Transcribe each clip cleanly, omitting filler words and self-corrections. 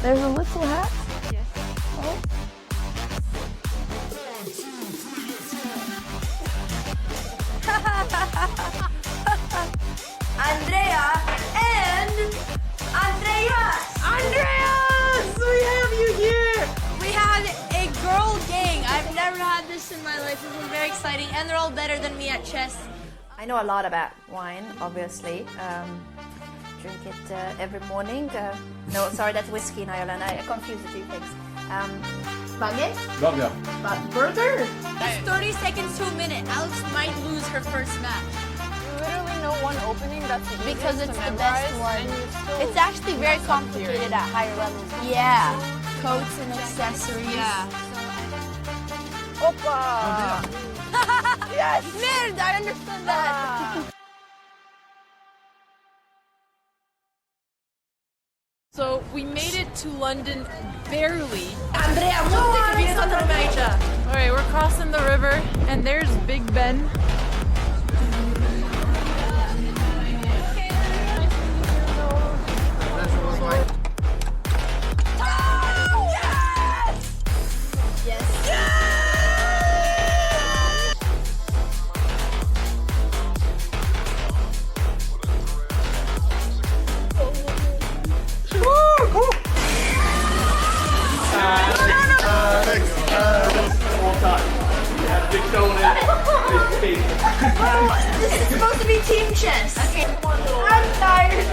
There's a little hat. Yes. Oh. Andrea and Andreas! Andreas! We have you here! We have a girl gang. I've never had this in my life. This is very exciting, and they're all better than me at chess. I know a lot about wine, obviously. Drink it every morning. No, sorry, that's whiskey in Ireland. I confuse the two things. Baguette? Burger. Burger? It's 30 seconds to a minute. Alex might lose her first match. You literally know one opening that's the Because easiest it's to the best memorize, one. and you still It's actually very mess up complicated here. at higher levels. Yeah. Coats and accessories. Yeah. Opa! Yes! Merde, I understood that. So we made it to London barely. Andrea, molto che viene sotto la mecia. Alright, we're crossing the river and there's Big Ben. This is supposed to be team chess. Okay. I'm tired.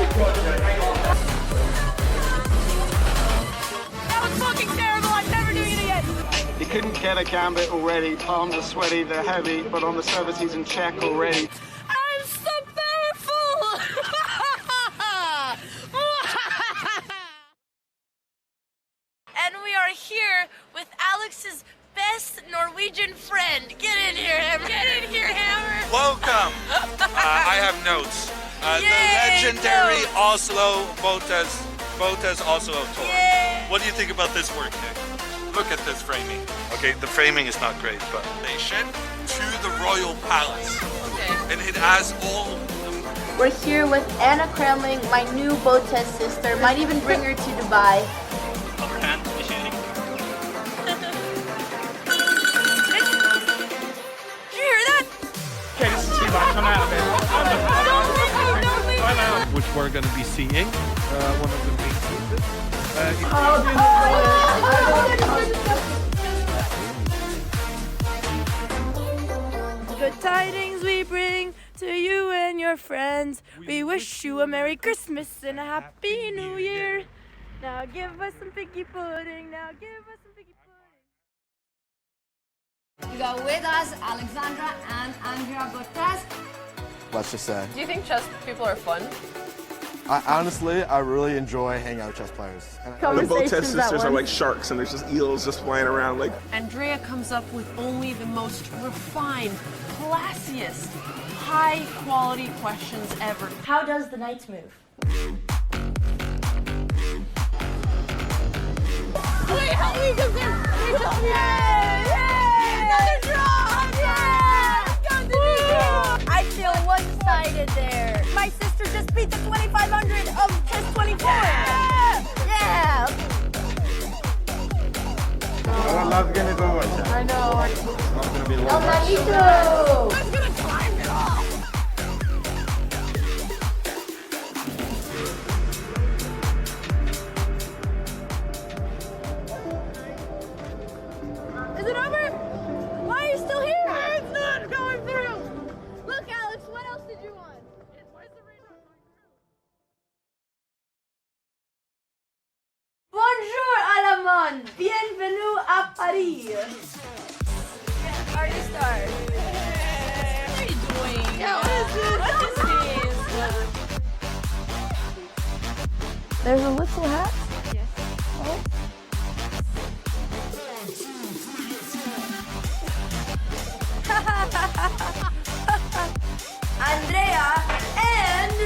That was fucking terrible. I'm never doing it again. He couldn't get a gambit already, palms are sweaty, they're heavy, but on the service he's in check already. I'm so powerful. And we are here with Alex's best Norwegian friend. Get in here, Hammer. Get in here, Hammer. Welcome. I have notes. The Yay, legendary notes. Oslo Botez Oslo tour. Yay. What do you think about this work, Nick? Look at this framing. Okay, the framing is not great, but station to the royal palace. Okay. And it has all. We're here with Anna Kremling, my new Botez sister. Might even bring her to Dubai. Overhand machine. Did you hear that? Okay, this is too much. I'm out of it. Don't leave me. Which we're going to be seeing. One of them being seated. Good tidings we bring to you and your friends. We wish you a Merry Christmas and a Happy New Year. Now give us some figgy pudding. Now give us some figgy pudding. We got with us Alexandra and Andrea Botez. Let's just say. Do you think chess people are fun? Honestly, I really enjoy hanging out with chess players. And The Botez sisters are like sharks, and there's just eels just flying around. Like Andrea comes up with only the most refined, classiest, high-quality questions ever. How does the knight move? Wait, how do we do this? Another draw! I feel one-sided there. My sister just beat the 2500 of chess 24. Yeah! love getting it over. I know. It's not going to be long. I'm gonna climb it off! Is it over? Why are you still here? It's not going through! Look, Alex, what else did you want? Why is the rain not going through? Bonjour, Alamon! Bienvenue à Paris! Party start. What are you doing? Yeah, what is this? What is this? There's a little hat. Yes. Oh. Andrea and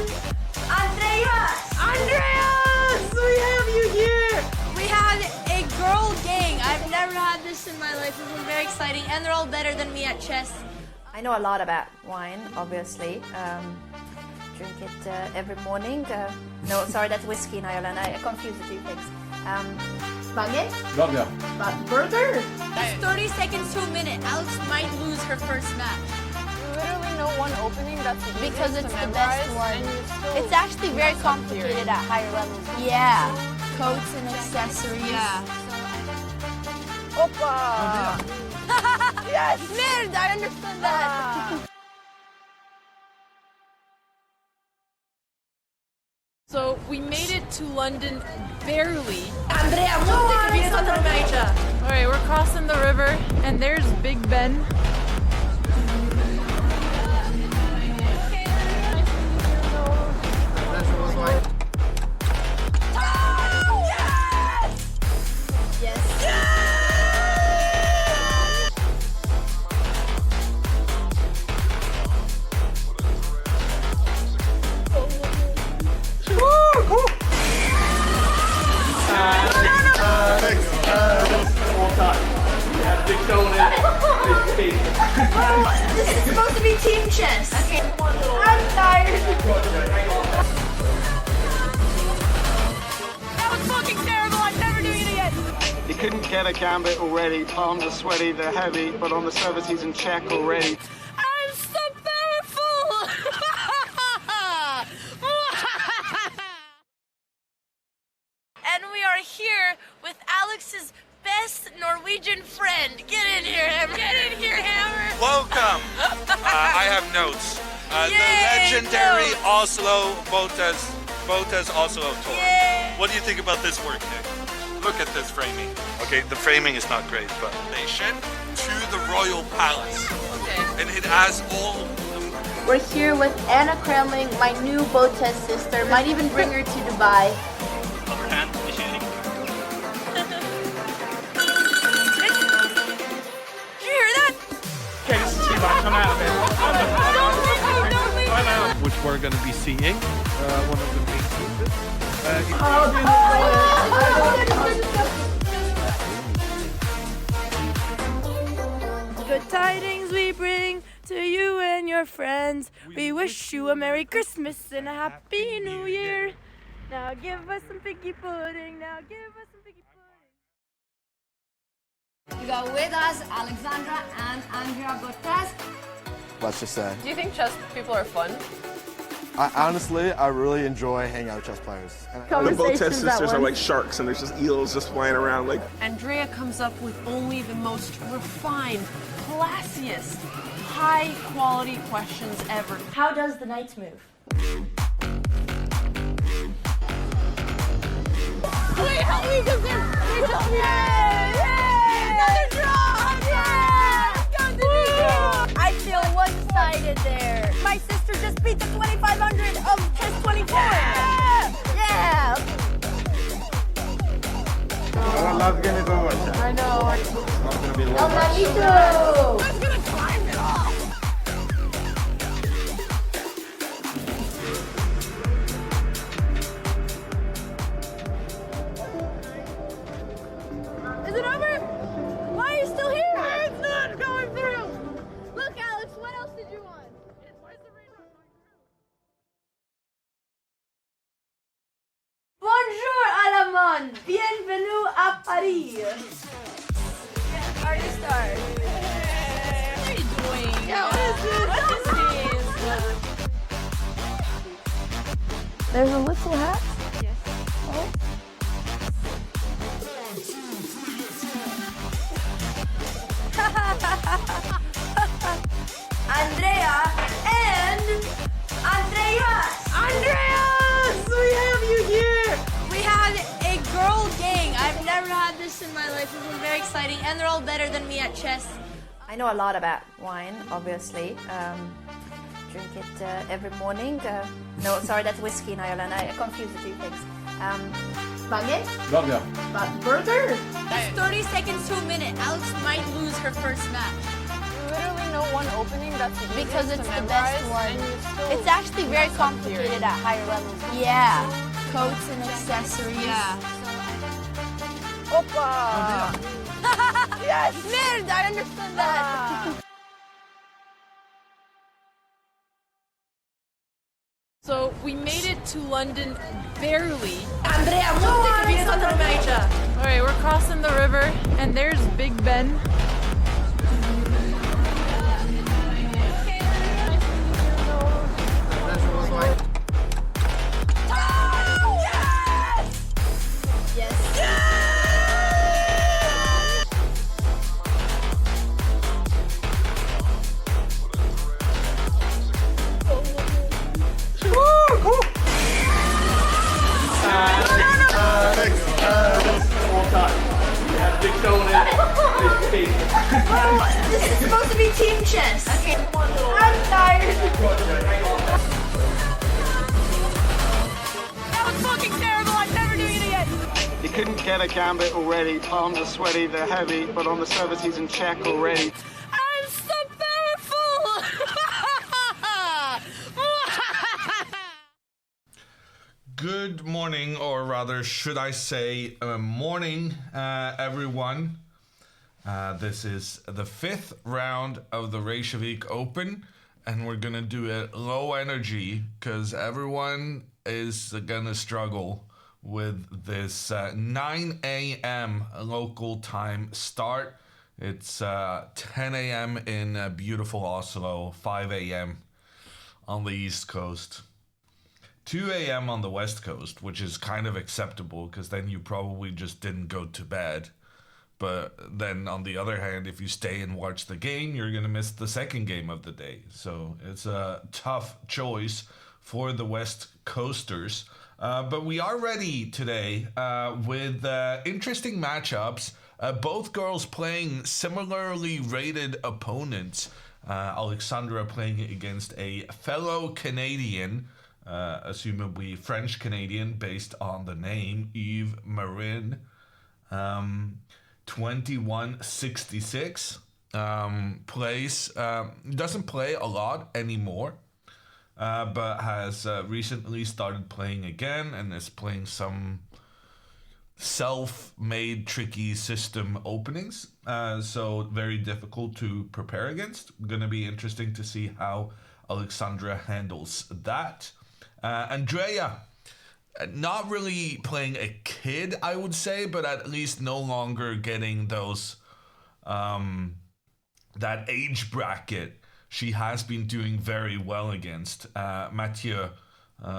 Andreas! Andreas! We have you here! We have a girl gang. I've never had this in my life. This is very exciting, and they're all better than me at chess. I know a lot about wine, obviously. Drink it every morning. No, sorry, that's whiskey in Ireland. I confuse the two things. Bagel? Burger. Burger? It's 30 seconds to a minute. Alex might lose her first match. Literally no one opening that's the Because easiest it's to the best memorize, one. and you still It's actually very mess up complicated theory. at higher levels. Yeah. Coats and accessories. Yeah. Opa! Yes! Merde, I understood that. So we made it to London barely. Andrea, monte che viene tutta America. All right, we're crossing the river, and there's Big Ben. This is supposed to be team chess. Okay. I'm tired. That was fucking terrible. I'm never doing it again. He couldn't get a gambit already. Palms are sweaty, they're heavy, but on the service he's in check already. I'm so powerful. And we are here with Alex's best Norwegian friend. Get in here, Hammer. Get in here, Hammer. Welcome. I have notes. The Yay, legendary notes. Oslo Botez Oslo tour. Yay. What do you think about this work, Nick? Look at this framing. Okay, the framing is not great, but station to the royal palace. Okay. And it has all. We're here with Anna Kremling, my new Botez sister. Might even bring her to Dubai. Overhand machining. Did you hear that? Okay, this is too much. I'm out of it. Don't leave me. I'm out. Which we're going to be seeing. One of the big pieces. Good tidings we bring to you and your friends. We wish you a Merry Christmas and a Happy New Year. Now give us some piggy pudding. Now give us some piggy pudding. We got with us Alexandra and Andrea Botez. Let's just say. Do you think chess people are fun? Honestly, I really enjoy hanging out with chess players. And The Botez sisters are like sharks, and there's just eels just flying around. Like, Andrea comes up with only the most refined, classiest, high-quality questions ever. How does the knights move? Wait, help me, because they're help me. Another draw! Yeah! I feel one-sided there. My sister just beat the 2500 of chess 24. Yeah! I know. El Manito! I'm gonna climb it off. Is it over? Why are you still here? It's not going through. Look, Alex, what else did you want? Bonjour, Alamon. Bienvenue à Paris. Party start. What are you doing? Yeah, what is this? What is this? There's a little hat. Andrea and Andreas! Andreas! We have you here! We had a girl gang. I've never had this in my life. This is very exciting, and they're all better than me at chess. I know a lot about wine, obviously. Drink it every morning. No, sorry, that's whiskey in Ireland. I confuse the two things. Bagel? Burger. Burger? It's 30 seconds to a minute. Alex might lose her first match. Literally no one opening that's the Because easiest it's to the best memorize, one. and you still It's actually very mess up complicated theory. at higher levels. Yeah. Coats and accessories. Yeah. Opa! Yes! Merde, I understood that. So we made it to London barely. Andrea, molti che viene da Norvegia. All right, we're crossing the river, and there's Big Ben. This is supposed to be team chess. Okay, I'm tired. That was fucking terrible. I'm never doing it again. He couldn't get a gambit already. Palms are sweaty, they're heavy, but on the service he's in check already. I'm so powerful. Good morning, or rather, should I say, morning, everyone. This is the 5th round of the Reykjavik Open, and we're gonna do it low energy because everyone is gonna struggle with this 9 a.m. local time start. It's 10 a.m. in beautiful Oslo, 5 a.m. on the East Coast. 2 a.m. on the West Coast, which is kind of acceptable because then you probably just didn't go to bed. But then on the other hand, if you stay and watch the game, you're going to miss the second game of the day. So it's a tough choice for the West Coasters. But we are ready today with interesting matchups. Both girls playing similarly rated opponents. Alexandra playing against a fellow Canadian, assumably French-Canadian based on the name, Eve Marin. 2166 plays, doesn't play a lot anymore, but has recently started playing again and is playing some self-made tricky system openings, so very difficult to prepare against. Gonna be interesting to see how Alexandra handles that. Andrea, not really playing a kid, I would say, but at least no longer getting those, that age bracket she has been doing very well against. Mathieu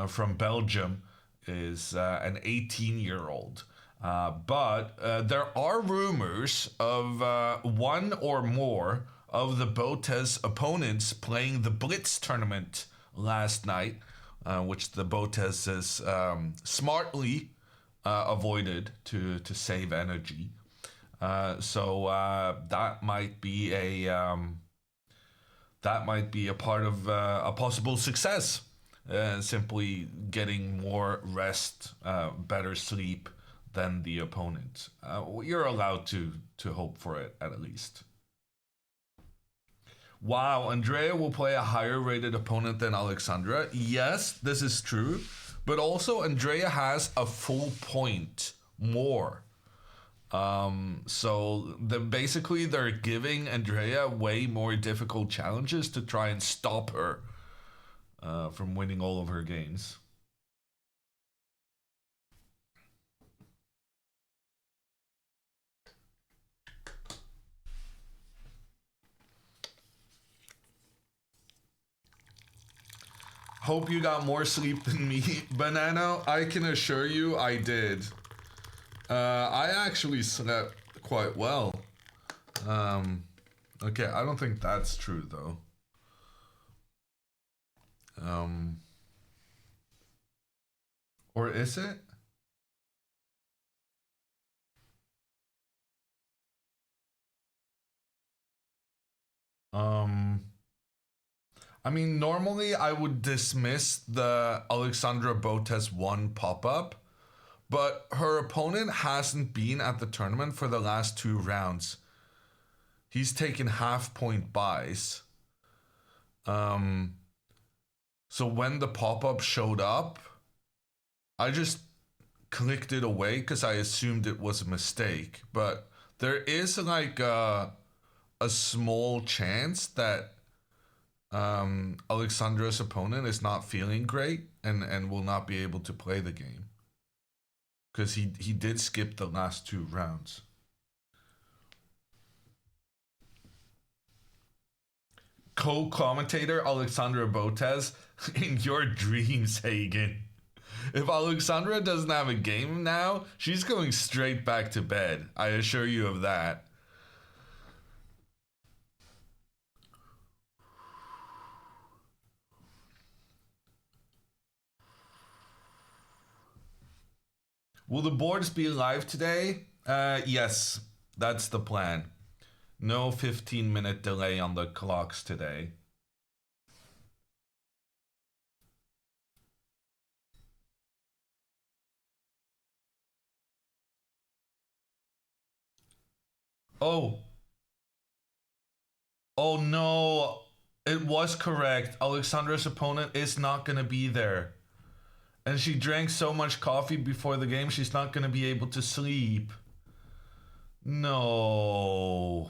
from Belgium is an 18-year-old. But there are rumors of one or more of the Botez opponents playing the Blitz tournament last night, which the Botezes smartly avoided to save energy. So that might be a part of a possible success. Simply getting more rest, better sleep than the opponent. You're allowed to hope for it at least. Wow, Andrea will play a higher rated opponent than Alexandra. Yes, this is true. But also Andrea has a full point more. So basically they're giving Andrea way more difficult challenges to try and stop her from winning all of her games. Hope you got more sleep than me. Banana, I can assure you I did. I actually slept quite well. Okay, I don't think that's true though. Or is it? I mean, normally I would dismiss the Alexandra Botez 1 pop-up, but her opponent hasn't been at the tournament for the last 2 rounds. He's taken half-point buys. So when the pop-up showed up, I just clicked it away because I assumed it was a mistake. But there is like a small chance that Alexandra's opponent is not feeling great and will not be able to play the game. Because he did skip the last 2 rounds. Co-commentator Alexandra Botez, in your dreams, Hagen. If Alexandra doesn't have a game now, she's going straight back to bed. I assure you of that. Will the boards be live today? Yes, that's the plan. No 15-minute delay on the clocks today. Oh. Oh no. It was correct. Alexandra's opponent is not going to be there. And she drank so much coffee before the game, she's not going to be able to sleep. No.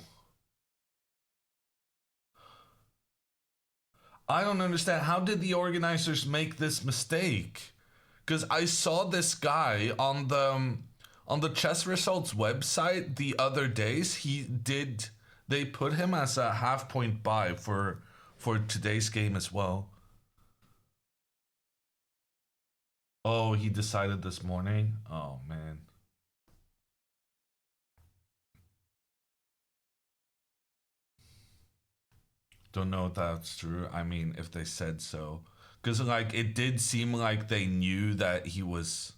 I don't understand. How did the organizers make this mistake? Because I saw this guy on the chess results website the other days. They put him as a half-point buy for today's game as well. Oh, he decided this morning? Oh, man. Don't know if that's true. I mean, if they said so. Because, like, it did seem like they knew that he was...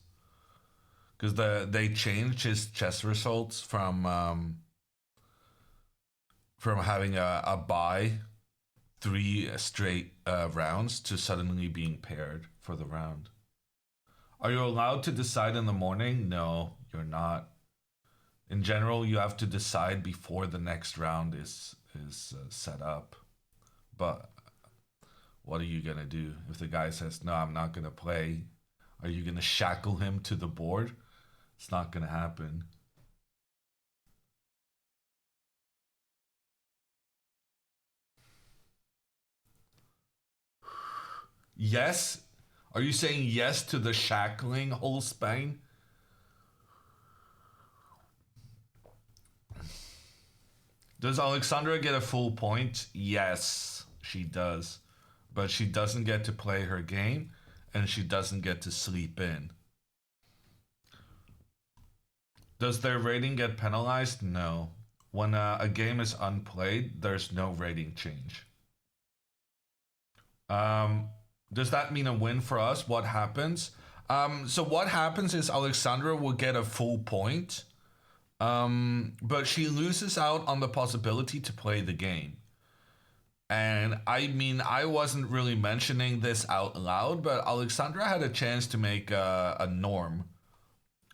Because they changed his chess results from having a bye 3 straight rounds to suddenly being paired for the round. Are you allowed to decide in the morning? No, you're not. In general, you have to decide before the next round is set up. But what are you going to do? If the guy says, no, I'm not going to play, are you going to shackle him to the board? It's not going to happen. Yes? Are you saying yes to the shackling, Holsbein? Does Alexandra get a full point? Yes, she does. But she doesn't get to play her game, and she doesn't get to sleep in. Does their rating get penalized? No. When a game is unplayed, there's no rating change. Does that mean a win for us? What happens? So what happens is Alexandra will get a full point, but she loses out on the possibility to play the game. And I mean, I wasn't really mentioning this out loud, but Alexandra had a chance to make a norm.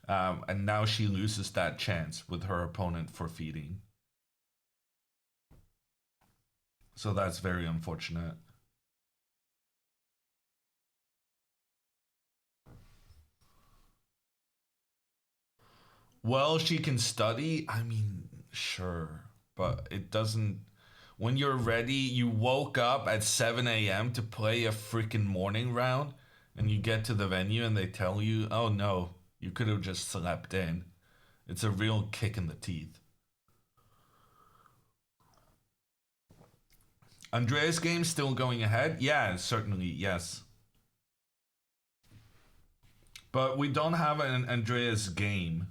And now she loses that chance with her opponent forfeiting. So that's very unfortunate. Well, she can study. I mean, sure. But it doesn't... When you're ready, you woke up at 7 a.m. to play a freaking morning round, and you get to the venue and they tell you, oh no, you could have just slept in. It's a real kick in the teeth. Andrea's game still going ahead? Yeah, certainly, yes. But we don't have an Andrea's game.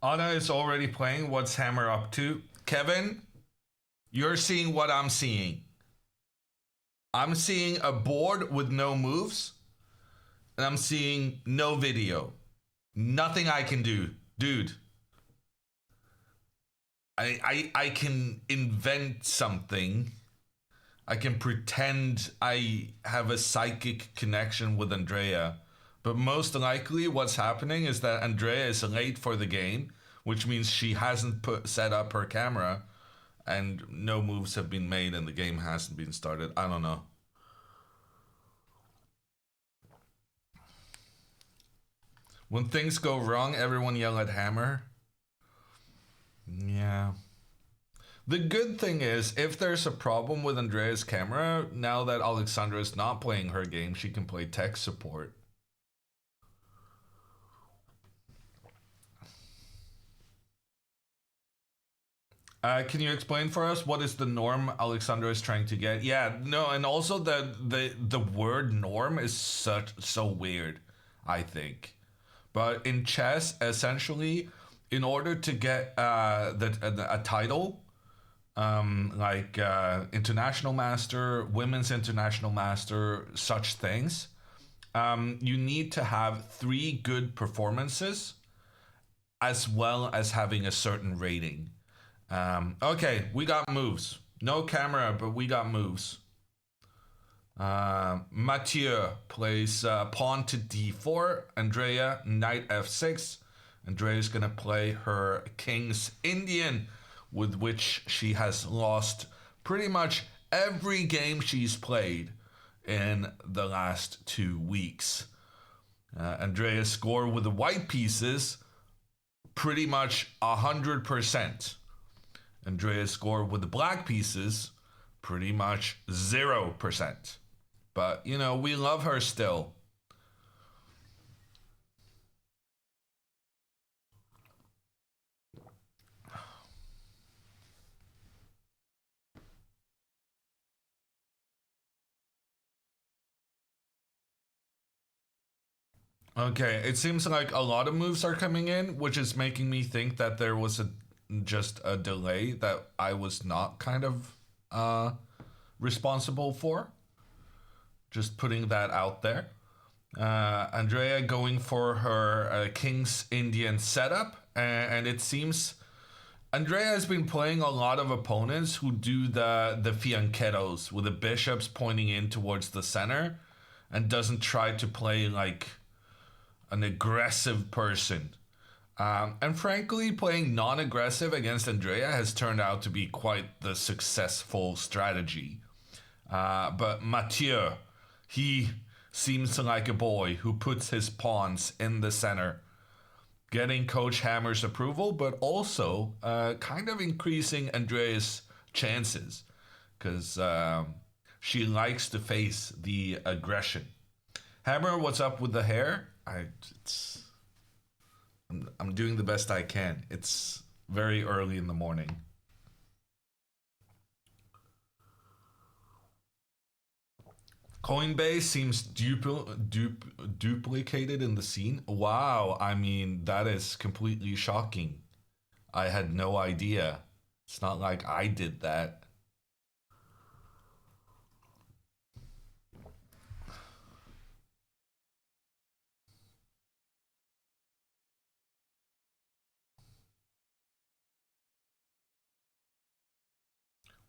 Anna is already playing. What's Hammer up to? Kevin, you're seeing what I'm seeing. I'm seeing a board with no moves, and I'm seeing no video. Nothing I can do. Dude, I can invent something. I can pretend I have a psychic connection with Andrea. But most likely what's happening is that Andrea is late for the game, which means she hasn't set up her camera and no moves have been made and the game hasn't been started. I don't know. When things go wrong, everyone yell at Hammer. Yeah. The good thing is, if there's a problem with Andrea's camera, now that Alexandra is not playing her game, she can play tech support. Can you explain for us what is the norm Alexandra is trying to get? Yeah, no, and also the word norm is so weird, I think. But in chess, essentially, in order to get a title, like international master, women's international master, such things, you need to have 3 good performances as well as having a certain rating. Okay, we got moves. No camera, but we got moves. Mathieu plays pawn to d4. Andrea, knight f6. Andrea's gonna play her King's Indian, with which she has lost pretty much every game she's played in the last 2 weeks. Andrea's score with the white pieces, pretty much 100%. Andrea's score with the black pieces, pretty much 0%. But, you know, we love her still. Okay, it seems like a lot of moves are coming in, which is making me think that there was just a delay that I was not kind of responsible for. Just putting that out there. Andrea going for her King's Indian setup, and it seems Andrea has been playing a lot of opponents who do the fianchettos with the bishops pointing in towards the center, and doesn't try to play like an aggressive person. And frankly, playing non-aggressive against Andrea has turned out to be quite the successful strategy. But Mathieu, he seems like a boy who puts his pawns in the center, getting Coach Hammer's approval, but also kind of increasing Andrea's chances, because she likes to face the aggression. Hammer, what's up with the hair? I'm doing the best I can. It's very early in the morning. Coinbase seems duplicated in the scene. Wow, I mean, that is completely shocking. I had no idea. It's not like I did that.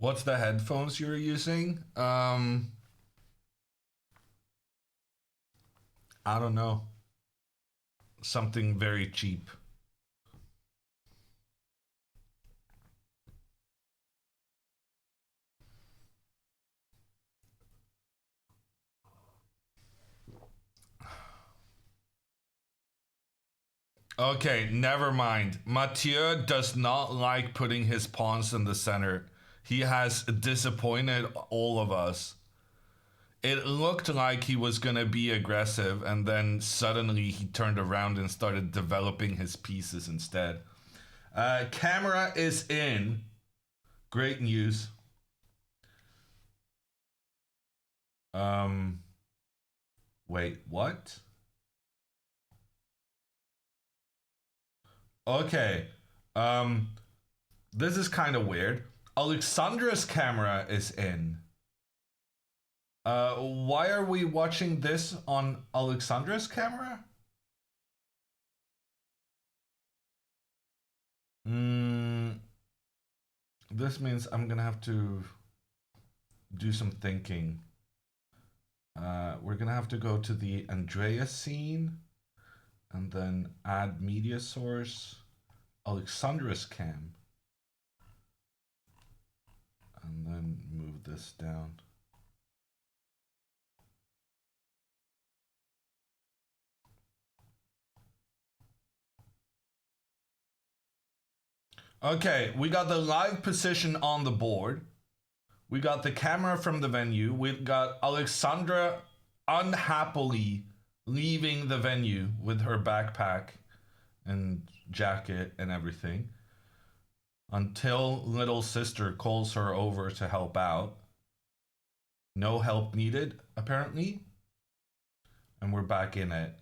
What's the headphones you're using? I don't know. Something very cheap. Okay, never mind. Mathieu does not like putting his pawns in the center. He has disappointed all of us. It looked like he was gonna be aggressive, and then suddenly he turned around and started developing his pieces instead. Camera is in. Great news. Wait, what? Okay. This is kind of weird. Alexandra's camera is in. Why are we watching this on Alexandra's camera? This means I'm gonna have to do some thinking. We're gonna have to go to the Andrea scene and then add media source, Alexandra's cam, and then move this down. Okay, we got the live position on the board. We got the camera from the venue. We got Alexandra unhappily leaving the venue with her backpack and jacket and everything until little sister calls her over to help out. No help needed, apparently. And we're back in it.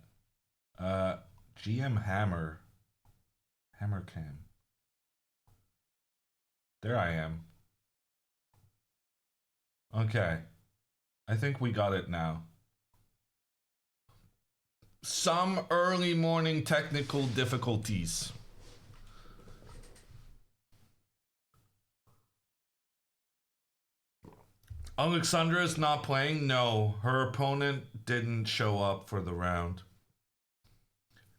GM Hammer Cam. There I am. Okay. I think we got it now. Some early morning technical difficulties. Alexandra is not playing? No, her opponent didn't show up for the round.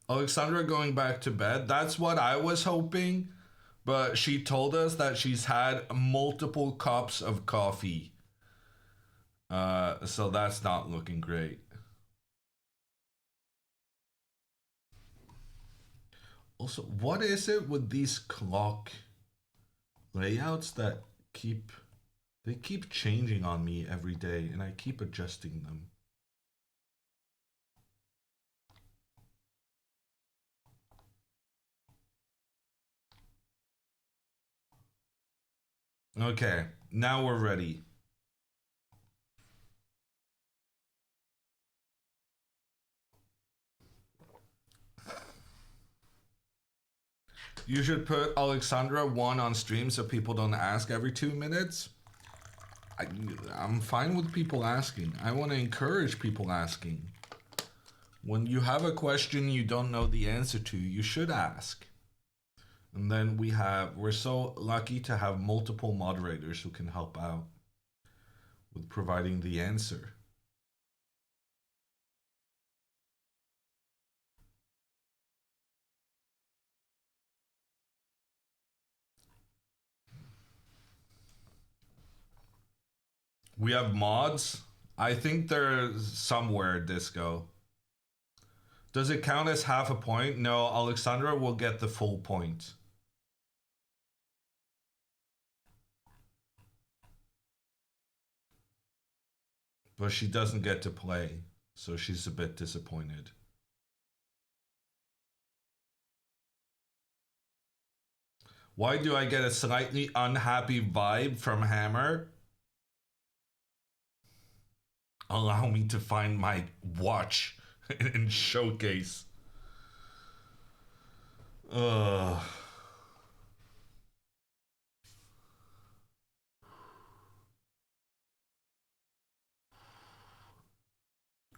Alexandra going back to bed? That's what I was hoping, but she told us that she's had multiple cups of coffee. So that's not looking great. Also, what is it with these clock layouts that keep changing on me every day, and I keep adjusting them? Okay, now we're ready. You should put Alexandra 1 on stream so people don't ask every 2 minutes. I'm fine with people asking. I want to encourage people asking. When you have a question you don't know the answer to, you should ask. And then we're so lucky to have multiple moderators who can help out with providing the answer. We have mods. I think they're somewhere, Disco. Does it count as half a point? No, Alexandra will get the full point. But she doesn't get to play, so she's a bit disappointed. Why do I get a slightly unhappy vibe from Hammer? Allow me to find my watch in showcase.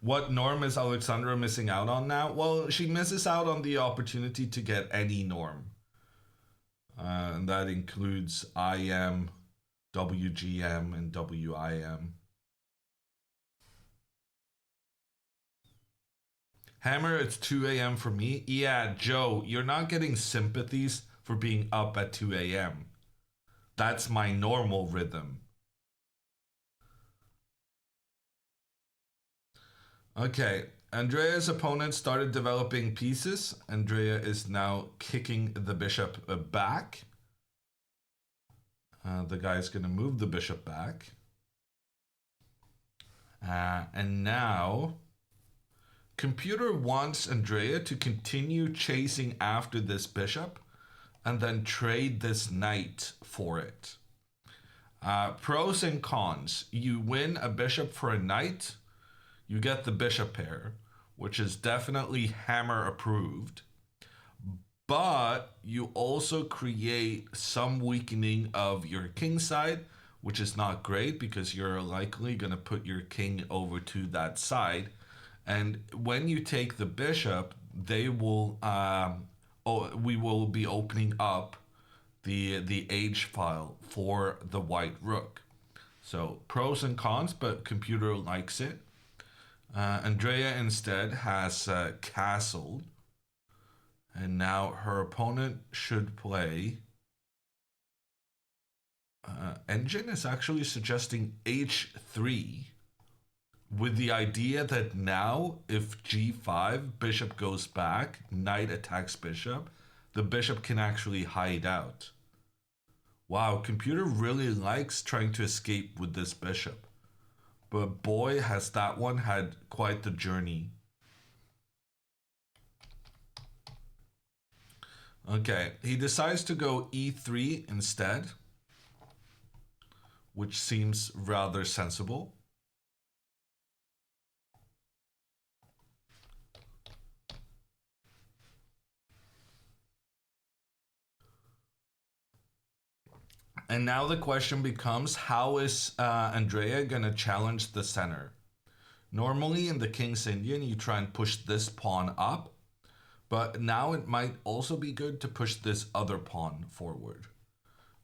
What norm is Alexandra missing out on now? Well, she misses out on the opportunity to get any norm. And that includes IM, WGM, and WIM. Hammer, it's 2 a.m. for me. Yeah, Joe, you're not getting sympathies for being up at 2 a.m. That's my normal rhythm. Okay, Andrea's opponent started developing pieces. Andrea is now kicking the bishop back. The guy's going to move the bishop back. And now, computer wants Andrea to continue chasing after this bishop and then trade this knight for it. Pros and cons. You win a bishop for a knight. You get the bishop pair, which is definitely Hammer approved. but you also create some weakening of your king side, which is not great because you're likely going to put your king over to that side. And when you take the bishop, they will we will be opening up the H file for the white rook. So pros and cons, but computer likes it. Andrea instead has castled, and now her opponent should play. Engine is actually suggesting h3 with the idea that now if g5, bishop goes back, knight attacks bishop, the bishop can actually hide out. Wow, computer really likes trying to escape with this bishop. But boy, has that one had quite the journey. Okay, he decides to go e3 instead, which seems rather sensible. And now the question becomes, how is Andrea going to challenge the center? Normally in the King's Indian, you try and push this pawn up, but now it might also be good to push this other pawn forward.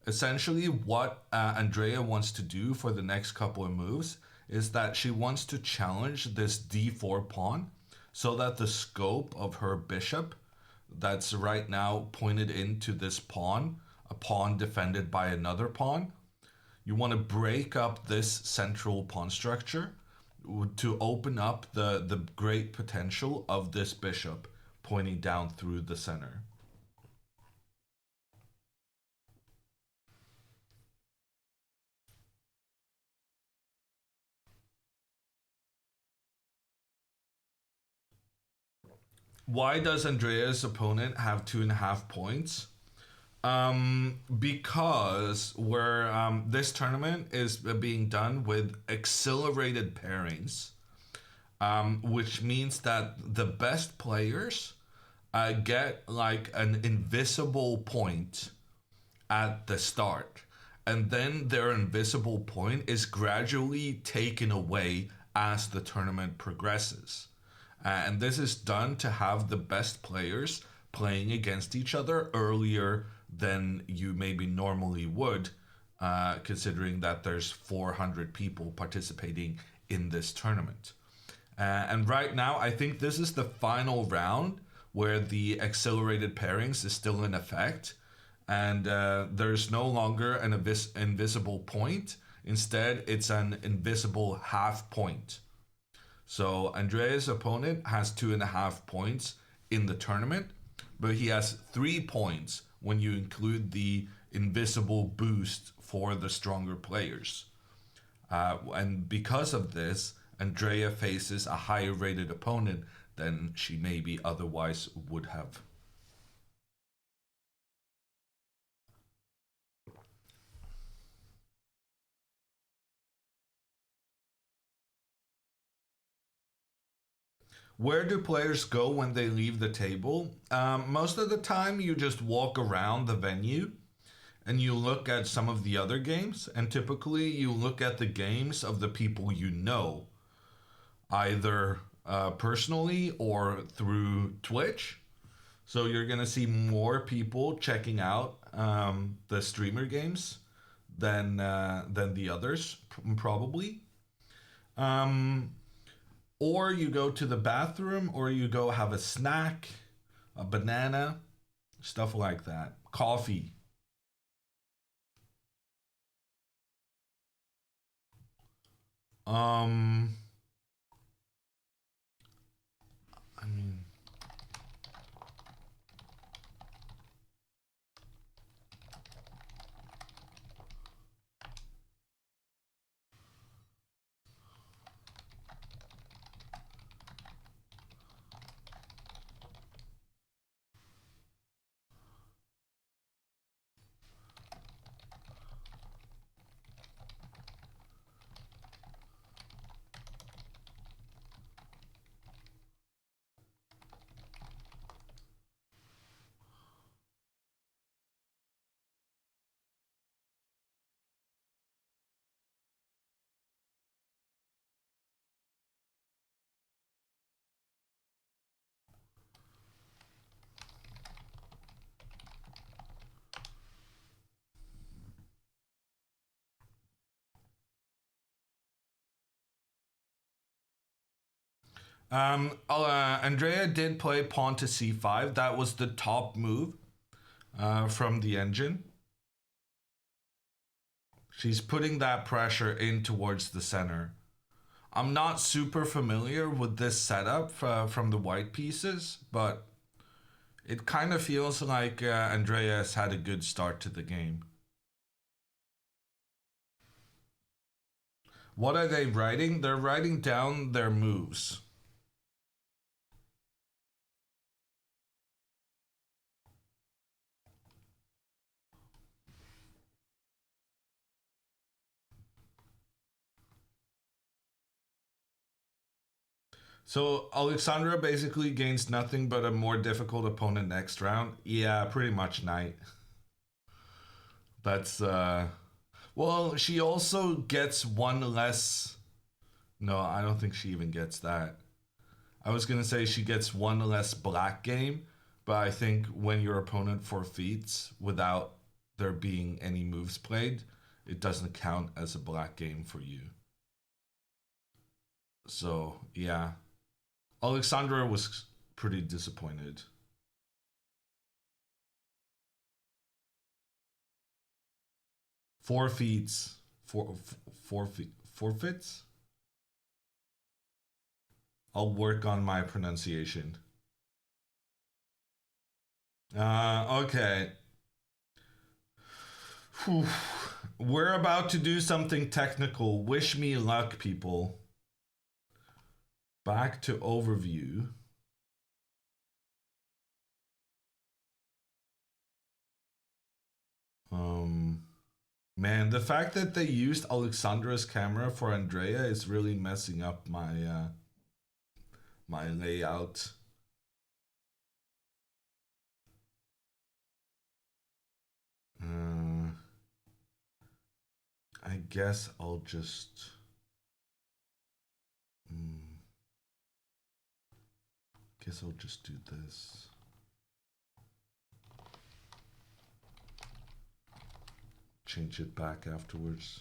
Essentially, what Andrea wants to do for the next couple of moves is that she wants to challenge this d4 pawn so that the scope of her bishop that's right now pointed into this pawn, a pawn defended by another pawn, you want to break up this central pawn structure to open up the great potential of this bishop pointing down through the center. Why does Andrea's opponent have 2.5 points? Because this tournament is being done with accelerated pairings, which means that the best players get like an invisible point at the start, and then their invisible point is gradually taken away as the tournament progresses. And this is done to have the best players playing against each other earlier than you maybe normally would, considering that there's 400 people participating in this tournament. And right now, I think this is the final round where the accelerated pairings is still in effect. And there's no longer an invisible point. Instead, it's an invisible half point. So Andrea's opponent has 2.5 points in the tournament, but he has 3 points when you include the invisible boost for the stronger players. And because of this, Andrea faces a higher rated opponent than she maybe otherwise would have. Where do players go when they leave the table? Most of the time you just walk around the venue and you look at some of the other games, and typically you look at the games of the people you know, either personally or through Twitch. So you're gonna see more people checking out the streamer games than the others, probably. Or you go to the bathroom, or you go have a snack, a banana, stuff like that. Coffee. I mean, Andrea did play pawn to c5. That was the top move from the engine. She's putting that pressure in towards the center. I'm not super familiar with this setup from the white pieces, but it kind of feels like Andrea has had a good start to the game. What are they writing? They're writing down their moves. So Alexandra basically gains nothing but a more difficult opponent next round. Yeah, pretty much knight. That's well, she also gets one less. No, I don't think she even gets that. I was gonna say she gets one less black game, but I think when your opponent forfeits without there being any moves played, it doesn't count as a black game for you. So yeah, Alexandra was pretty disappointed. Forfeits. Forfeits? I'll work on my pronunciation. Okay. Whew. We're about to do something technical. Wish me luck, people. Back to overview. Man, the fact that they used Alexandra's camera for Andrea is really messing up my my layout. I guess I'll just guess I'll just do this. Change it back afterwards.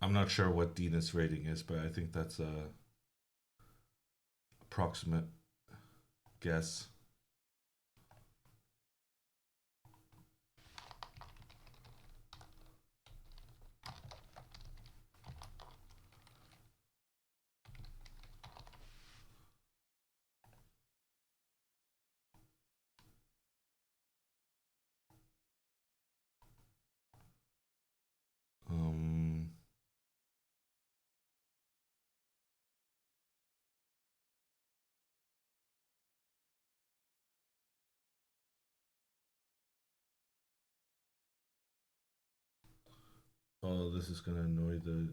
I'm not sure what Dina's rating is, but I think that's a approximate guess. Oh, this is gonna annoy the.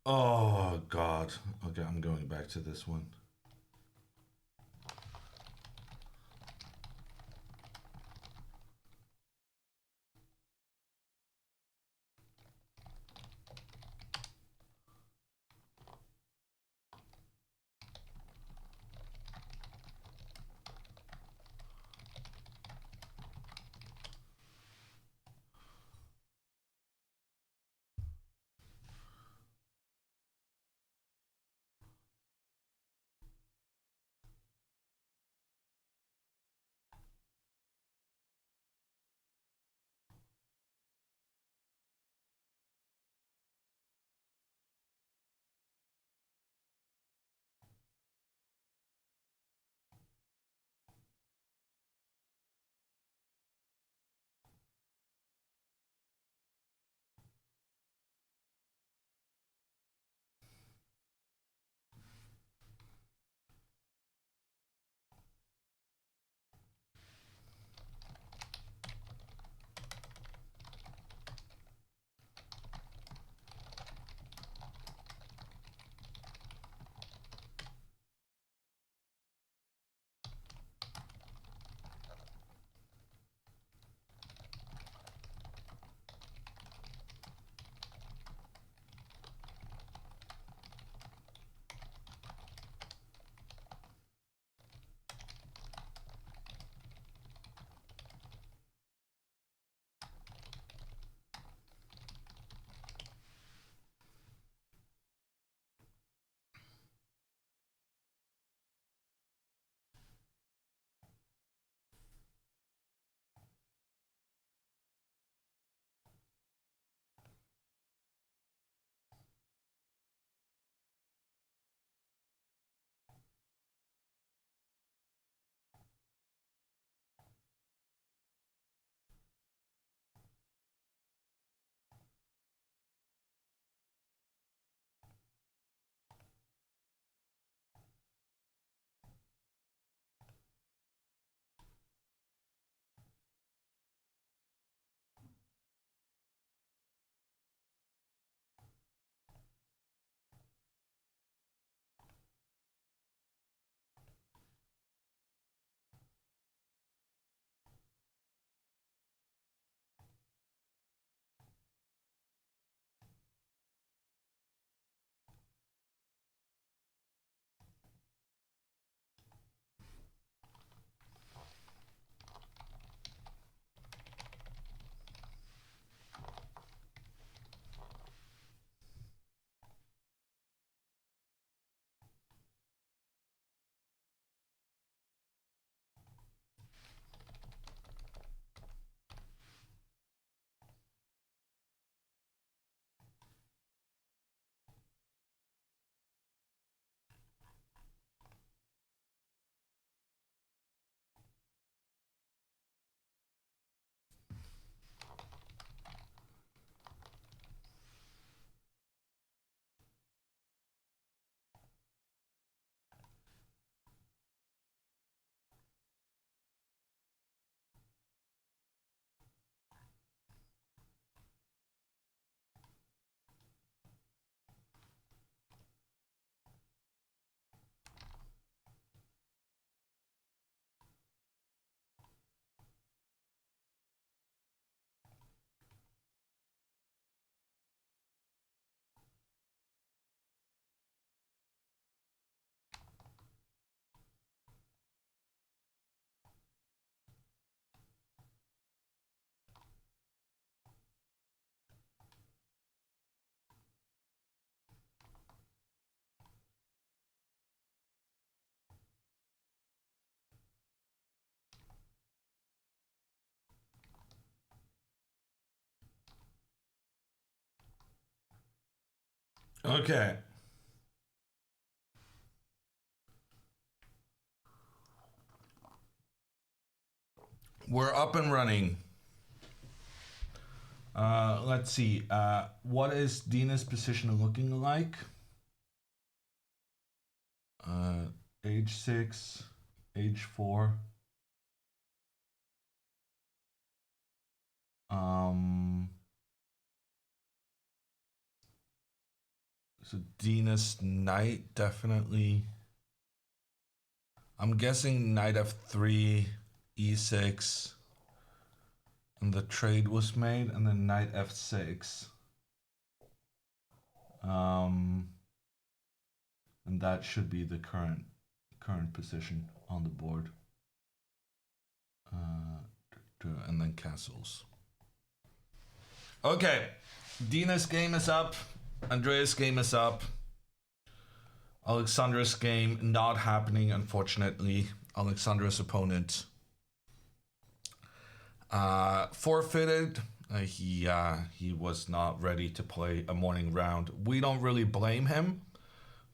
Oh God. Okay, I'm going back to this one. Okay. We're up and running. Let's see. What is Dina's position looking like? Age 6, age 4. So Dina's knight definitely. I'm guessing knight f3, e6, and the trade was made, and then knight f6. And that should be the current position on the board. And then castles. Okay, Dina's game is up. Andrea's game is up. Alexandra's game not happening, unfortunately. Alexandra's opponent forfeited. He was not ready to play a morning round. We don't really blame him,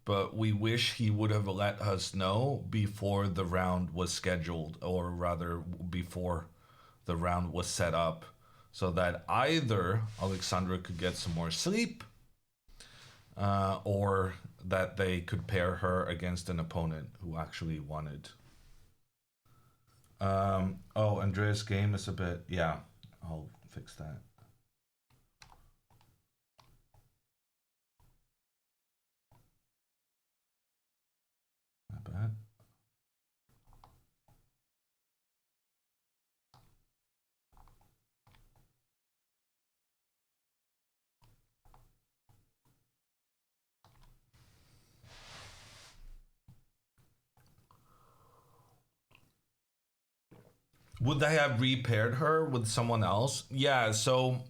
but we wish he would have let us know before the round was scheduled, or rather before the round was set up, so that either Alexandra could get some more sleep, or that they could pair her against an opponent who actually wanted. Oh, Andrea's game is a bit, yeah, I'll fix that. Not bad. Would they have repaired her with someone else? Yeah, so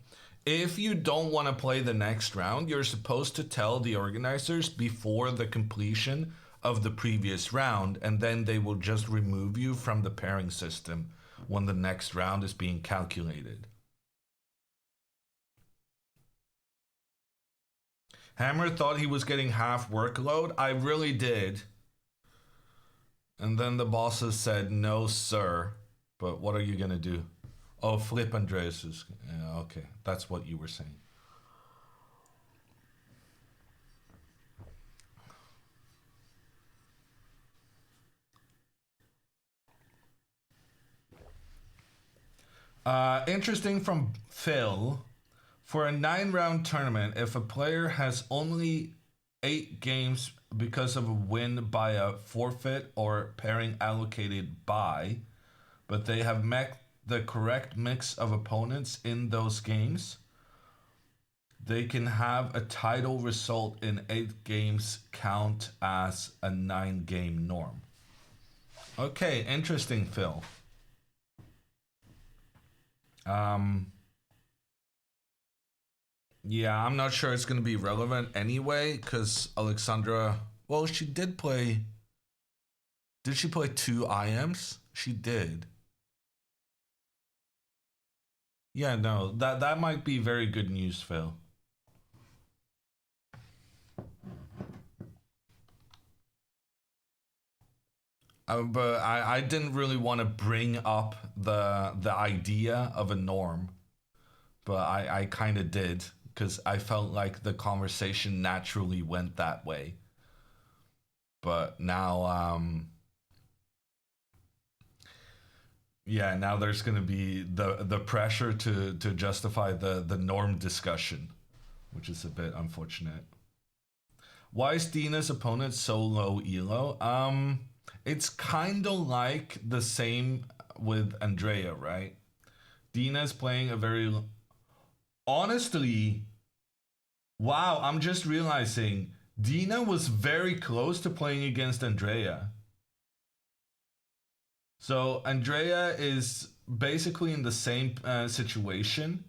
if you don't want to play the next round, you're supposed to tell the organizers before the completion of the previous round, and then they will just remove you from the pairing system when the next round is being calculated. Hammer thought he was getting half workload. I really did. And then the bosses said, no, sir. But what are you going to do? Oh, flip Andreas's. Yeah, okay, that's what you were saying. Interesting from Phil. For a 9-round tournament, if a player has only 8 games because of a win by a forfeit or pairing allocated by, but they have met the correct mix of opponents in those games, they can have a title result in 8 games count as a 9-game norm. Okay, interesting, Phil. Yeah, I'm not sure it's going to be relevant anyway, because Alexandra, well, she did play. Did she play 2 IMs? She did. Yeah, no, that might be very good news, Phil. But I didn't really want to bring up the idea of a norm, but I kind of did, because I felt like the conversation naturally went that way. But now, yeah, now there's going to be the pressure to justify the norm discussion, which is a bit unfortunate. Why is Dina's opponent so low elo? It's kind of like the same with Andrea, right? Dina's playing a very... Honestly, wow, I'm just realizing Dina was very close to playing against Andrea. So Andrea is basically in the same situation,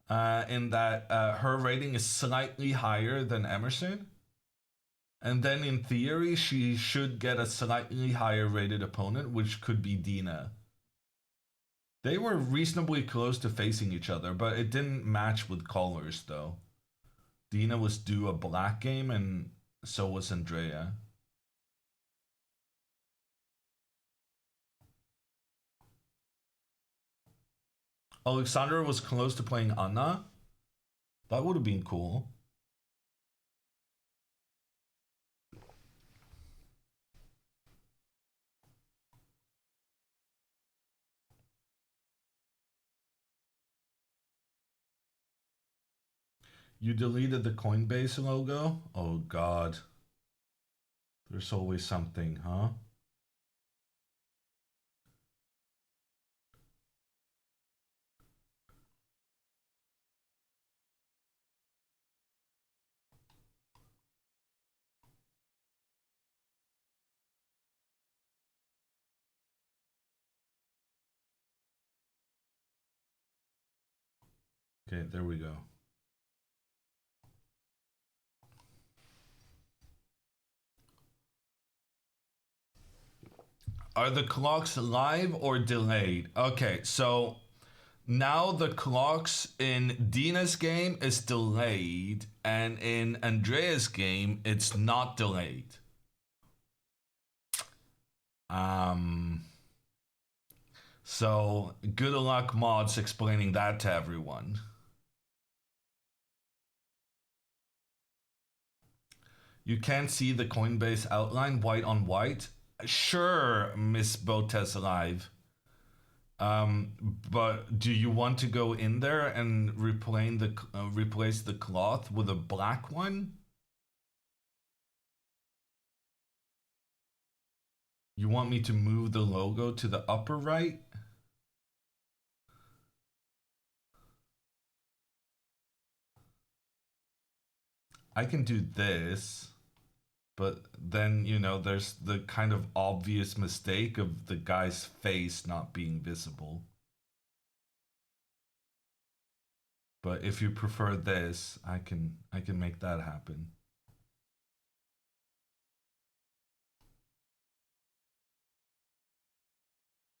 in that her rating is slightly higher than Emerson. And then in theory, she should get a slightly higher rated opponent, which could be Dina. They were reasonably close to facing each other, but it didn't match with callers, though. Dina was due a black game, and so was Andrea. Alexandra was close to playing Anna. That would have been cool. You deleted the Coinbase logo? Oh god. There's always something, huh? Okay, there we go. Are the clocks live or delayed? Okay, so now the clocks in Dina's game is delayed, and in Andrea's game, it's not delayed. So good luck mods explaining that to everyone. You can't see the Coinbase outline white on white. Sure, Miss BotezLive. But do you want to go in there and replace the cloth with a black one? You want me to move the logo to the upper right? I can do this, but then, you know, there's the kind of obvious mistake of the guy's face not being visible. But if you prefer this, I can make that happen.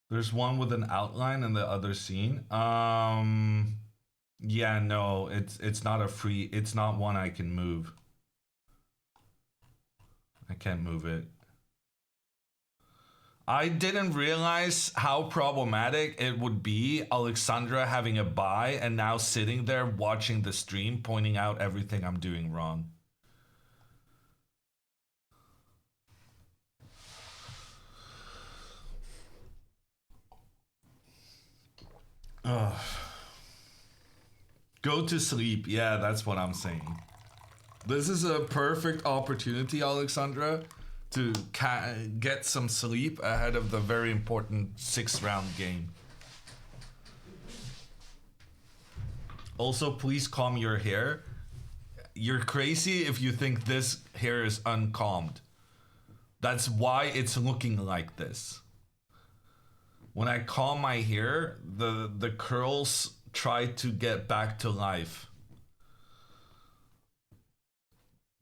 There's one with an outline and the other scene. Yeah, no, it's not it's not one I can move. I can't move it. I didn't realize how problematic it would be Alexandra having a buy and now sitting there watching the stream pointing out everything I'm doing wrong. Ugh. Go to sleep. Yeah, that's what I'm saying. This is a perfect opportunity, Alexandra, to get some sleep ahead of the very important 6th round game. Also, please comb your hair. You're crazy if you think this hair is uncombed. That's why it's looking like this. When I comb my hair, the curls try to get back to life.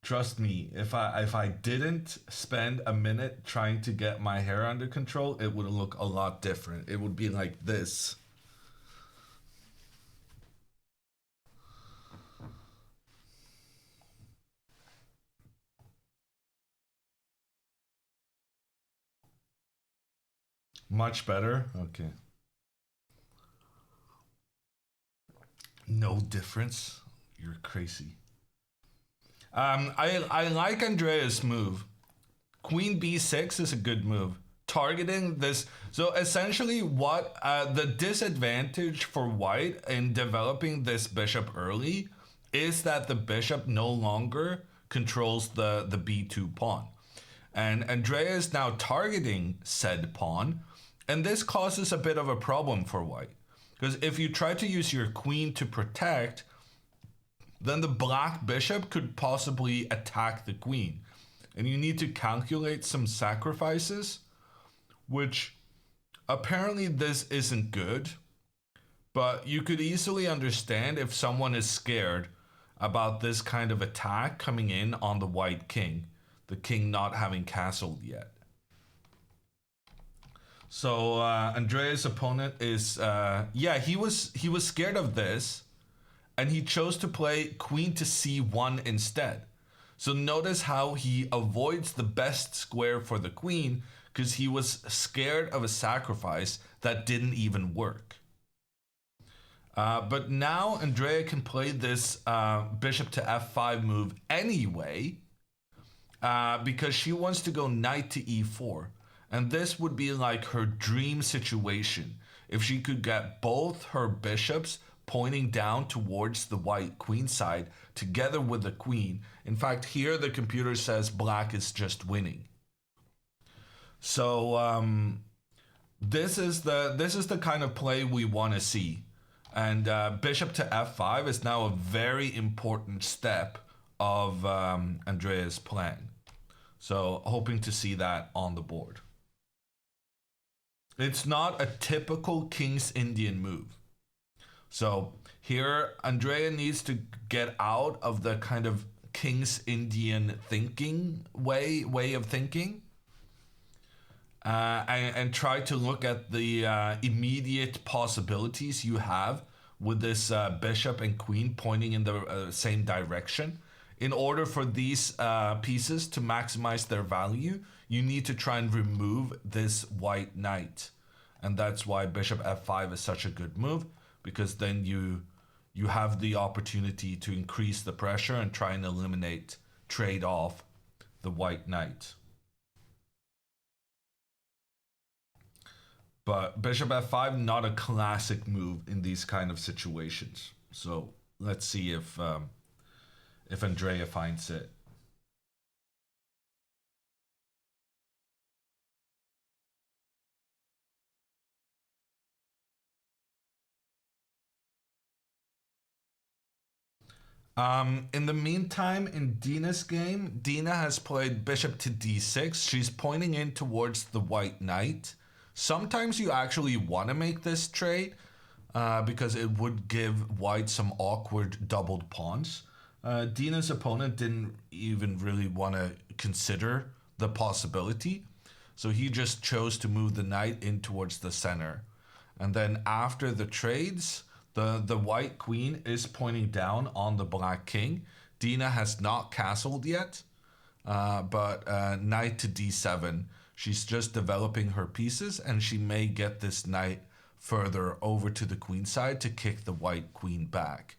Trust me, if I didn't spend a minute trying to get my hair under control, it would look a lot different. It would be like this. Much better? Okay. No difference? You're crazy. I like Andrea's move. Queen b6 is a good move. Targeting this. So essentially what the disadvantage for white in developing this bishop early is that the bishop no longer controls the b2 pawn. And Andrea is now targeting said pawn. And this causes a bit of a problem for white. Because if you try to use your queen to protect, then the black bishop could possibly attack the queen. And you need to calculate some sacrifices, which apparently this isn't good. But you could easily understand if someone is scared about this kind of attack coming in on the white king, the king not having castled yet. So Andrea's opponent is, yeah, he was scared of this. and he chose to play queen to c1 instead. So notice how he avoids the best square for the queen because he was scared of a sacrifice that didn't even work. But now Andrea can play this bishop to f5 move anyway because she wants to go knight to e4. And this would be like her dream situation if she could get both her bishops pointing down towards the white queen side together with the queen. In fact, here the computer says black is just winning. So this is the kind of play we want to see. And bishop to f5 is now a very important step of Andrea's plan. So hoping to see that on the board. It's not a typical King's Indian move. So here, Andrea needs to get out of the kind of King's Indian thinking way of thinking and try to look at the immediate possibilities you have with this bishop and queen pointing in the same direction. In order for these pieces to maximize their value, you need to try and remove this white knight. And that's why bishop f5 is such a good move, because then you have the opportunity to increase the pressure and try and trade off the white knight. But bishop f5, not a classic move in these kind of situations. So let's see if Andrea finds it. In the meantime, in Dina's game, Dina has played bishop to d6. She's pointing in towards the white knight. Sometimes you actually want to make this trade because it would give white some awkward doubled pawns. Dina's opponent didn't even really want to consider the possibility. So he just chose to move the knight in towards the center. And then after the trades, the white queen is pointing down on the black king. Dina has not castled yet, but knight to d7. She's just developing her pieces, and she may get this knight further over to the queen side to kick the white queen back.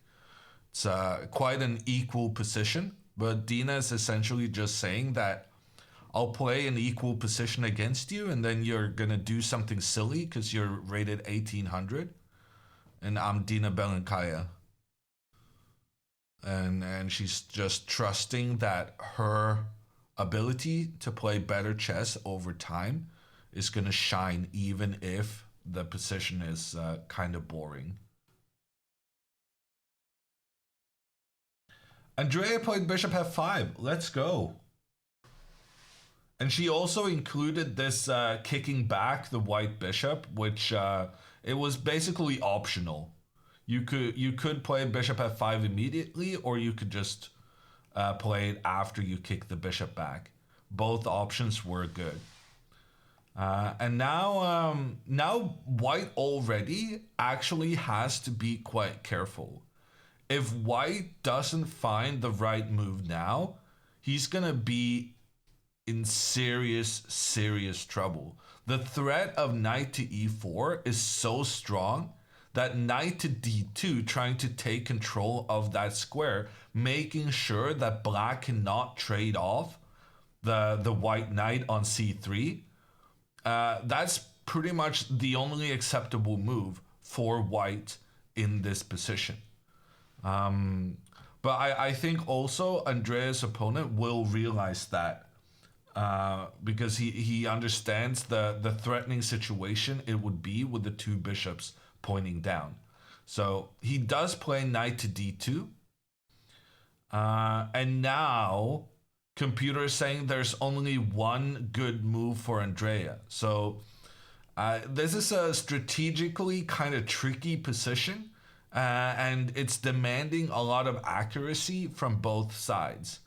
It's quite an equal position, but Dina is essentially just saying that I'll play an equal position against you, and then you're going to do something silly because you're rated 1800. And I'm Dina Belenkaya. And she's just trusting that her ability to play better chess over time is going to shine even if the position is kind of boring. Andrea played bishop f5. Let's go. And she also included this kicking back the white bishop, which it was basically optional. You could play bishop f5 immediately, or you could just play it after you kick the bishop back. Both options were good. And now white already actually has to be quite careful. If white doesn't find the right move now, he's gonna be in serious trouble. The threat of knight to e4 is so strong that knight to d2, trying to take control of that square, making sure that black cannot trade off the white knight on c3, that's pretty much the only acceptable move for white in this position. But I think also Andrea's opponent will realize that because he understands the threatening situation it would be with the two bishops pointing down. So he does play knight to d2. And now computer is saying there's only one good move for Andrea. So this is a strategically kind of tricky position. And it's demanding a lot of accuracy from both sides.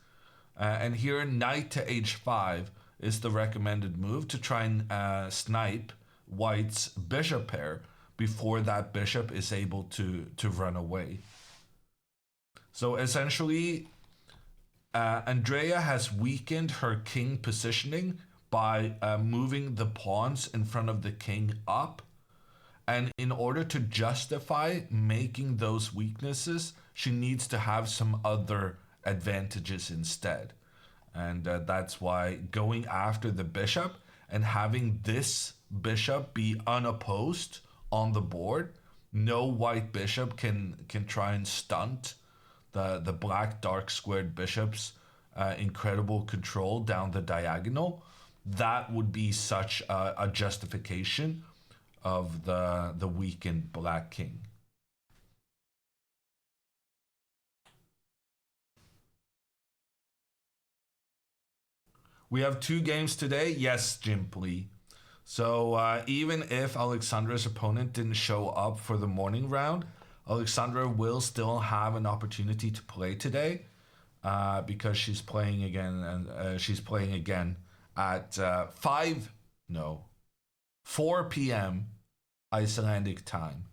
And here, knight to h5 is the recommended move to try and snipe white's bishop pair before that bishop is able to run away. So essentially, Andrea has weakened her king positioning by moving the pawns in front of the king up. And in order to justify making those weaknesses, she needs to have some other advantages instead. And that's why going after the bishop and having this bishop be unopposed on the board, no white bishop can try and stunt the black dark squared bishop's incredible control down the diagonal. That would be such a justification of the weakened black king. We have 2 games today. Yes, Jimply. So even if Alexandra's opponent didn't show up for the morning round, Alexandra will still have an opportunity to play today because she's playing again, and she's playing again at 4 p.m. Icelandic time,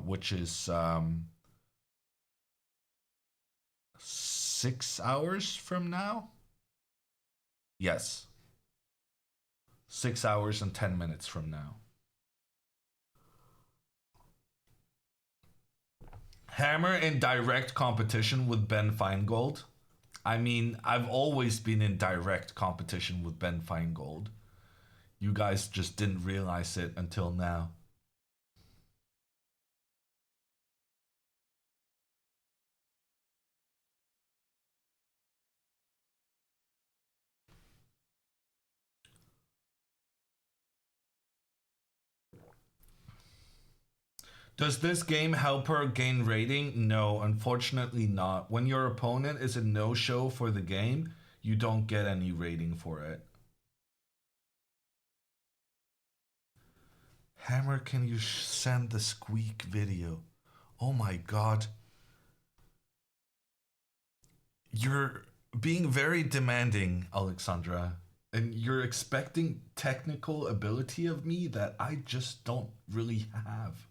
which is 6 hours from now. Yes. 6 hours and 10 minutes from now. Hammer in direct competition with Ben Feingold. I mean, I've always been in direct competition with Ben Feingold. You guys just didn't realize it until now. Does this game help her gain rating? No, unfortunately not. When your opponent is a no-show for the game, you don't get any rating for it. Hammer, can you send the squeak video? Oh my god. You're being very demanding, Alexandra. And you're expecting technical ability of me that I just don't really have.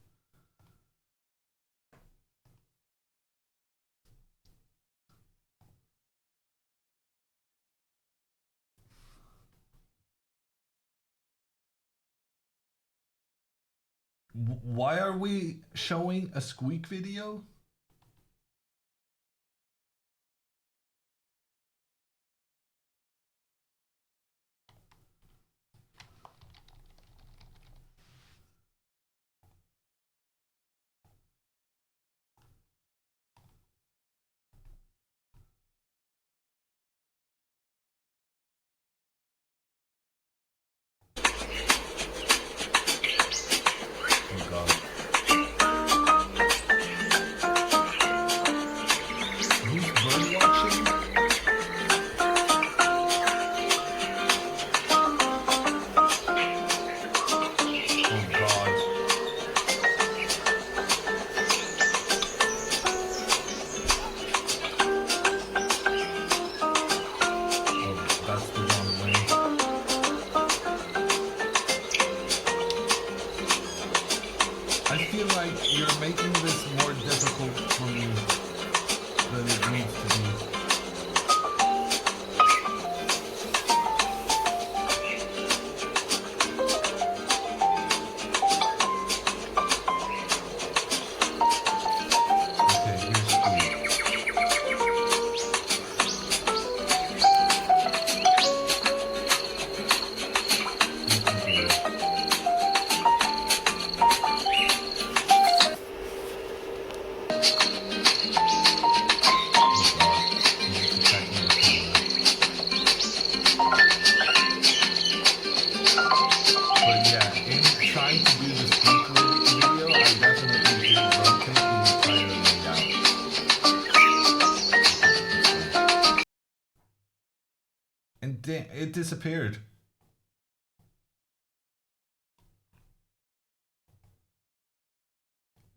Why are we showing a squeak video? Oh god. Who's bird watching? Oh god. Oh, that's the wrong way. I feel like you're making this more difficult for me than it needs to be. Okay, here's squeak. But yeah, in trying to do this video, I definitely did rotate and try to lay out. And it disappeared.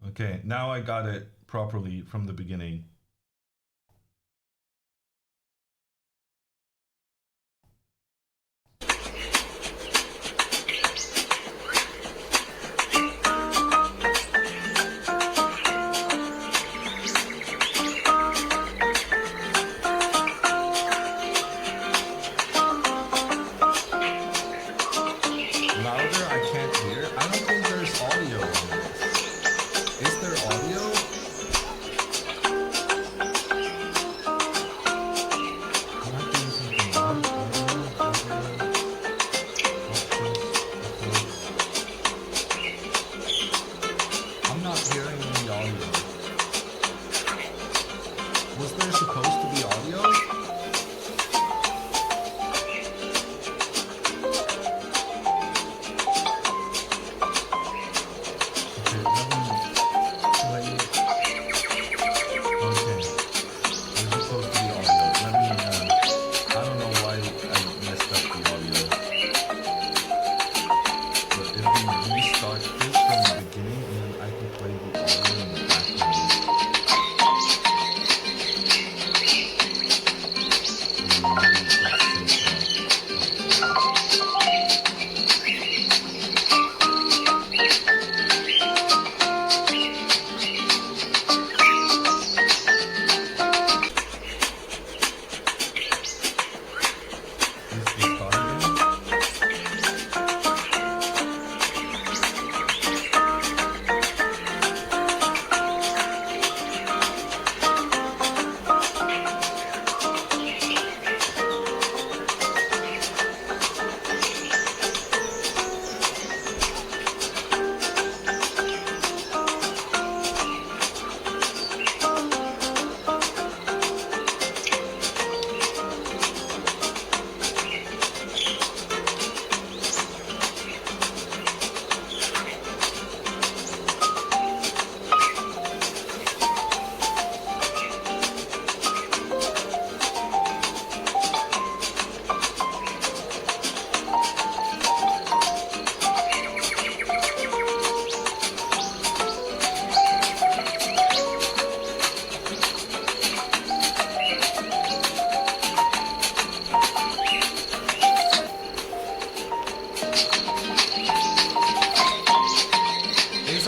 Okay, now I got it properly from the beginning.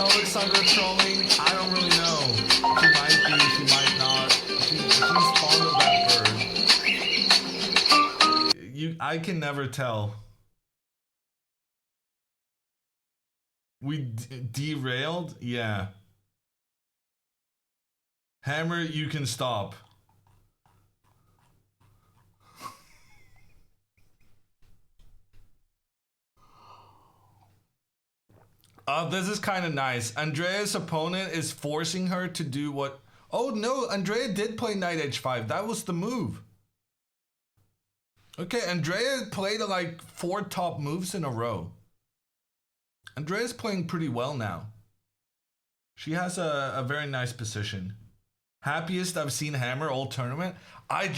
Alexandra trolling? I don't really know. She might be, she might not. She's fond of that bird. I can never tell. We derailed? Yeah. Hammer, you can stop. This is kind of nice. Andrea's opponent is forcing her to do what... Oh no, Andrea did play knight h5. That was the move. Okay, Andrea played like 4 top moves in a row. Andrea's playing pretty well now. She has a very nice position. Happiest I've seen Hammer all tournament. I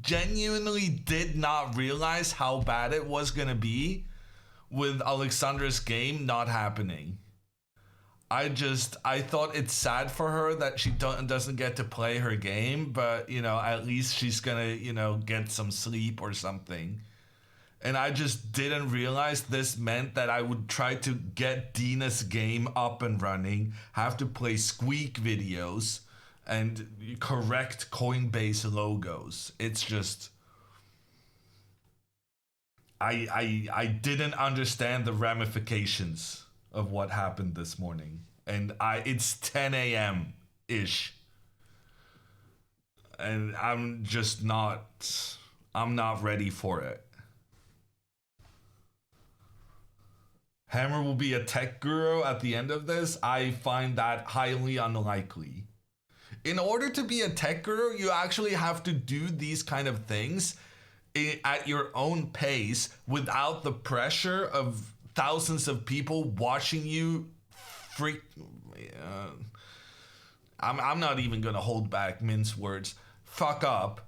genuinely did not realize how bad it was gonna be with Alexandra's game not happening. I thought it's sad for her that she doesn't get to play her game, but you know, at least she's gonna, you know, get some sleep or something. And I just didn't realize this meant that I would try to get Dina's game up and running, have to play squeak videos and correct Coinbase logos. It's just... I didn't understand the ramifications of what happened this morning. And it's 10 a.m. ish. And I'm not ready for it. Hammer will be a tech guru at the end of this. I find that highly unlikely. In order to be a tech guru, you actually have to do these kind of things at your own pace without the pressure of thousands of people watching you I'm not even gonna hold back mince words. Fuck up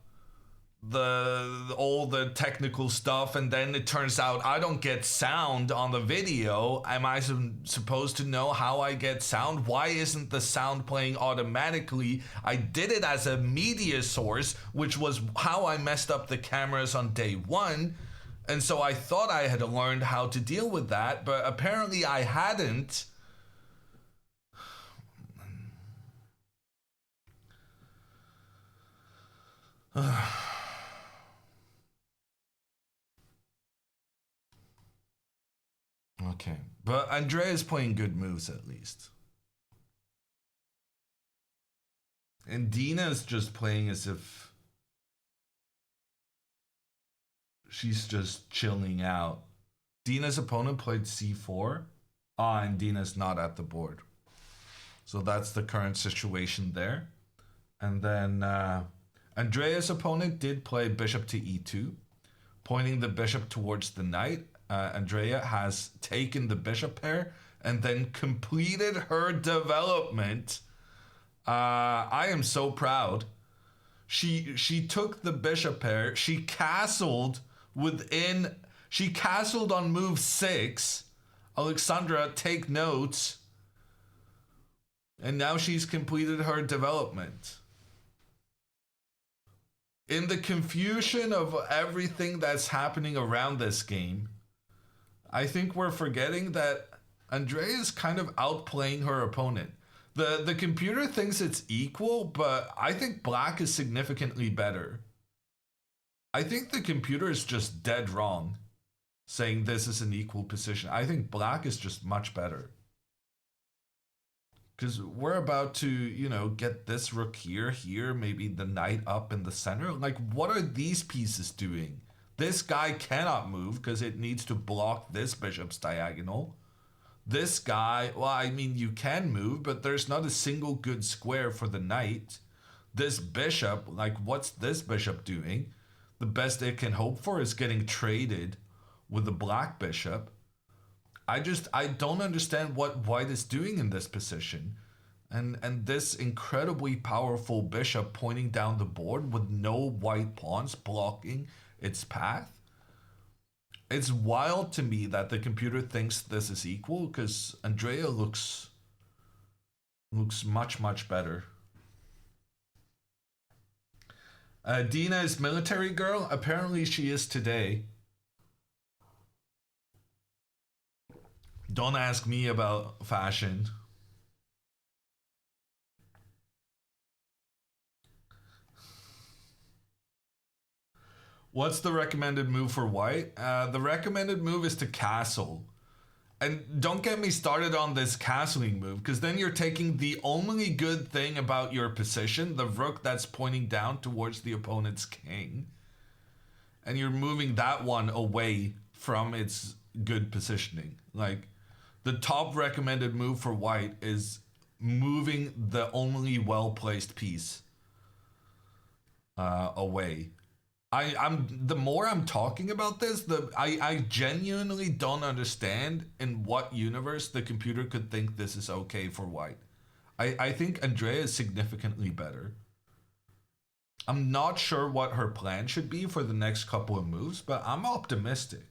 all the technical stuff, and then it turns out I don't get sound on the video. Am I supposed to know how I get sound? Why isn't the sound playing automatically? I did it as a media source, which was how I messed up the cameras on day 1, and so I thought I had learned how to deal with that, but apparently I hadn't. Okay, but Andrea is playing good moves at least. And Dina is just playing as if she's just chilling out. Dina's opponent played c4. And Dina's not at the board. So that's the current situation there. And then Andrea's opponent did play bishop to e2, pointing the bishop towards the knight. Andrea has taken the bishop pair and then completed her development. I am so proud. She took the bishop pair. She castled on move 6. Alexandra, take notes. And now she's completed her development. In the confusion of everything that's happening around this game, I think we're forgetting that Andrea is kind of outplaying her opponent. The computer thinks it's equal, but I think black is significantly better. I think the computer is just dead wrong, saying this is an equal position. I think black is just much better. Because we're about to, you know, get this rook here, maybe the knight up in the center. Like, what are these pieces doing? This guy cannot move because it needs to block this bishop's diagonal. This guy, well, I mean, you can move, but there's not a single good square for the knight. This bishop, like, what's this bishop doing? The best it can hope for is getting traded with the black bishop. I don't understand what white is doing in this position. And this incredibly powerful bishop pointing down the board with no white pawns blocking its path. It's wild to me that the computer thinks this is equal, because Andrea looks much, much better. Dina is military girl. Apparently she is today. Don't ask me about fashion. What's the recommended move for white? The recommended move is to castle. And don't get me started on this castling move, because then you're taking the only good thing about your position, the rook that's pointing down towards the opponent's king, and you're moving that one away from its good positioning. Like, the top recommended move for white is moving the only well-placed piece away. The more I'm talking about this, I genuinely don't understand in what universe the computer could think this is okay for white. I think Andrea is significantly better. I'm not sure what her plan should be for the next couple of moves, but I'm optimistic.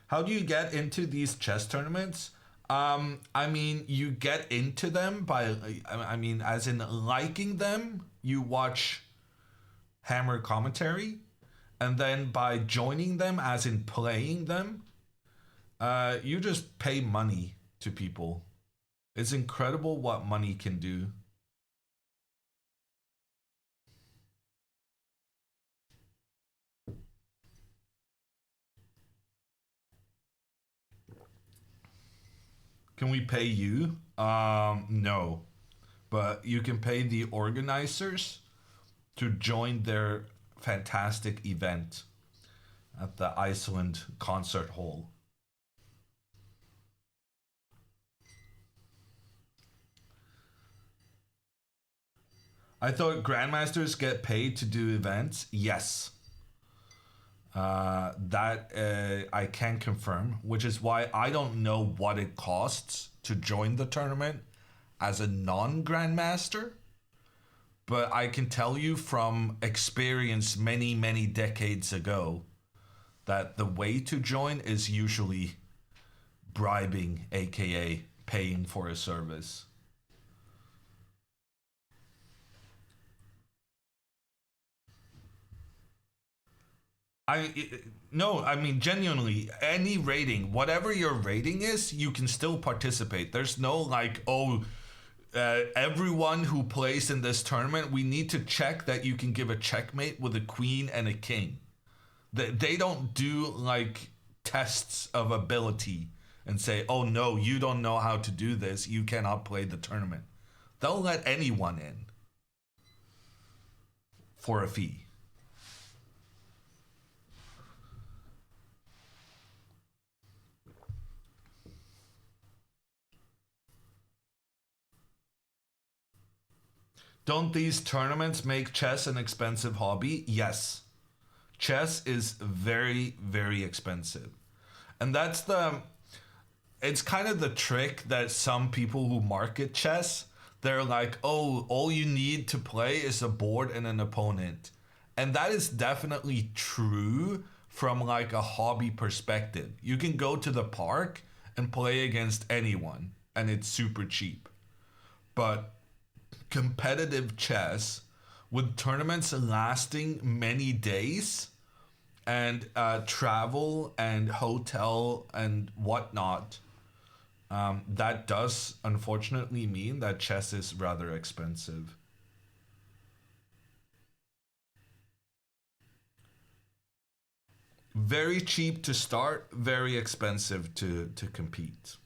How do you get into these chess tournaments? I mean, you get into them by, I mean, as in liking them, you watch Hammer commentary, and then by joining them, as in playing them, you just pay money to people. It's incredible what money can do. Can we pay you? No. But you can pay the organizers to join their fantastic event at the Iceland Concert Hall. I thought grandmasters get paid to do events. Yes. That I can confirm, which is why I don't know what it costs to join the tournament as a non-grandmaster. But I can tell you from experience many, many decades ago that the way to join is usually bribing, aka paying for a service. No, I mean, genuinely, any rating, whatever your rating is, you can still participate. There's no like, oh, everyone who plays in this tournament, we need to check that you can give a checkmate with a queen and a king. They don't do like tests of ability and say, oh no, you don't know how to do this, you cannot play the tournament. They'll let anyone in for a fee. Don't these tournaments make chess an expensive hobby? Yes. Chess is very, very expensive. And that's it's kind of the trick that some people who market chess, they're like, oh, all you need to play is a board and an opponent. And that is definitely true from like a hobby perspective. You can go to the park and play against anyone, and it's super cheap. But competitive chess with tournaments lasting many days and travel and hotel and whatnot, that does unfortunately mean that chess is rather expensive. Very cheap to start, very expensive to compete.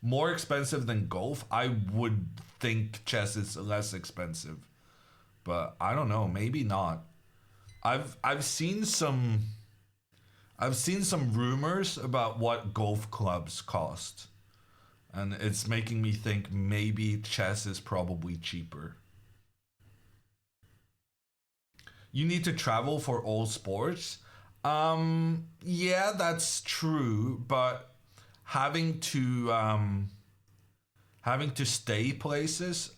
More expensive than golf. I would think chess is less expensive, but I don't know, maybe not. I've seen some rumors about what golf clubs cost, and it's making me think maybe chess is probably cheaper. You need to travel for all sports. Yeah, that's true, but having to stay places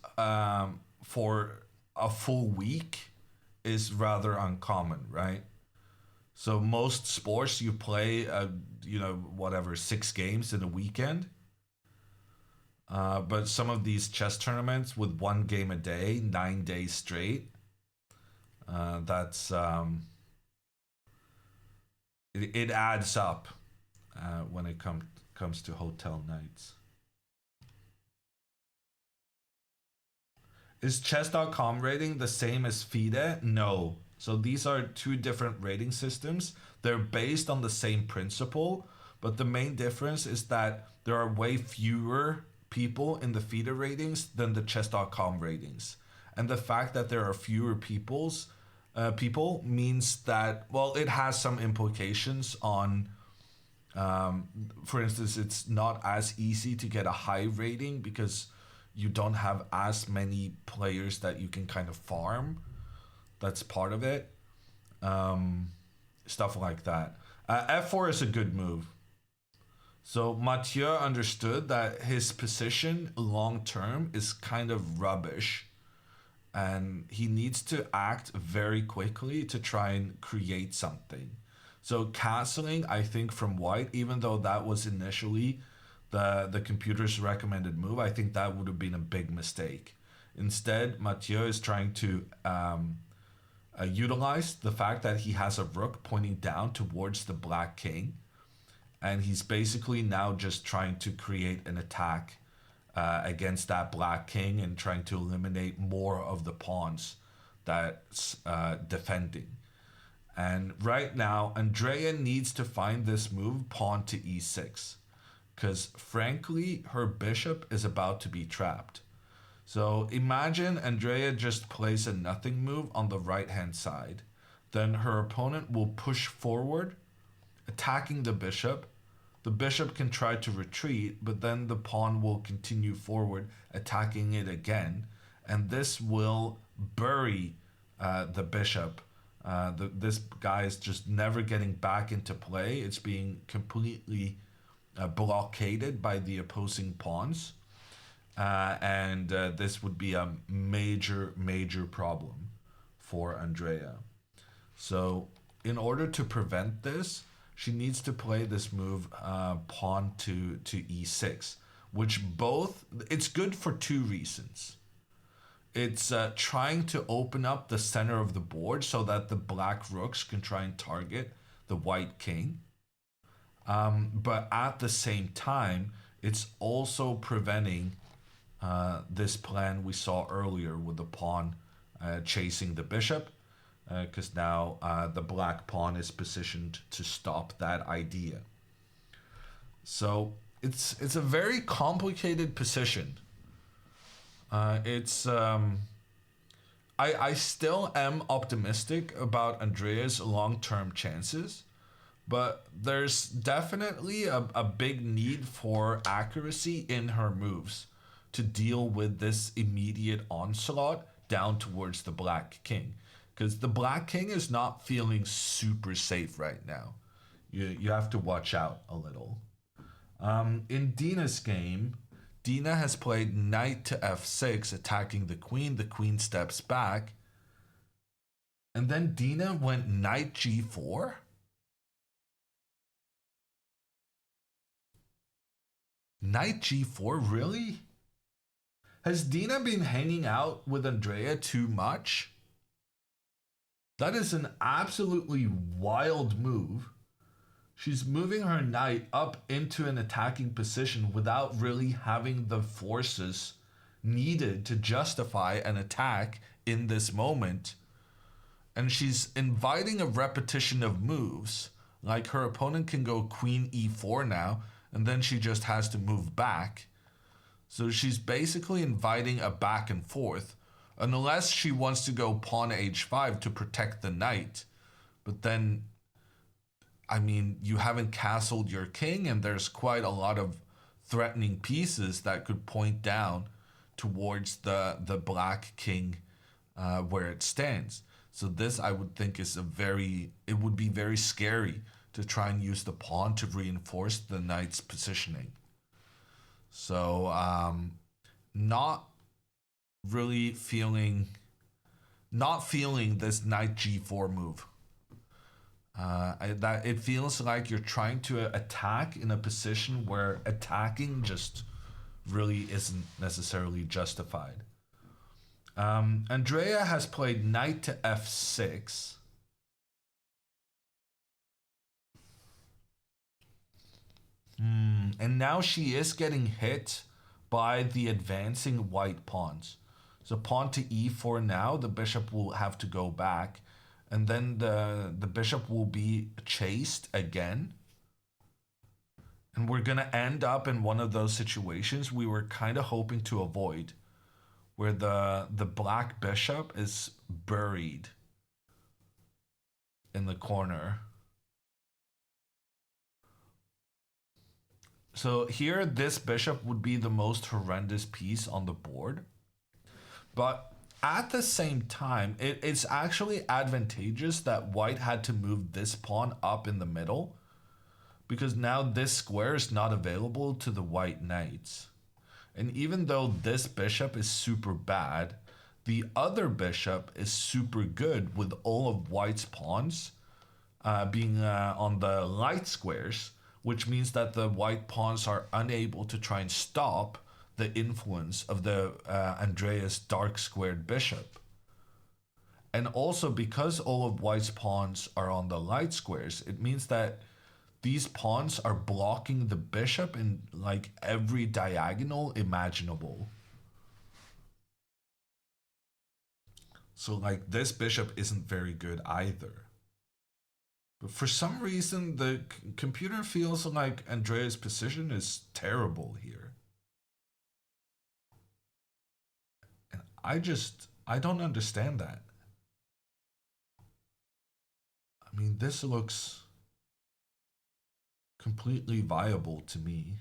for a full week is rather uncommon, right? So most sports you play, whatever, 6 games in a weekend. But some of these chess tournaments with 1 game a day, 9 days straight, that's it adds up when it comes to hotel nights. Is chess.com rating the same as FIDE? No. So these are two different rating systems. They're based on the same principle, but the main difference is that there are way fewer people in the FIDE ratings than the chess.com ratings. And the fact that there are fewer people means that, well, it has some implications on, for instance, it's not as easy to get a high rating because you don't have as many players that you can kind of farm. That's part of it. Stuff like that. F4 is a good move. So Mathieu understood that his position long term is kind of rubbish, and he needs to act very quickly to try and create something. So castling, I think, from white, even though that was initially the computer's recommended move, I think that would have been a big mistake. Instead, Mathieu is trying to utilize the fact that he has a rook pointing down towards the black king, and he's basically now just trying to create an attack against that black king and trying to eliminate more of the pawns that's defending. And right now, Andrea needs to find this move, pawn to e6, because frankly, her bishop is about to be trapped. So imagine Andrea just plays a nothing move on the right-hand side. Then her opponent will push forward, attacking the bishop. The bishop can try to retreat, but then the pawn will continue forward, attacking it again. And this will bury the bishop. This guy is just never getting back into play. It's being completely blockaded by the opposing pawns. And this would be a major problem for Andrea. So in order to prevent this, she needs to play this move, pawn to e6, which it's good for two reasons. It's trying to open up the center of the board so that the black rooks can try and target the white king. But at the same time, it's also preventing this plan we saw earlier with the pawn chasing the bishop, because now the black pawn is positioned to stop that idea. So it's a very complicated position. I still am optimistic about Andrea's long-term chances, but there's definitely a big need for accuracy in her moves to deal with this immediate onslaught down towards the black king. Because the black king is not feeling super safe right now. You have to watch out a little. In Dina's game, Dina has played knight to f6, attacking the queen. The queen steps back. And then Dina went knight g4. Knight g4, really? Has Dina been hanging out with Andrea too much? That is an absolutely wild move. She's moving her knight up into an attacking position without really having the forces needed to justify an attack in this moment. And she's inviting a repetition of moves. Like her opponent can go queen e4 now, and then she just has to move back. So she's basically inviting a back and forth, unless she wants to go pawn h5 to protect the knight. But then, I mean, you haven't castled your king, and there's quite a lot of threatening pieces that could point down towards the black king where it stands. So this, I would think, it would be very scary to try and use the pawn to reinforce the knight's positioning. So, not feeling this knight g4 move. That it feels like you're trying to attack in a position where attacking just really isn't necessarily justified. Andrea has played knight to f6. And now she is getting hit by the advancing white pawns. So pawn to e4 now, the bishop will have to go back. And then the bishop will be chased again. And we're going to end up in one of those situations we were kind of hoping to avoid, where the black bishop is buried in the corner. So here, this bishop would be the most horrendous piece on the board. But at the same time, it's actually advantageous that white had to move this pawn up in the middle, because now this square is not available to the white knights. And even though this bishop is super bad, the other bishop is super good with all of white's pawns being on the light squares, which means that the white pawns are unable to try and stop the influence of the Andreas dark squared bishop. And also because all of white's pawns are on the light squares, it means that these pawns are blocking the bishop in like every diagonal imaginable. So like this bishop isn't very good either. But for some reason, the computer feels like Andrea's position is terrible here. And I don't understand that. I mean, this looks completely viable to me.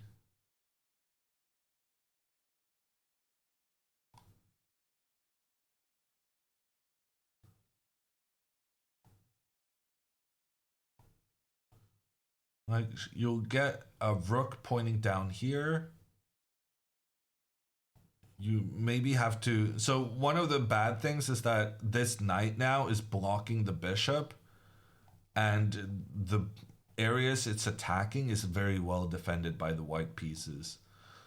Like, you'll get a rook pointing down here. You maybe have to... So one of the bad things is that this knight now is blocking the bishop, and the areas it's attacking is very well defended by the white pieces.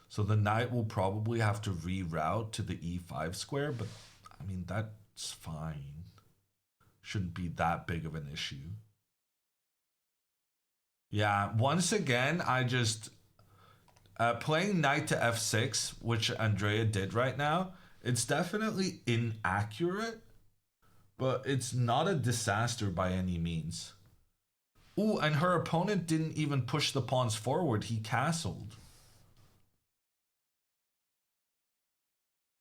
So the knight will probably have to reroute to the e5 square, but I mean, that's fine. Shouldn't be that big of an issue. Yeah, once again, I just... playing knight to f6, which Andrea did right now, it's definitely inaccurate, but it's not a disaster by any means. Ooh, and her opponent didn't even push the pawns forward. He castled.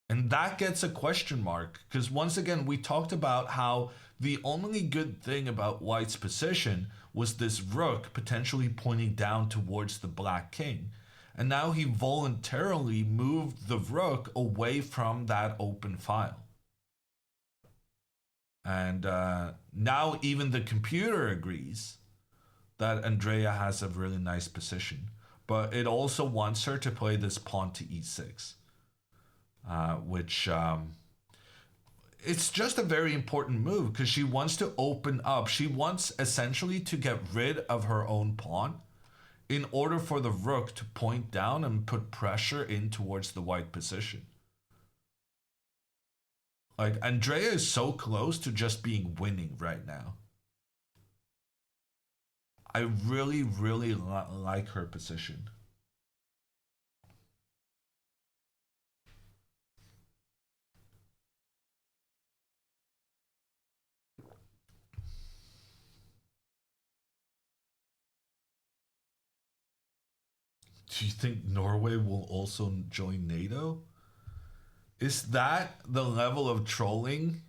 And that gets a question mark, because once again, we talked about how the only good thing about white's position was this rook potentially pointing down towards the black king. And now he voluntarily moved the rook away from that open file. And now even the computer agrees that Andrea has a really nice position. But it also wants her to play this pawn to e6. Which it's just a very important move, because she wants to open up. She wants essentially to get rid of her own pawn in order for the rook to point down and put pressure in towards the white position. Like, Andrea is so close to just being winning right now. I really, really like her position. Do you think Norway will also join NATO? Is that the level of trolling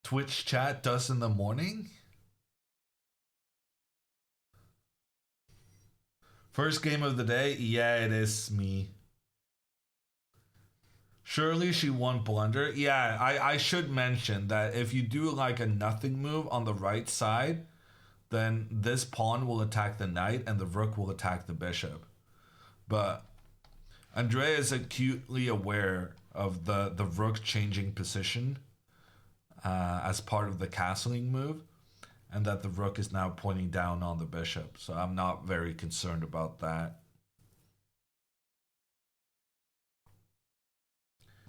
Twitch chat does in the morning? First game of the day? Yeah, it is me. Surely she won't blunder. Yeah, I should mention that if you do like a nothing move on the right side, then this pawn will attack the knight and the rook will attack the bishop. But Andrea is acutely aware of the rook changing position as part of the castling move, and that the rook is now pointing down on the bishop. So I'm not very concerned about that.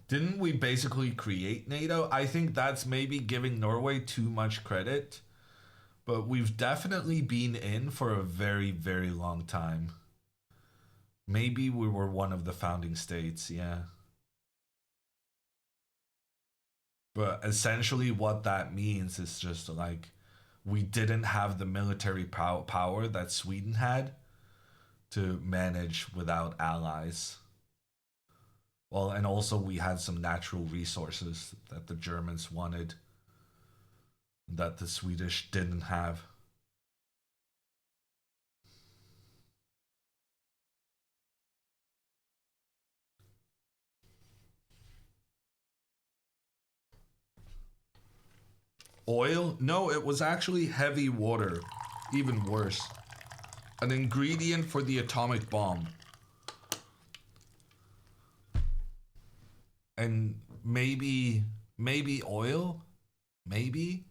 Didn't we basically create NATO? I think that's maybe giving Norway too much credit. But we've definitely been in for a very, very long time. Maybe we were one of the founding states, yeah. But essentially what that means is just like we didn't have the military power that Sweden had to manage without allies. Well, and also we had some natural resources that the Germans wanted that the Swedish didn't have. Oil? No, it was actually heavy water. Even worse. An ingredient for the atomic bomb. And maybe oil? Maybe?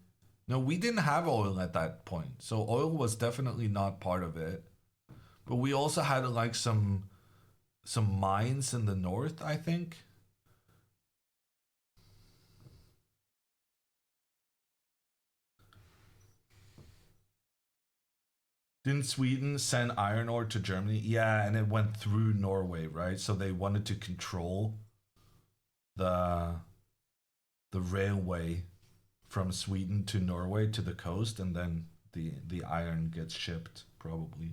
No, we didn't have oil at that point. So oil was definitely not part of it. But we also had like some mines in the north, I think. Didn't Sweden send iron ore to Germany? Yeah, and it went through Norway, right? So they wanted to control the railway from Sweden to Norway to the coast, and then the iron gets shipped, probably.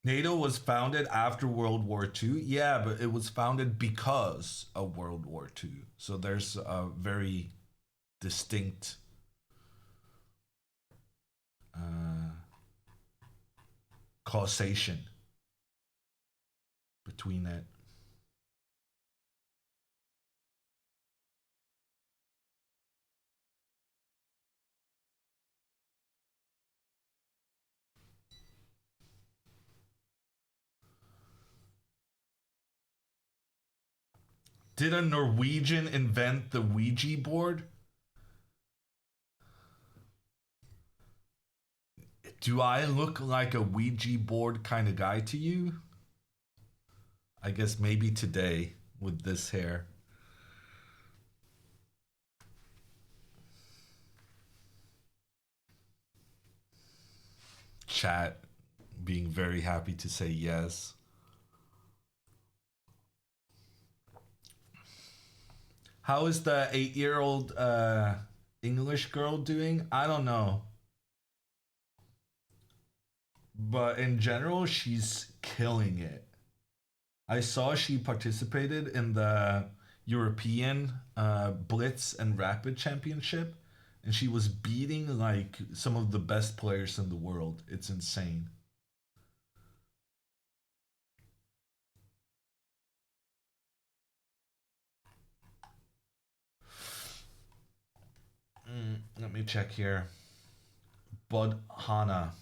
NATO was founded after World War II. Yeah, but it was founded because of World War II. So there's a very distinct causation between it. Did a Norwegian invent the Ouija board? Do I look like a Ouija board kind of guy to you? I guess maybe today with this hair. Chat being very happy to say yes. How is the 8-year-old English girl doing? I don't know. But in general, she's killing it. I saw she participated in the European Blitz and Rapid Championship, and she was beating like some of the best players in the world. It's insane. Let me check here. Bud Hana.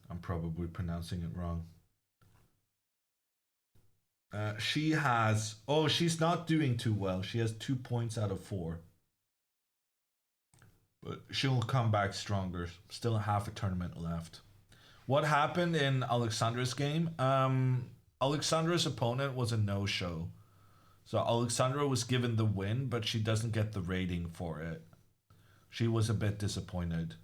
I'm probably pronouncing it wrong. She has... Oh, she's not doing too well. She has 2 points out of 4. But she'll come back stronger. Still half a tournament left. What happened in Alexandra's game? Alexandra's opponent was a no-show. So Alexandra was given the win, but she doesn't get the rating for it. She was a bit disappointed.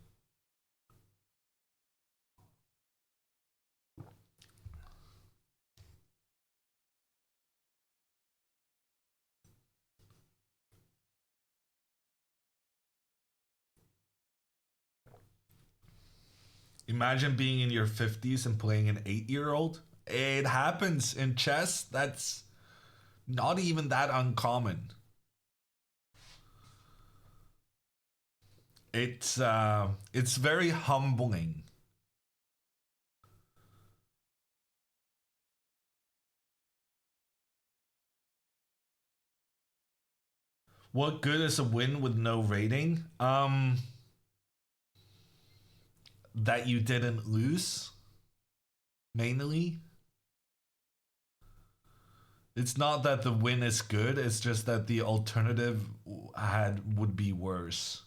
Imagine being in your 50s and playing an 8-year-old. It happens in chess. That's not even that uncommon. It's very humbling. What good is a win with no rating? That you didn't lose, mainly. It's not that the win is good, it's just that the alternative would be worse.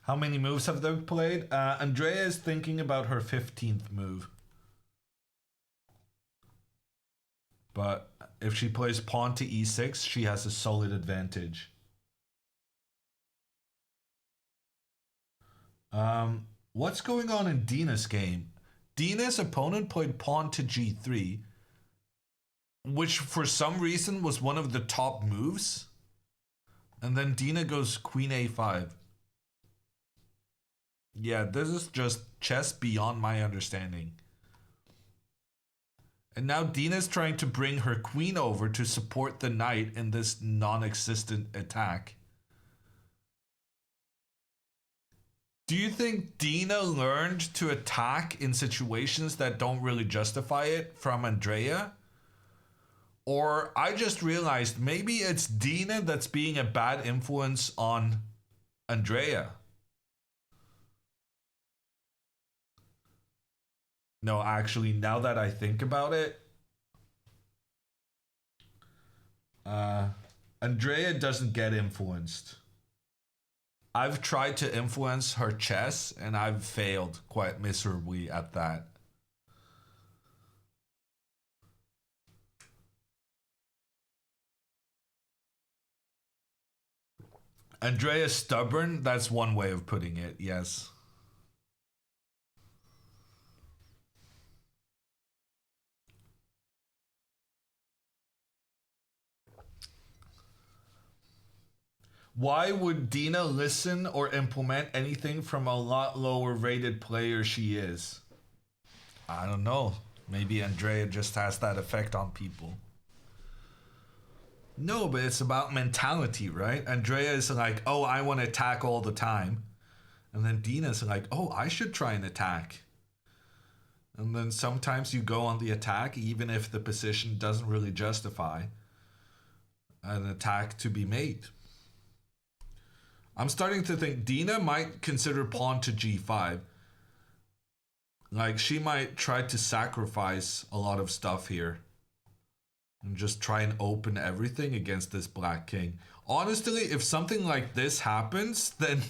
How many moves have they played? Andrea is thinking about her 15th move. But if she plays pawn to e6, she has a solid advantage. What's going on in Dina's game? Dina's opponent played pawn to g3, which for some reason was one of the top moves. And then Dina goes queen a5. Yeah, this is just chess beyond my understanding. And now Dina's trying to bring her queen over to support the knight in this non-existent attack. Do you think Dina learned to attack in situations that don't really justify it from Andrea? Or I just realized maybe it's Dina that's being a bad influence on Andrea. No, actually, now that I think about it, Andrea doesn't get influenced. I've tried to influence her chess and I've failed quite miserably at that. Andrea's stubborn, that's one way of putting it, yes. Why would Dina listen or implement anything from a lot lower rated player she is? I don't know. Maybe Andrea just has that effect on people. No, but it's about mentality, right? Andrea is like, oh, I want to attack all the time. And then Dina's like, oh, I should try and attack. And then sometimes you go on the attack, even if the position doesn't really justify an attack to be made. I'm starting to think Dina might consider pawn to g5. Like, she might try to sacrifice a lot of stuff here and just try and open everything against this black king. Honestly, if something like this happens, then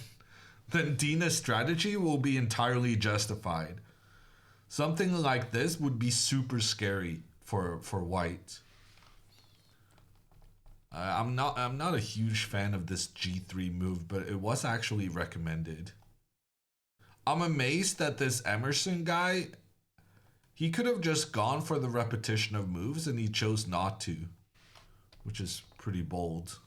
Dina's strategy will be entirely justified. Something like this would be super scary for white. I'm not a huge fan of this g3 move, but it was actually recommended. I'm amazed that this Emerson guy, he could have just gone for the repetition of moves and he chose not to, which is pretty bold.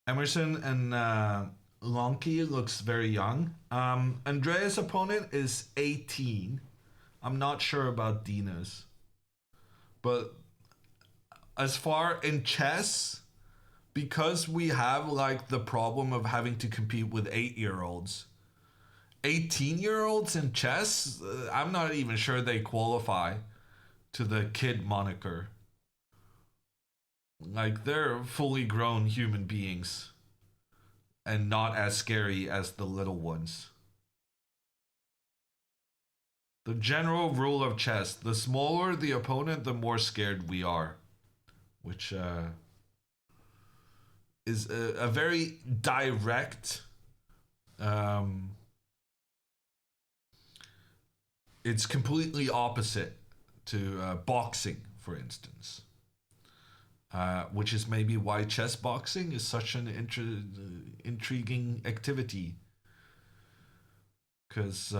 Emerson and Lonky looks very young. Andrea's opponent is 18. I'm not sure about Dina's. But as far in chess, because we have like the problem of having to compete with 8-year-olds, 18-year-olds in chess, I'm not even sure they qualify to the kid moniker. Like, they're fully grown human beings and not as scary as the little ones. The general rule of chess, the smaller the opponent, the more scared we are. Which is a very direct... it's completely opposite to boxing, for instance. Which is maybe why chess boxing is such an intriguing activity. Because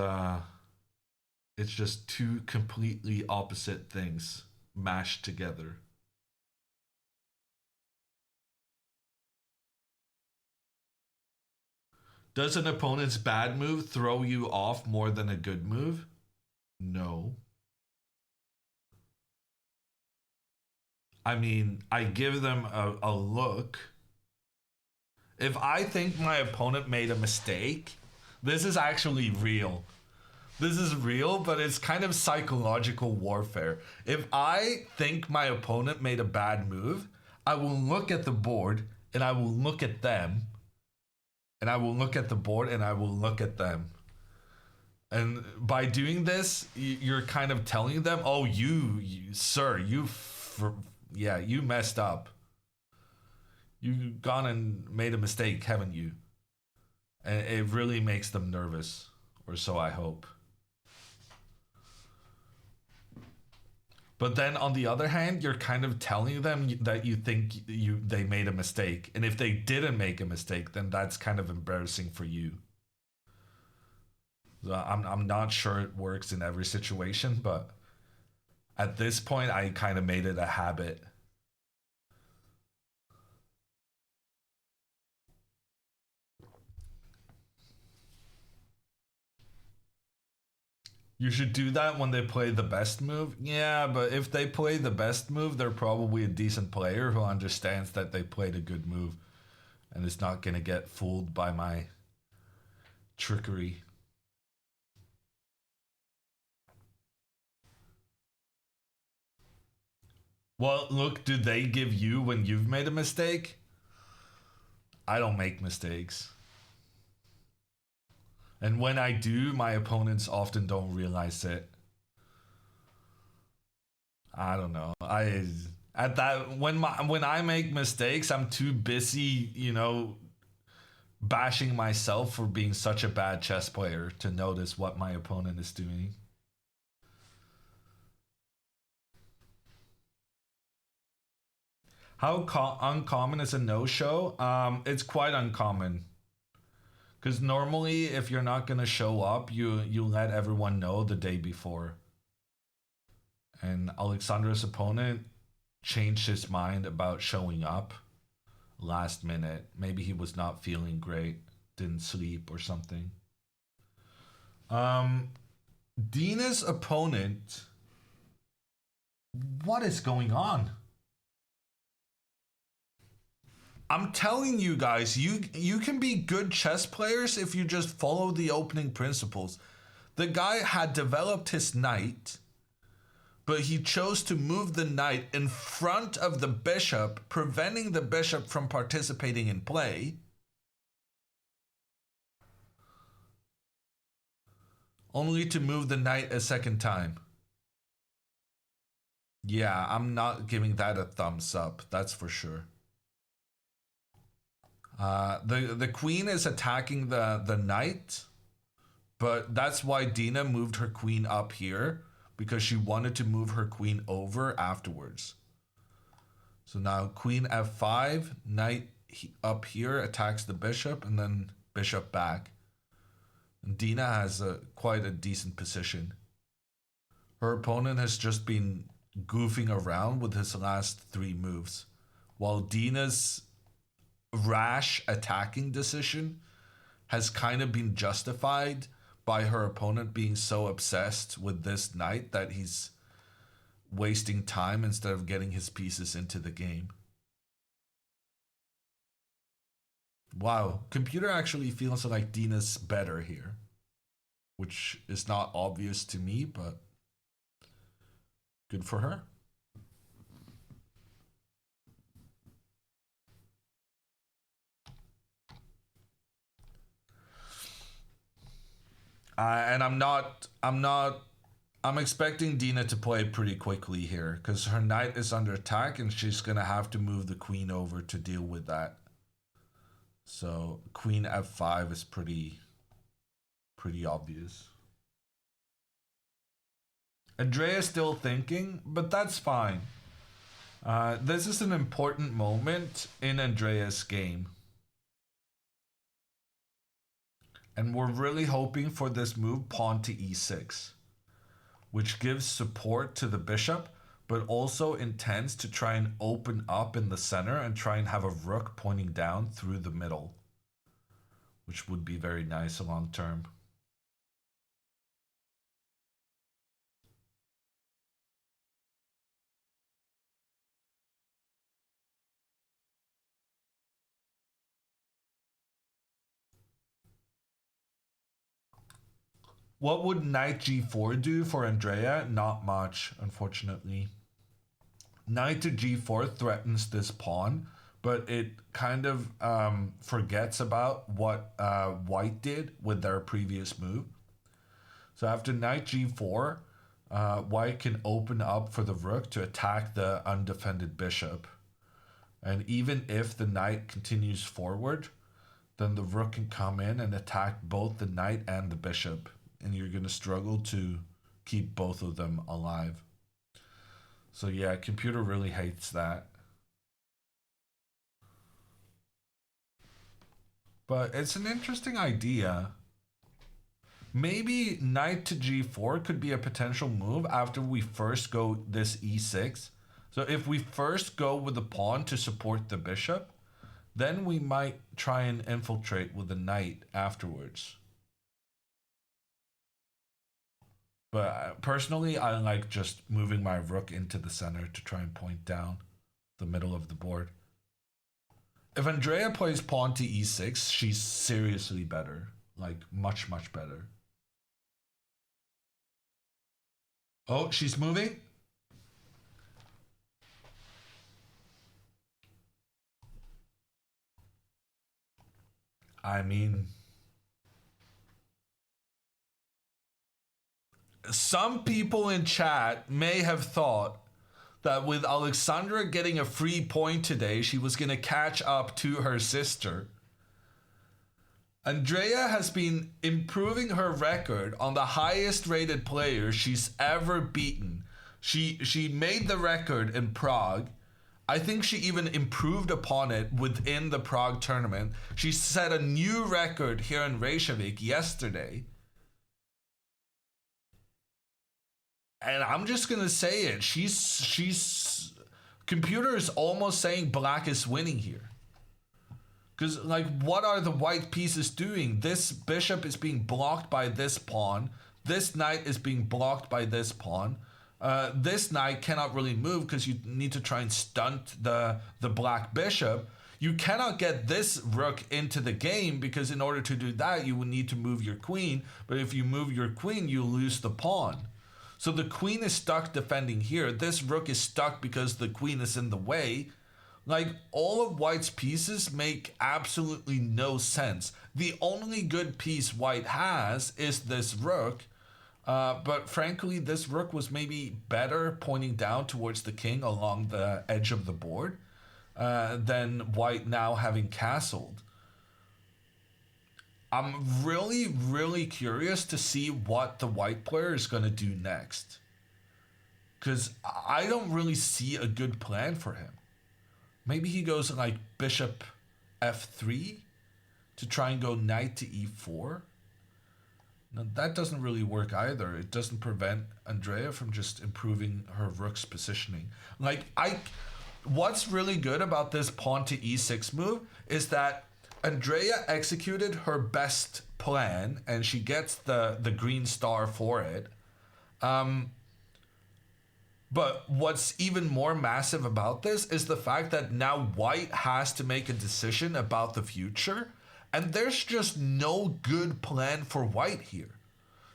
it's just two completely opposite things mashed together. Does an opponent's bad move throw you off more than a good move? No. I mean, I give them a look. If I think my opponent made a mistake, this is actually real. This is real, but it's kind of psychological warfare. If I think my opponent made a bad move, I will look at the board and I will look at them. And I will look at the board and I will look at them. And by doing this, you're kind of telling them, oh, you sir, you messed up. You've gone and made a mistake, haven't you? And it really makes them nervous, or so I hope. But then on the other hand, you're kind of telling them that you think they made a mistake. And if they didn't make a mistake, then that's kind of embarrassing for you. So I'm not sure it works in every situation, but at this point, I kind of made it a habit. You should do that when they play the best move. Yeah, but if they play the best move, they're probably a decent player who understands that they played a good move and is not going to get fooled by my trickery. What look do they give you when you've made a mistake? I don't make mistakes. And when I do, my opponents often don't realize it. I don't know. When I make mistakes, I'm too busy, bashing myself for being such a bad chess player to notice what my opponent is doing. How uncommon is a no-show? It's quite uncommon. Because normally, if you're not going to show up, you let everyone know the day before. And Alexandra's opponent changed his mind about showing up last minute. Maybe he was not feeling great, didn't sleep or something. Dina's opponent... What is going on? I'm telling you guys, you can be good chess players if you just follow the opening principles. The guy had developed his knight, but he chose to move the knight in front of the bishop, preventing the bishop from participating in play. Only to move the knight a second time. Yeah, I'm not giving that a thumbs up, that's for sure. The queen is attacking the knight, but that's why Dina moved her queen up here, because she wanted to move her queen over afterwards. So now queen f5, knight up here attacks the bishop, and then bishop back. And Dina has quite a decent position. Her opponent has just been goofing around with his last 3 moves, while Dina's rash attacking decision has kind of been justified by her opponent being so obsessed with this knight that he's wasting time instead of getting his pieces into the game. Wow, computer actually feels like Dina's better here, which is not obvious to me, but good for her. And I'm expecting Dina to play pretty quickly here because her knight is under attack and she's going to have to move the queen over to deal with that. So queen f5 is pretty obvious. Andrea's still thinking, but that's fine. This is an important moment in Andrea's game. And we're really hoping for this move, pawn to e6, which gives support to the bishop, but also intends to try and open up in the center and try and have a rook pointing down through the middle, which would be very nice long term. What would knight g4 do for Andrea? Not much, unfortunately. Knight to g4 threatens this pawn, but it kind of forgets about what white did with their previous move. So after knight g4, white can open up for the rook to attack the undefended bishop. And even if the knight continues forward, then the rook can come in and attack both the knight and the bishop, and you're going to struggle to keep both of them alive. So yeah, computer really hates that. But it's an interesting idea. Maybe knight to g4 could be a potential move after we first go this e6. So if we first go with the pawn to support the bishop, then we might try and infiltrate with the knight afterwards. But personally, I like just moving my rook into the center to try and point down the middle of the board. If Andrea plays pawn to e6, she's seriously better. Like, much, much better. Oh, she's moving? I mean, some people in chat may have thought that with Alexandra getting a free point today, she was going to catch up to her sister. Andrea has been improving her record on the highest rated player she's ever beaten. She made the record in Prague. I think she even improved upon it within the Prague tournament. She set a new record here in Reykjavik yesterday. And I'm just gonna say it. She's computer is almost saying black is winning here. Because, like, what are the white pieces doing? This bishop is being blocked by this pawn. This knight is being blocked by this pawn. This knight cannot really move because you need to try and stunt the black bishop. You cannot get this rook into the game because in order to do that, you would need to move your queen. But if you move your queen, you lose the pawn. So the queen is stuck defending here. This rook is stuck because the queen is in the way. Like, all of white's pieces make absolutely no sense. The only good piece white has is this rook. But frankly, this rook was maybe better pointing down towards the king along the edge of the board than white now having castled. I'm really, really curious to see what the white player is going to do next. Because I don't really see a good plan for him. Maybe he goes like bishop f3 to try and go knight to e4. Now, that doesn't really work either. It doesn't prevent Andrea from just improving her rook's positioning. Like, what's really good about this pawn to e6 move is that Andrea executed her best plan and she gets the green star for it. But what's even more massive about this is the fact that now white has to make a decision about the future, and there's just no good plan for white here.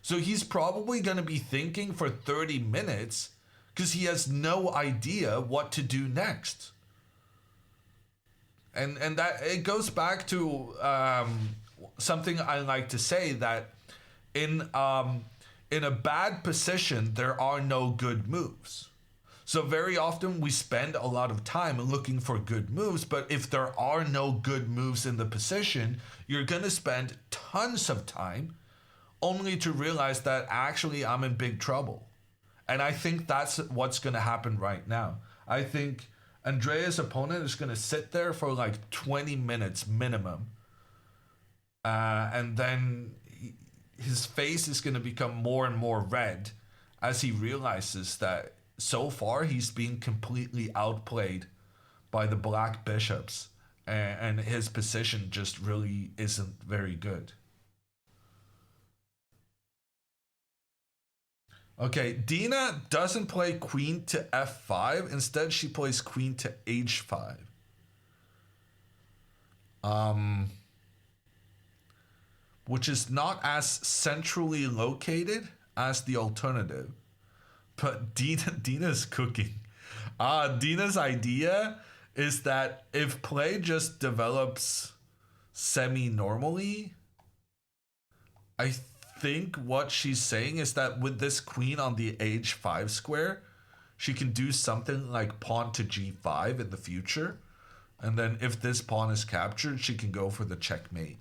So he's probably going to be thinking for 30 minutes because he has no idea what to do next. And that it goes back to something I like to say, that in a bad position, there are no good moves. So very often we spend a lot of time looking for good moves, but if there are no good moves in the position, you're going to spend tons of time only to realize that actually I'm in big trouble. And I think that's what's going to happen right now. I think Andrea's opponent is going to sit there for like 20 minutes minimum. And then his face is going to become more and more red as he realizes that so far he's being completely outplayed by the black bishops. And his position just really isn't very good. Okay, Dina doesn't play queen to f5. Instead, she plays queen to h5. Which is not as centrally located as the alternative. But Dina's cooking. Dina's idea is that if play just develops semi-normally, I think what she's saying is that with this queen on the h5 square, she can do something like pawn to g5 in the future. And then if this pawn is captured, she can go for the checkmate.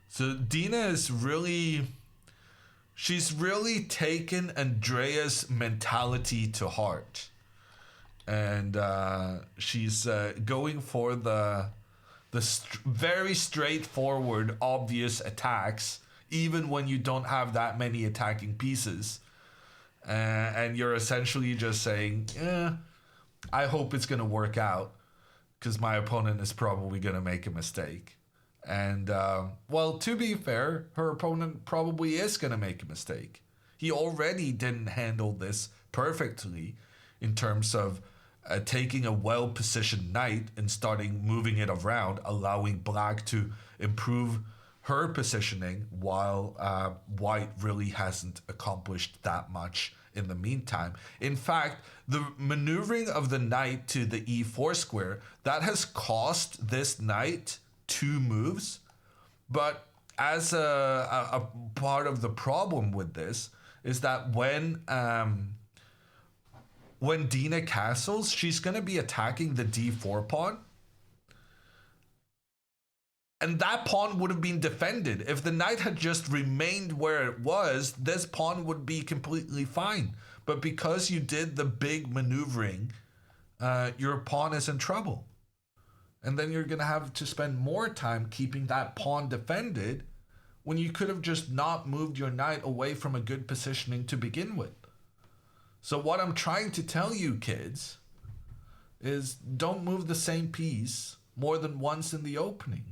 So Dina is really... She's really taken Andrea's mentality to heart. And she's going for the very straightforward, obvious attacks, even when you don't have that many attacking pieces. And you're essentially just saying, I hope it's going to work out, because my opponent is probably going to make a mistake. And, well, to be fair, her opponent probably is going to make a mistake. He already didn't handle this perfectly in terms of taking a well-positioned knight and starting moving it around, allowing black to improve her positioning, while white really hasn't accomplished that much in the meantime. In fact, the maneuvering of the knight to the e4 square, that has cost this knight 2 moves. But as a part of the problem with this is that when Dina castles, she's going to be attacking the d4 pawn. And that pawn would have been defended. If the knight had just remained where it was, this pawn would be completely fine. But because you did the big maneuvering, your pawn is in trouble. And then you're going to have to spend more time keeping that pawn defended when you could have just not moved your knight away from a good positioning to begin with. So what I'm trying to tell you, kids, is don't move the same piece more than once in the opening,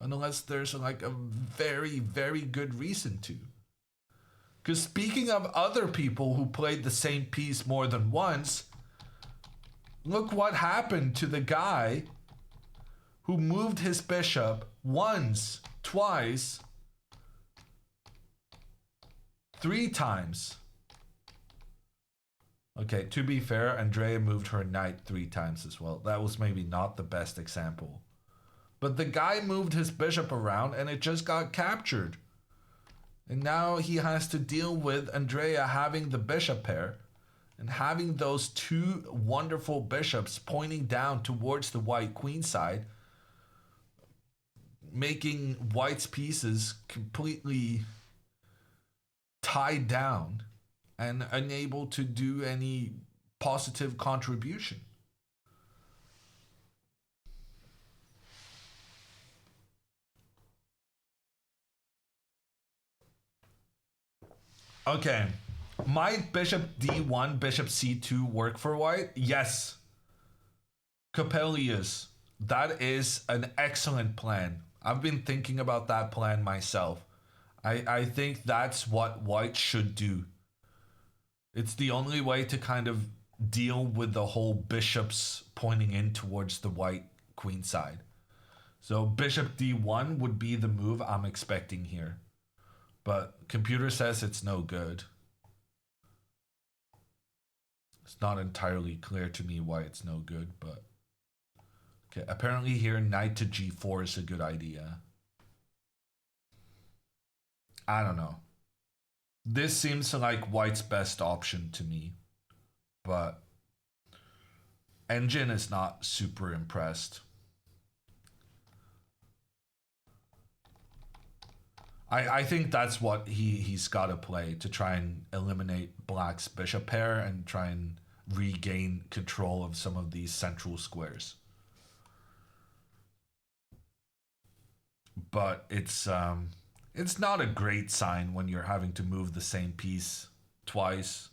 unless there's like a very, very good reason to. Because speaking of other people who played the same piece more than once, look what happened to the guy who moved his bishop once, twice, 3 times. Okay, to be fair, Andrea moved her knight 3 times as well. That was maybe not the best example. But the guy moved his bishop around and it just got captured. And now he has to deal with Andrea having the bishop pair and having those 2 wonderful bishops pointing down towards the white queen side, making white's pieces completely tied down and unable to do any positive contribution. Okay, might bishop d1, bishop c2 work for white? Yes. Coppelius, that is an excellent plan. I've been thinking about that plan myself. I think that's what white should do. It's the only way to kind of deal with the whole bishops pointing in towards the white queen side. So bishop d1 would be the move I'm expecting here. But computer says it's no good. It's not entirely clear to me why it's no good, but... Okay, apparently here knight to g4 is a good idea. I don't know. This seems like white's best option to me, but Engine is not super impressed. I think that's what he's got to play to try and eliminate black's bishop pair and try and regain control of some of these central squares. But it's not a great sign when you're having to move the same piece twice.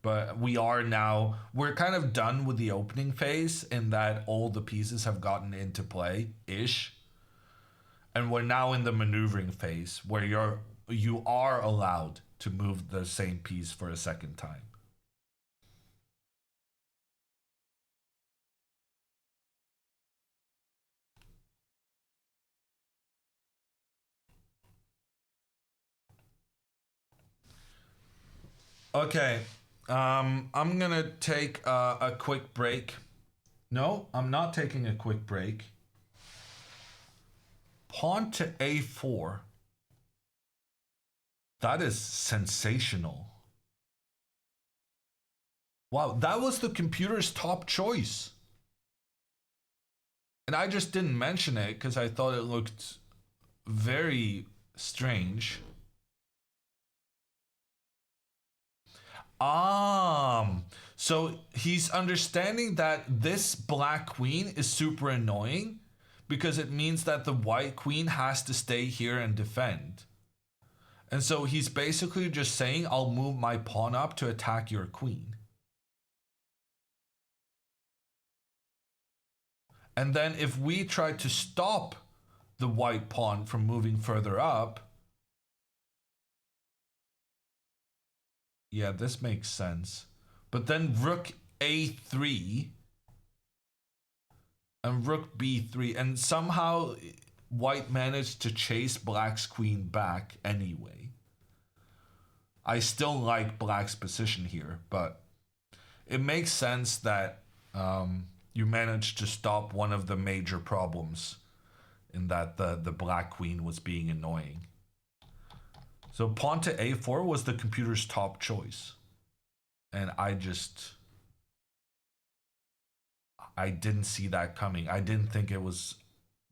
But we're kind of done with the opening phase in that all the pieces have gotten into play-ish. And we're now in the maneuvering phase where you are allowed to move the same piece for a second time. Okay, I'm gonna take a quick break. No, I'm not taking a quick break. Pawn to a4. That is sensational. Wow, that was the computer's top choice. And I just didn't mention it because I thought it looked very strange. So he's understanding that this black queen is super annoying because it means that the white queen has to stay here and defend. And so he's basically just saying, I'll move my pawn up to attack your queen. And then if we try to stop the white pawn from moving further up, yeah, this makes sense. But then rook a3 and rook b3, and somehow white managed to chase black's queen back anyway. I still like black's position here, but it makes sense that you managed to stop one of the major problems in that the black queen was being annoying. So pawn to a4 was the computer's top choice. And I didn't see that coming. I didn't think it was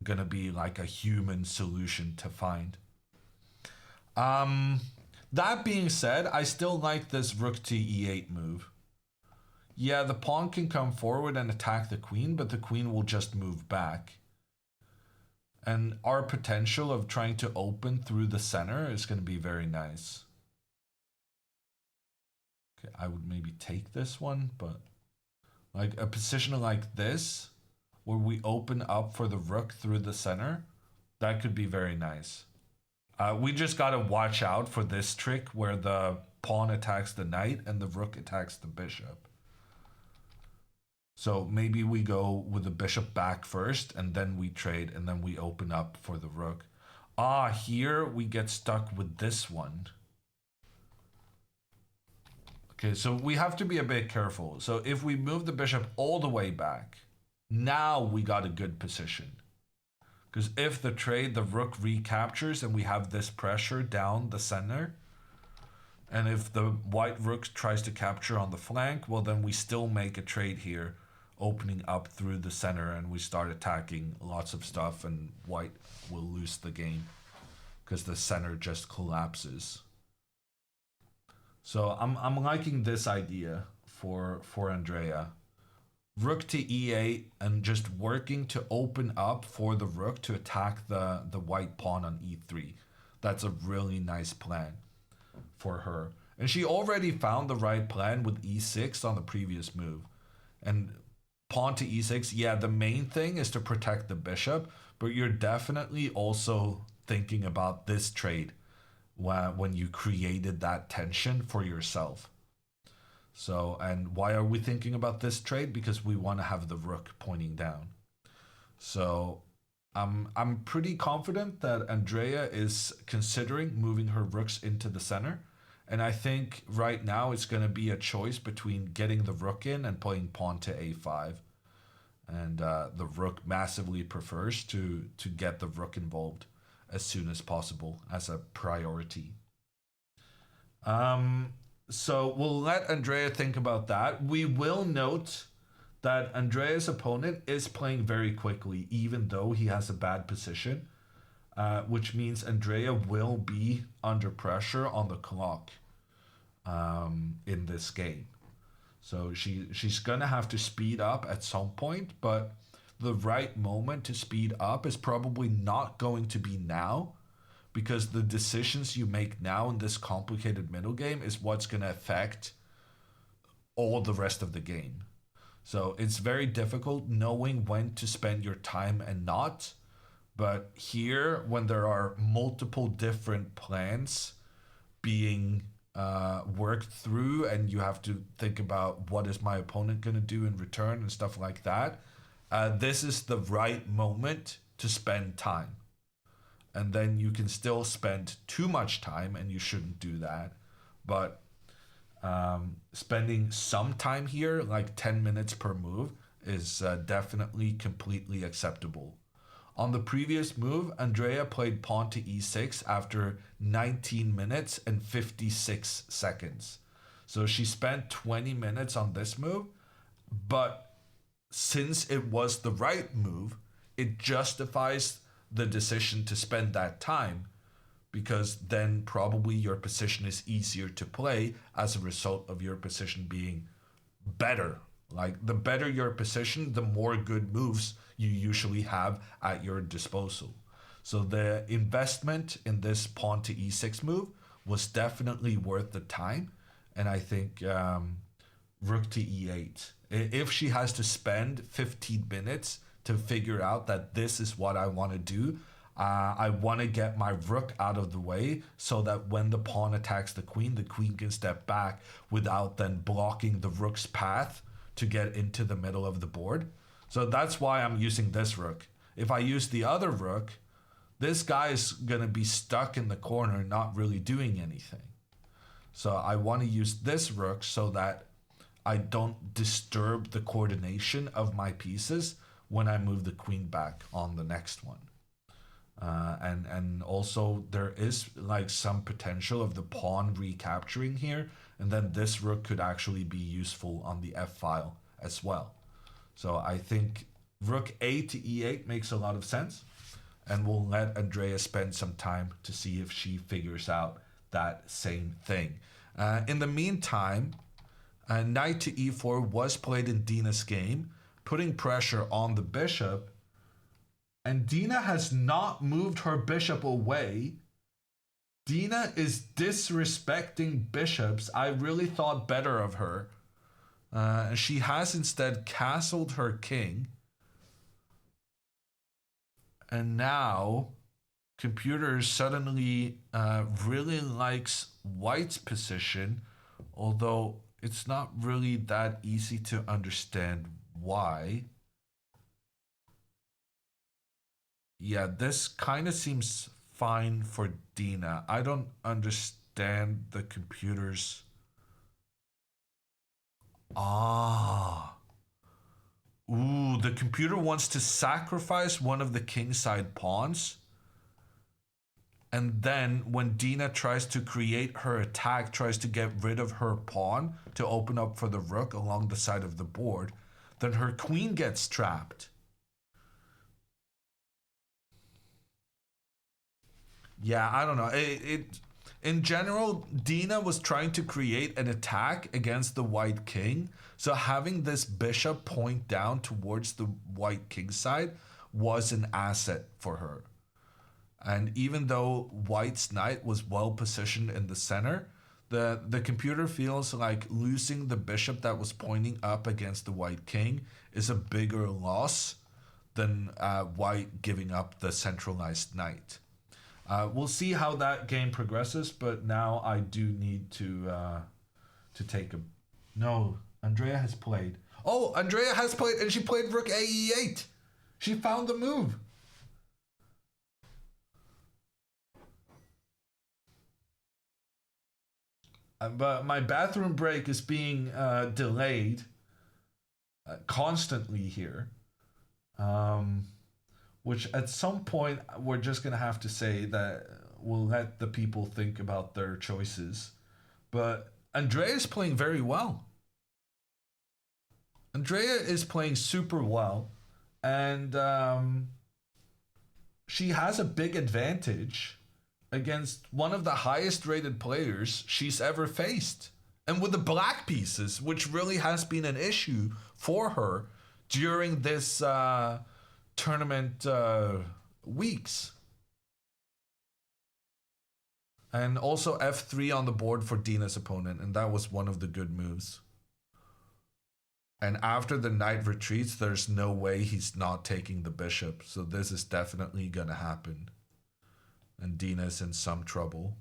gonna be like a human solution to find. That being said, I still like this rook to e8 move. Yeah, the pawn can come forward and attack the queen, but the queen will just move back. And our potential of trying to open through the center is going to be very nice. Okay, I would maybe take this one, but like a position like this, where we open up for the rook through the center, that could be very nice. We just got to watch out for this trick where the pawn attacks the knight and the rook attacks the bishop. So maybe we go with the bishop back first, and then we trade, and then we open up for the rook. Here we get stuck with this one. Okay, so we have to be a bit careful. So if we move the bishop all the way back, now we got a good position. Because if the trade, the rook recaptures, and we have this pressure down the center, and if the white rook tries to capture on the flank, well, then we still make a trade here, opening up through the center, and we start attacking lots of stuff, and white will lose the game because the center just collapses. So I'm liking this idea for Andrea. Rook to e8 and just working to open up for the rook to attack the white pawn on e3. That's a really nice plan for her. And she already found the right plan with e6 on the previous move. And pawn to e6, yeah, the main thing is to protect the bishop, but you're definitely also thinking about this trade when you created that tension for yourself. So, and why are we thinking about this trade? Because we want to have the rook pointing down. So I'm pretty confident that Andrea is considering moving her rooks into the center. And I think right now it's going to be a choice between getting the rook in and playing pawn to a5. And the rook massively prefers to get the rook involved as soon as possible as a priority. So we'll let Andrea think about that. We will note that Andrea's opponent is playing very quickly, even though he has a bad position, which means Andrea will be under pressure on the clock in this game. So she's going to have to speed up at some point, but the right moment to speed up is probably not going to be now, because the decisions you make now in this complicated middle game is what's going to affect all the rest of the game. So it's very difficult knowing when to spend your time and not. But here, when there are multiple different plans being worked through, and you have to think about what is my opponent going to do in return and stuff like that, this is the right moment to spend time. And then you can still spend too much time, and you shouldn't do that. But spending some time here, like 10 minutes per move, is definitely completely acceptable. On the previous move, Andrea played pawn to e6 after 19 minutes and 56 seconds. So she spent 20 minutes on this move, but since it was the right move, it justifies the decision to spend that time, because then probably your position is easier to play as a result of your position being better. Like, the better your position, the more good moves you usually have at your disposal. So the investment in this pawn to e6 move was definitely worth the time. And I think rook to e8. If she has to spend 15 minutes to figure out that this is what I want to do, I want to get my rook out of the way so that when the pawn attacks the queen can step back without then blocking the rook's path to get into the middle of the board. So that's why I'm using this rook. If I use the other rook, this guy is going to be stuck in the corner, not really doing anything. So I want to use this rook so that I don't disturb the coordination of my pieces when I move the queen back on the next one. And also there is like some potential of the pawn recapturing here, and then this rook could actually be useful on the f file as well. So I think rook a to e8 makes a lot of sense, and we'll let Andrea spend some time to see if she figures out that same thing. In the meantime, knight to e4 was played in Dina's game, putting pressure on the bishop. And Dina has not moved her bishop away. Dina is disrespecting bishops. I really thought better of her. She has instead castled her king. And now computer suddenly really likes white's position, although it's not really that easy to understand why. Yeah, this kind of seems fine for Dina. I don't understand the computer's... Ooh, the computer wants to sacrifice one of the kingside pawns. And then when Dina tries to create her attack, tries to get rid of her pawn to open up for the rook along the side of the board, then her queen gets trapped. Yeah, I don't know. In general, Dina was trying to create an attack against the white king. So having this bishop point down towards the white king side was an asset for her. And even though white's knight was well positioned in the center, the computer feels like losing the bishop that was pointing up against the white king is a bigger loss than white giving up the centralized knight. We'll see how that game progresses, but now I do need to take a... No, Andrea has played. Oh, Andrea has played, and she played rook AE8. She found the move. But my bathroom break is being delayed constantly here. Which at some point we're just going to have to say that we'll let the people think about their choices. But Andrea is playing very well. Andrea is playing super well. And she has a big advantage against one of the highest rated players she's ever faced. And with the black pieces, which really has been an issue for her during this... tournament weeks. And also f3 on the board for Dina's opponent, and that was one of the good moves. And after the knight retreats, there's no way he's not taking the bishop, so this is definitely gonna happen. And Dina's in some trouble.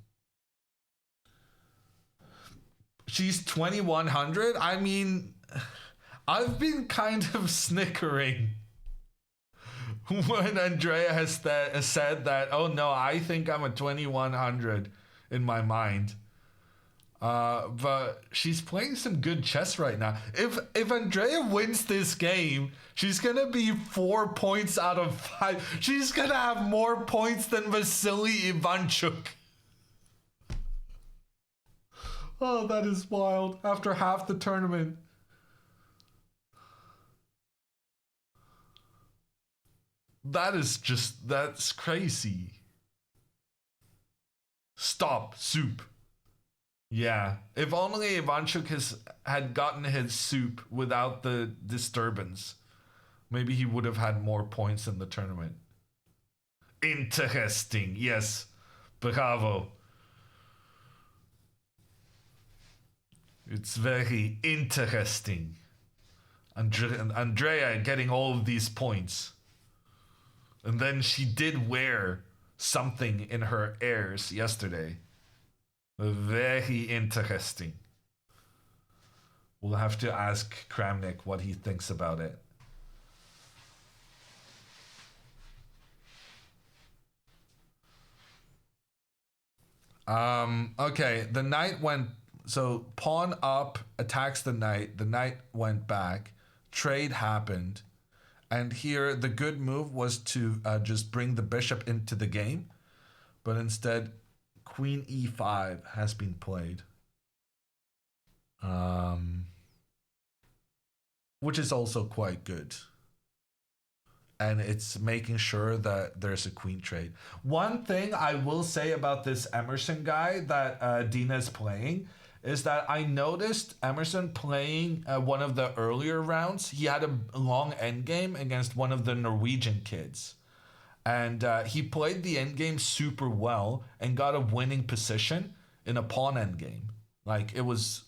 She's 2100. I mean, I've been kind of snickering when Andrea has said that, oh no, I think I'm a 2100 in my mind. But she's playing some good chess right now. If Andrea wins this game, she's gonna be 4 points out of 5. She's gonna have more points than Vasily Ivanchuk. Oh, that is wild. After half the tournament. That's crazy. Stop, soup. Yeah, if only Ivanchuk had gotten his soup without the disturbance, maybe he would have had more points in the tournament. Interesting, yes. Bravo. It's very interesting. Andrea getting all of these points. And then she did wear something in her airs yesterday. Very interesting. We'll have to ask Kramnik what he thinks about it. Okay, the knight went, so pawn up attacks the knight went back, trade happened, and here the good move was to just bring the bishop into the game, but instead queen e5 has been played, which is also quite good. And it's making sure that there's a queen trade. One thing I will say about this Emerson guy that Dina is playing is that I noticed Emerson playing one of the earlier rounds. He had a long endgame against one of the Norwegian kids. And he played the endgame super well and got a winning position in a pawn endgame. Like, it was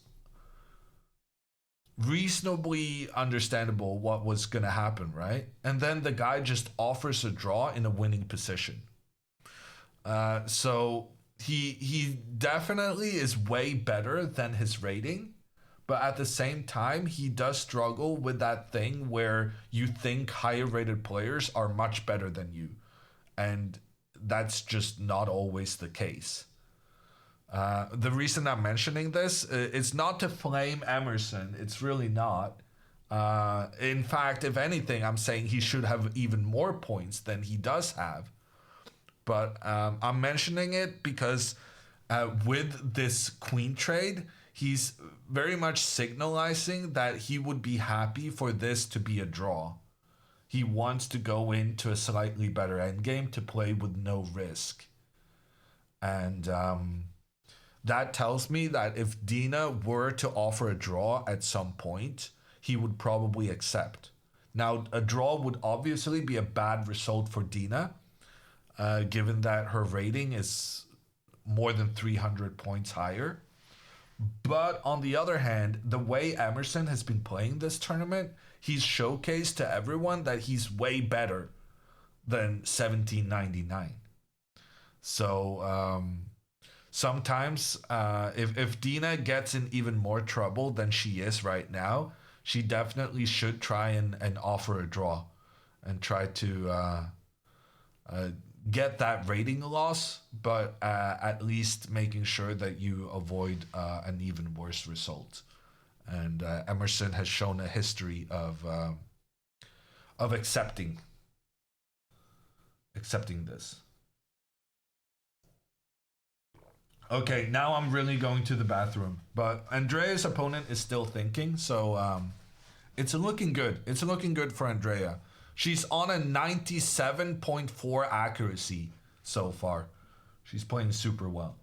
reasonably understandable what was going to happen, right? And then the guy just offers a draw in a winning position. So he definitely is way better than his rating, but at the same time, he does struggle with that thing where you think higher rated players are much better than you. And that's just not always the case. The reason I'm mentioning this, it's not to flame Emerson. It's really not. In fact, if anything, I'm saying he should have even more points than he does have. But I'm mentioning it because with this queen trade, he's very much signalizing that he would be happy for this to be a draw. He wants to go into a slightly better endgame to play with no risk. And that tells me that if Dina were to offer a draw at some point, he would probably accept. Now, a draw would obviously be a bad result for Dina, given that her rating is more than 300 points higher. But on the other hand, the way Emerson has been playing this tournament, he's showcased to everyone that he's way better than 1799. So sometimes if Dina gets in even more trouble than she is right now, she definitely should try and offer a draw and try to get that rating loss, but at least making sure that you avoid an even worse result. And Emerson has shown a history of accepting this. Okay, now I'm really going to the bathroom, but Andrea's opponent is still thinking, so it's looking good. It's looking good for Andrea. She's on a 97.4 accuracy so far. She's playing super well.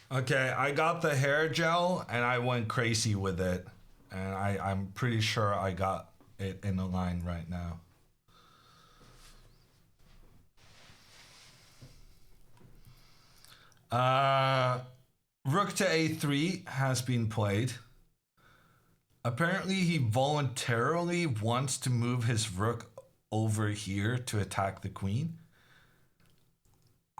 Okay, I got the hair gel and I went crazy with it. And I'm pretty sure I got it in a line right now. Rook to a3 has been played. Apparently he voluntarily wants to move his rook over here to attack the queen.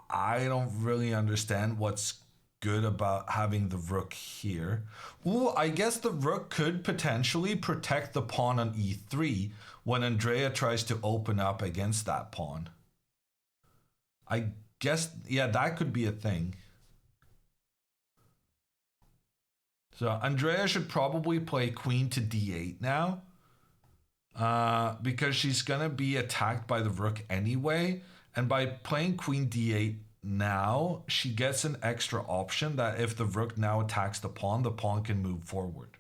I don't really understand what's good about having the rook here. Ooh, I guess the rook could potentially protect the pawn on e3 when Andrea tries to open up against that pawn. I guess, yeah, that could be a thing. So Andrea should probably play queen to d8 now. Because she's going to be attacked by the rook anyway. And by playing queen d8 now, she gets an extra option that if the rook now attacks the pawn can move forward.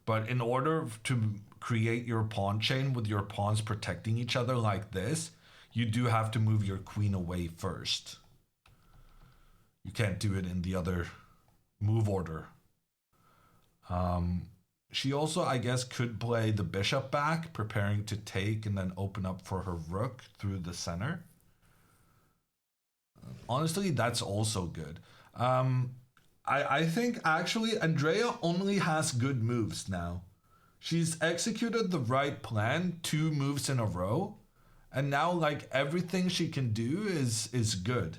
But in order to create your pawn chain with your pawns protecting each other like this, you do have to move your queen away first. You can't do it in the other move order. She also, I guess, could play the bishop back, preparing to take and then open up for her rook through the center. Honestly, that's also good. I think actually Andrea only has good moves now. She's executed the right plan 2 moves in a row. And now like everything she can do is good.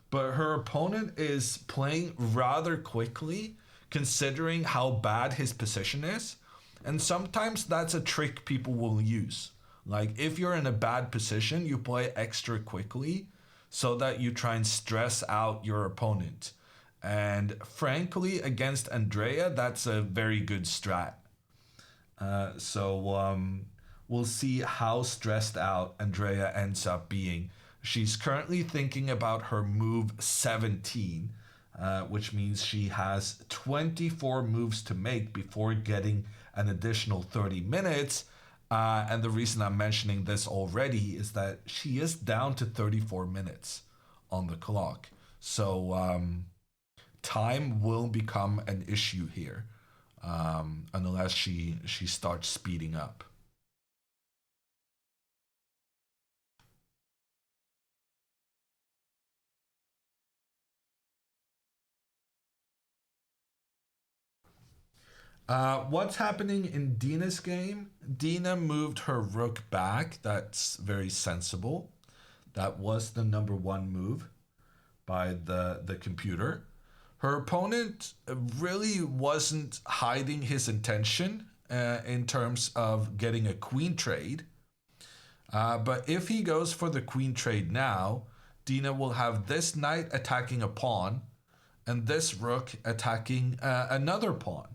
But her opponent is playing rather quickly considering how bad his position is. And sometimes that's a trick people will use. Like if you're in a bad position, you play extra quickly so that you try and stress out your opponent. And frankly, against Andrea, that's a very good strat. We'll see how stressed out Andrea ends up being. She's currently thinking about her move 17, which means she has 24 moves to make before getting an additional 30 minutes. And the reason I'm mentioning this already is that she is down to 34 minutes on the clock. So time will become an issue here unless she starts speeding up. What's happening in Dina's game? Dina moved her rook back. That's very sensible. That was the number 1 move by the computer. Her opponent really wasn't hiding his intention in terms of getting a queen trade. But if he goes for the queen trade now, Dina will have this knight attacking a pawn and this rook attacking another pawn.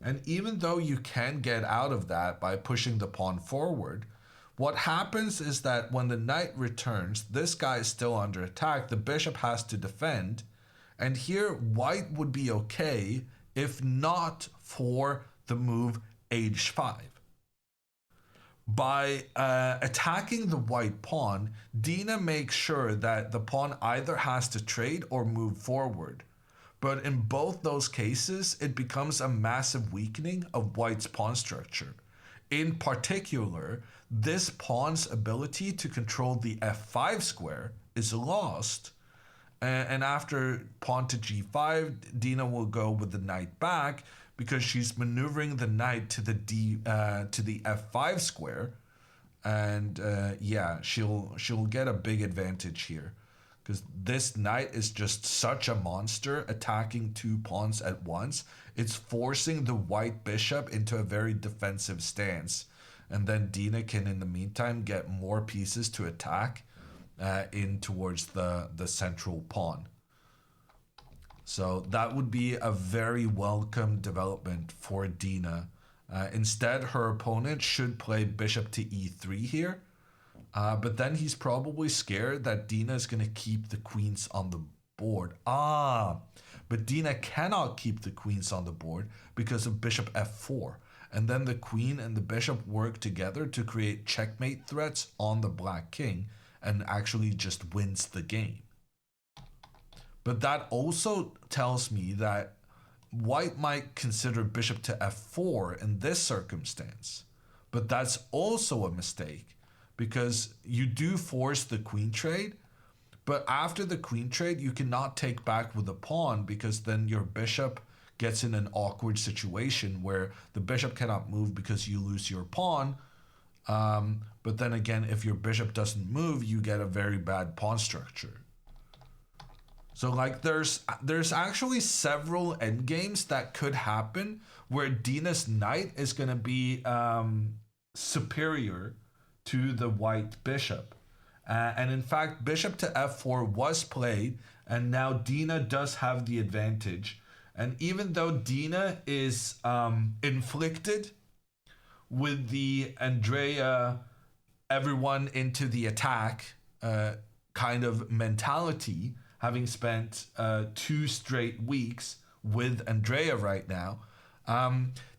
And even though you can get out of that by pushing the pawn forward, what happens is that when the knight returns, this guy is still under attack, the bishop has to defend, and here white would be okay if not for the move h5. By attacking the white pawn, Dina makes sure that the pawn either has to trade or move forward. But in both those cases, it becomes a massive weakening of white's pawn structure. In particular, this pawn's ability to control the f5 square is lost. And after pawn to g5, Dina will go with the knight back because she's maneuvering the knight to the f5 square. And yeah, she'll get a big advantage here. Because this knight is just such a monster, attacking 2 pawns at once. It's forcing the white bishop into a very defensive stance. And then Dina can, in the meantime, get more pieces to attack in towards the central pawn. So that would be a very welcome development for Dina. Instead, her opponent should play bishop to e3 here. But then he's probably scared that Dina is going to keep the queens on the board. But Dina cannot keep the queens on the board because of bishop f4. And then the queen and the bishop work together to create checkmate threats on the black king and actually just wins the game. But that also tells me that white might consider bishop to f4 in this circumstance. But that's also a mistake because you do force the queen trade. But after the queen trade, you cannot take back with a pawn because then your bishop gets in an awkward situation where the bishop cannot move because you lose your pawn. But then again, if your bishop doesn't move, you get a very bad pawn structure. So like there's actually several endgames that could happen where Dina's knight is going to be superior to the white bishop. And in fact, bishop to f4 was played, and now Dina does have the advantage. And even though Dina is inflicted with the Andrea, everyone into the attack kind of mentality, having spent 2 straight weeks with Andrea right now,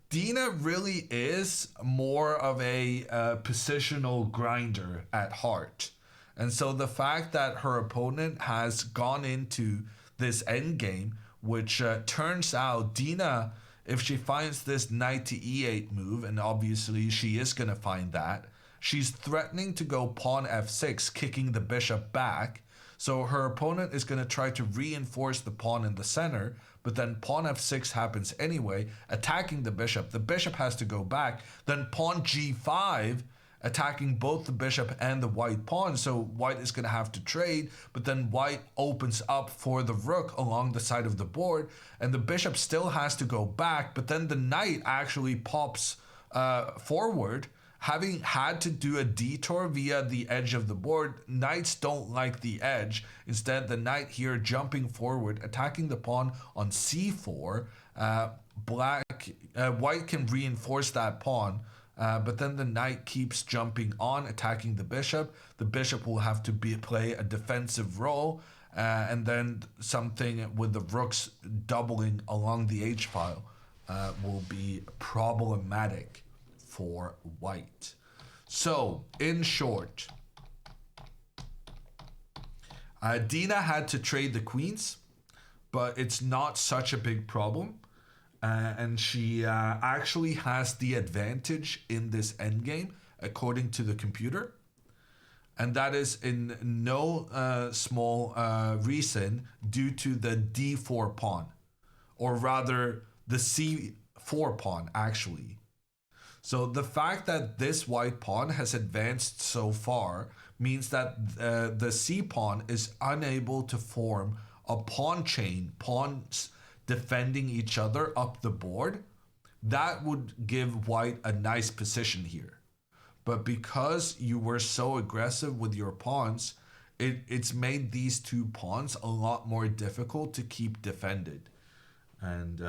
Dina really is more of a positional grinder at heart. And so the fact that her opponent has gone into this endgame, which turns out Dina, if she finds this knight to e8 move, and obviously she is going to find that, she's threatening to go pawn f6, kicking the bishop back. So her opponent is going to try to reinforce the pawn in the center, but then pawn f6 happens anyway, attacking the bishop. The bishop has to go back. Then pawn g5, attacking both the bishop and the white pawn. So white is going to have to trade, but then white opens up for the rook along the side of the board, and the bishop still has to go back, but then the knight actually pops forward. Having had to do a detour via the edge of the board, knights don't like the edge. Instead, the knight here jumping forward, attacking the pawn on c4. White can reinforce that pawn, but then the knight keeps jumping on, attacking the bishop. The bishop will have to play a defensive role, and then something with the rooks doubling along the h-file will be problematic for white. So, in short, Dina had to trade the queens, but it's not such a big problem. And she actually has the advantage in this endgame, according to the computer. And that is in no small reason due to the d4 pawn, or rather the c4 pawn, actually. So the fact that this white pawn has advanced so far means that the c pawn is unable to form a pawn chain, pawns defending each other up the board. That would give white a nice position here. But because you were so aggressive with your pawns, it's made these two pawns a lot more difficult to keep defended. And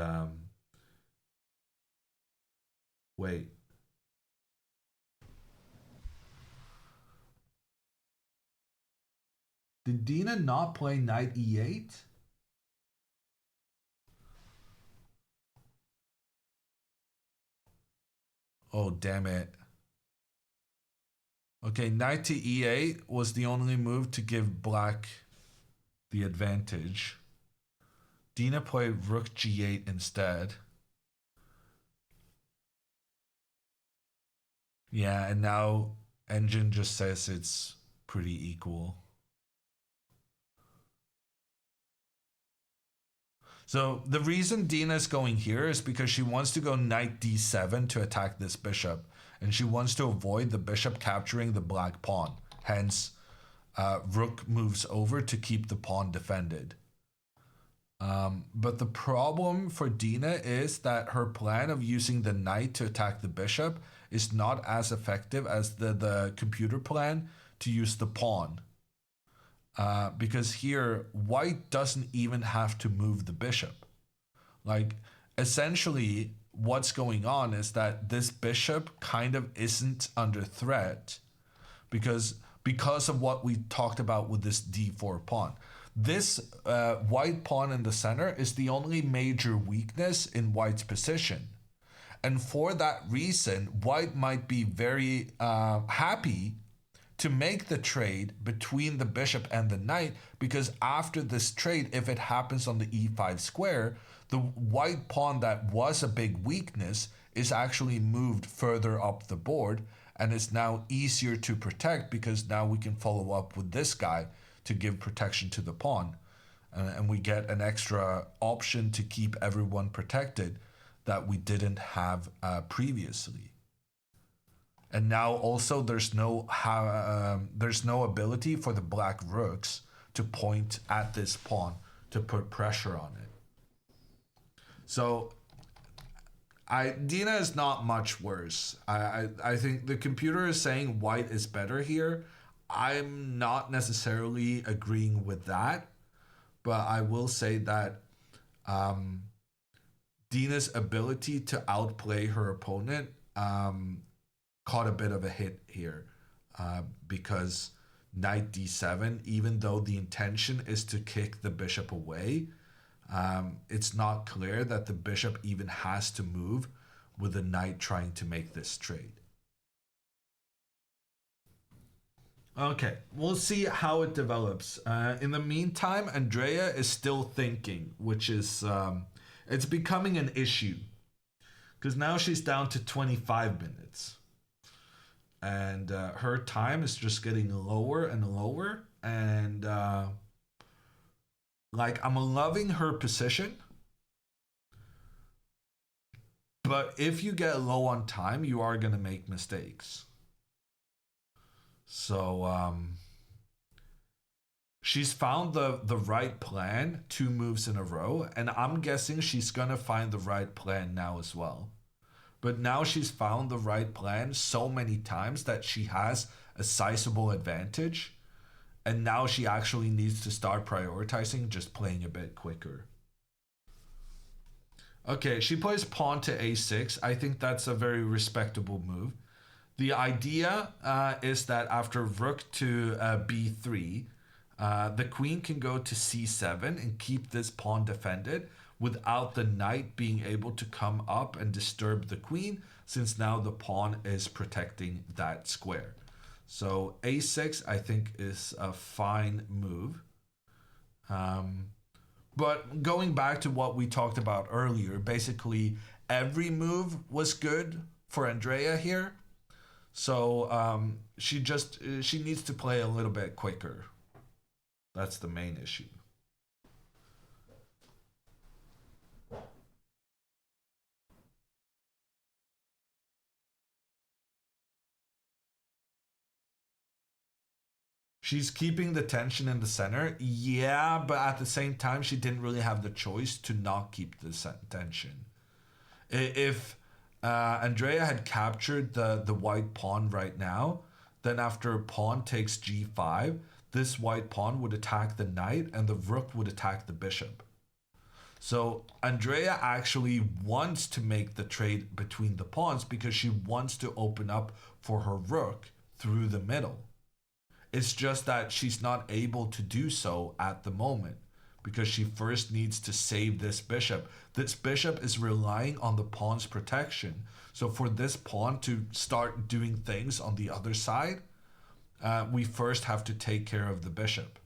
wait. Did Dina not play knight e8? Oh, damn it. Okay, knight to e8 was the only move to give black the advantage. Dina played rook g8 instead. Yeah, and now Engine just says it's pretty equal. So the reason Dina is going here is because she wants to go knight d7 to attack this bishop, and she wants to avoid the bishop capturing the black pawn. Hence, rook moves over to keep the pawn defended. But the problem for Dina is that her plan of using the knight to attack the bishop is not as effective as the computer plan to use the pawn. Because here, white doesn't even have to move the bishop. Like, essentially, what's going on is that this bishop kind of isn't under threat because of what we talked about with this d4 pawn. This white pawn in the center is the only major weakness in white's position. And for that reason, white might be very happy to to make the trade between the bishop and the knight, because after this trade, if it happens on the e5 square, the white pawn that was a big weakness is actually moved further up the board and is now easier to protect, because now we can follow up with this guy to give protection to the pawn. And we get an extra option to keep everyone protected that we didn't have previously. And now also there's no ability for the black rooks to point at this pawn to put pressure on it. So Dina is not much worse. I think the computer is saying white is better here. I'm not necessarily agreeing with that, but I will say that Dina's ability to outplay her opponent caught a bit of a hit here, because knight d7, even though the intention is to kick the bishop away, it's not clear that the bishop even has to move with the knight trying to make this trade. Okay, we'll see how it develops. In the meantime, Andrea is still thinking, which is, it's becoming an issue, because now she's down to 25 minutes. And her time is just getting lower and lower. And like, I'm loving her position. But if you get low on time, you are going to make mistakes. So she's found the right plan 2 moves in a row. And I'm guessing she's going to find the right plan now as well. But now she's found the right plan so many times that she has a sizable advantage. And now she actually needs to start prioritizing just playing a bit quicker. Okay, she plays pawn to a6. I think that's a very respectable move. The idea is that after rook to b3, the queen can go to c7 and keep this pawn defended without the knight being able to come up and disturb the queen, since now the pawn is protecting that square. So a6, I think, is a fine move. But going back to what we talked about earlier, basically every move was good for Andrea here. So she needs to play a little bit quicker. That's the main issue. She's keeping the tension in the center. Yeah, but at the same time, she didn't really have the choice to not keep the tension. If Andrea had captured the white pawn right now, then after pawn takes g5, this white pawn would attack the knight and the rook would attack the bishop. So Andrea actually wants to make the trade between the pawns because she wants to open up for her rook through the middle. It's just that she's not able to do so at the moment because she first needs to save this bishop. This bishop is relying on the pawn's protection. So for this pawn to start doing things on the other side, we first have to take care of the bishop.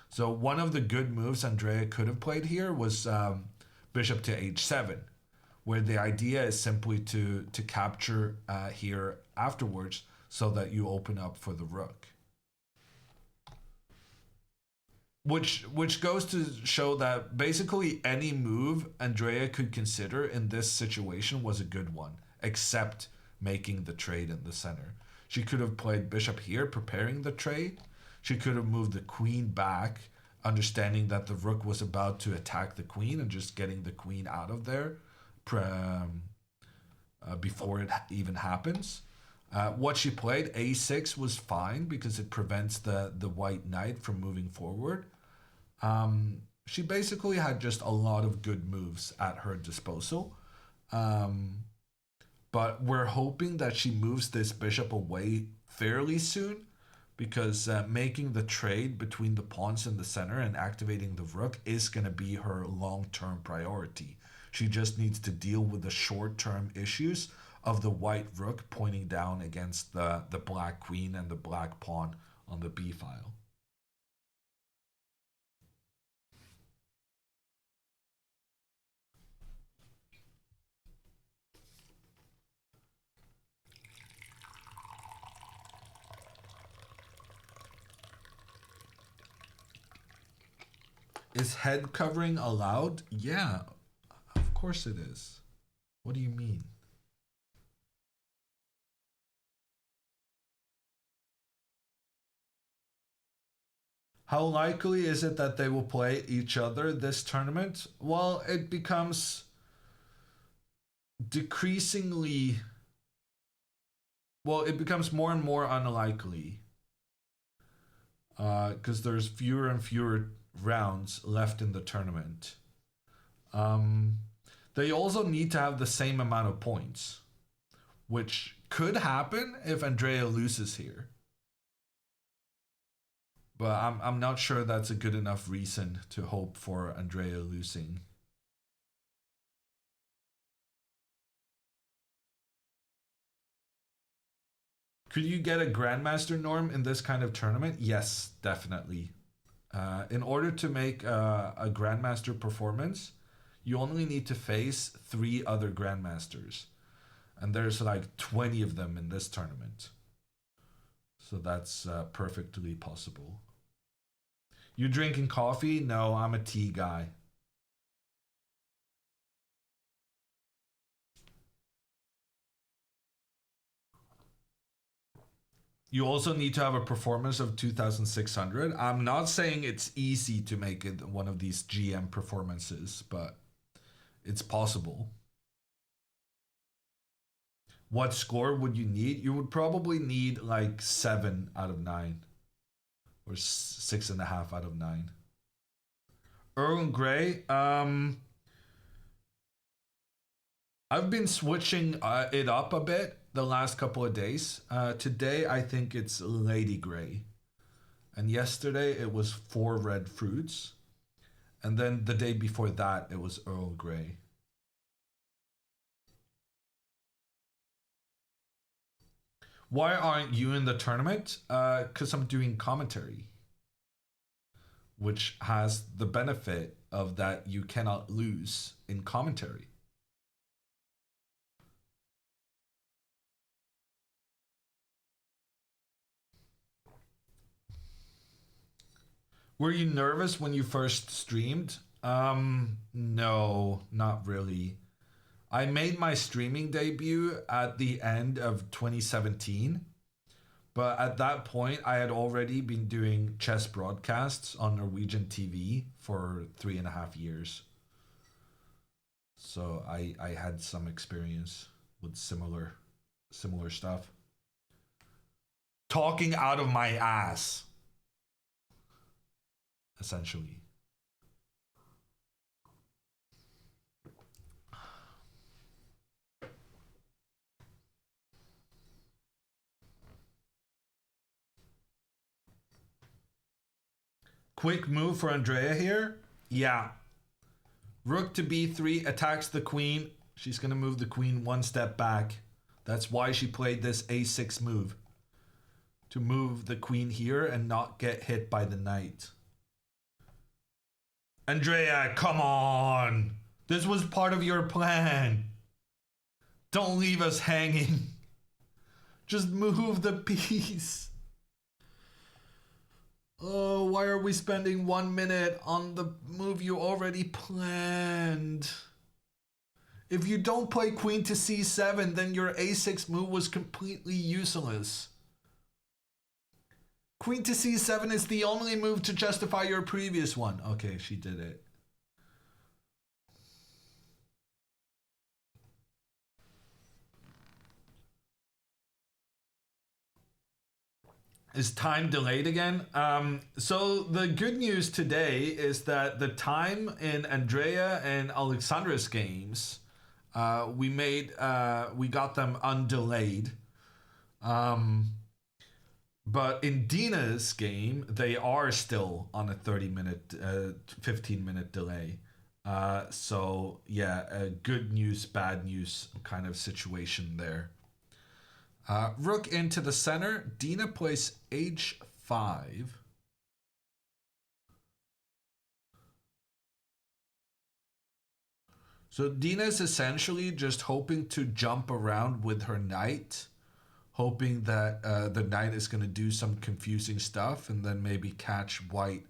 So one of the good moves Andrea could have played here was bishop to h7, where the idea is simply to capture here afterwards so that you open up for the rook. Which goes to show that basically any move Andrea could consider in this situation was a good one, except making the trade in the center. She could have played bishop here, preparing the trade. She could have moved the queen back, understanding that the rook was about to attack the queen and just getting the queen out of there before it even happens. What she played, a6, was fine because it prevents the white knight from moving forward. She basically had just a lot of good moves at her disposal. But we're hoping that she moves this bishop away fairly soon because making the trade between the pawns in the center and activating the rook is going to be her long-term priority. She just needs to deal with the short-term issues of the white rook pointing down against the black queen and the black pawn on the b file. Is head covering allowed? Yeah, of course it is. What do you mean? How likely is it that they will play each other this tournament? Well, it becomes decreasingly... Well, it becomes more and more unlikely. Because there's fewer and fewer rounds left in the tournament. They also need to have the same amount of points, which could happen if Andrea loses here. But I'm not sure that's a good enough reason to hope for Andrea losing. Could you get a Grandmaster norm in this kind of tournament? Yes, definitely. In order to make a Grandmaster performance, you only need to face 3 other Grandmasters. And there's like 20 of them in this tournament. So that's perfectly possible. You drinking coffee? No, I'm a tea guy. You also need to have a performance of 2,600. I'm not saying it's easy to make it one of these GM performances, but it's possible. What score would you need? You would probably need like 7 out of 9. Or 6.5 out of 9. Earl Grey. I've been switching it up a bit the last couple of days. Today I think it's Lady Grey. And yesterday it was 4 red fruits. And then the day before that it was Earl Grey. Why aren't you in the tournament? Because I'm doing commentary. Which has the benefit of that you cannot lose in commentary. Were you nervous when you first streamed? No, not really. I made my streaming debut at the end of 2017, but at that point I had already been doing chess broadcasts on Norwegian TV for 3.5 years. So I had some experience with similar stuff. Talking out of my ass, essentially. Quick move for Andrea here. Yeah. Rook to b3 attacks the queen. She's going to move the queen 1 step back. That's why she played this a6 move. To move the queen here and not get hit by the knight. Andrea, come on. This was part of your plan. Don't leave us hanging. Just move the piece. Oh, why are we spending 1 minute on the move you already planned? If you don't play queen to c7, then your a6 move was completely useless. Queen to c7 is the only move to justify your previous one. Okay, she did it. Is time delayed again? So the good news today is that the time in Andrea and Alexandra's games, we got them undelayed. But in Dina's game, they are still on a 15-minute delay. So yeah, a good news, bad news kind of situation there. Rook into the center. Dina plays h5. So Dina is essentially just hoping to jump around with her knight, hoping that the knight is going to do some confusing stuff and then maybe catch white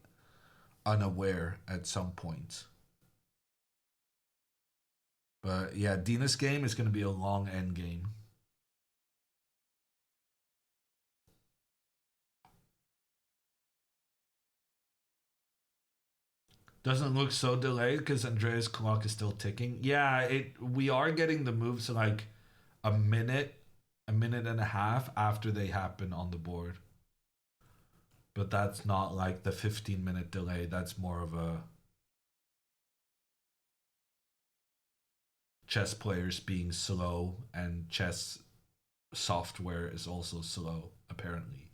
unaware at some point. But yeah, Dina's game is going to be a long end game. Doesn't look so delayed because Andrea's clock is still ticking. Yeah, we are getting the moves like a minute and a half after they happen on the board. But that's not like the 15-minute delay. That's more of a chess players being slow, and chess software is also slow, apparently.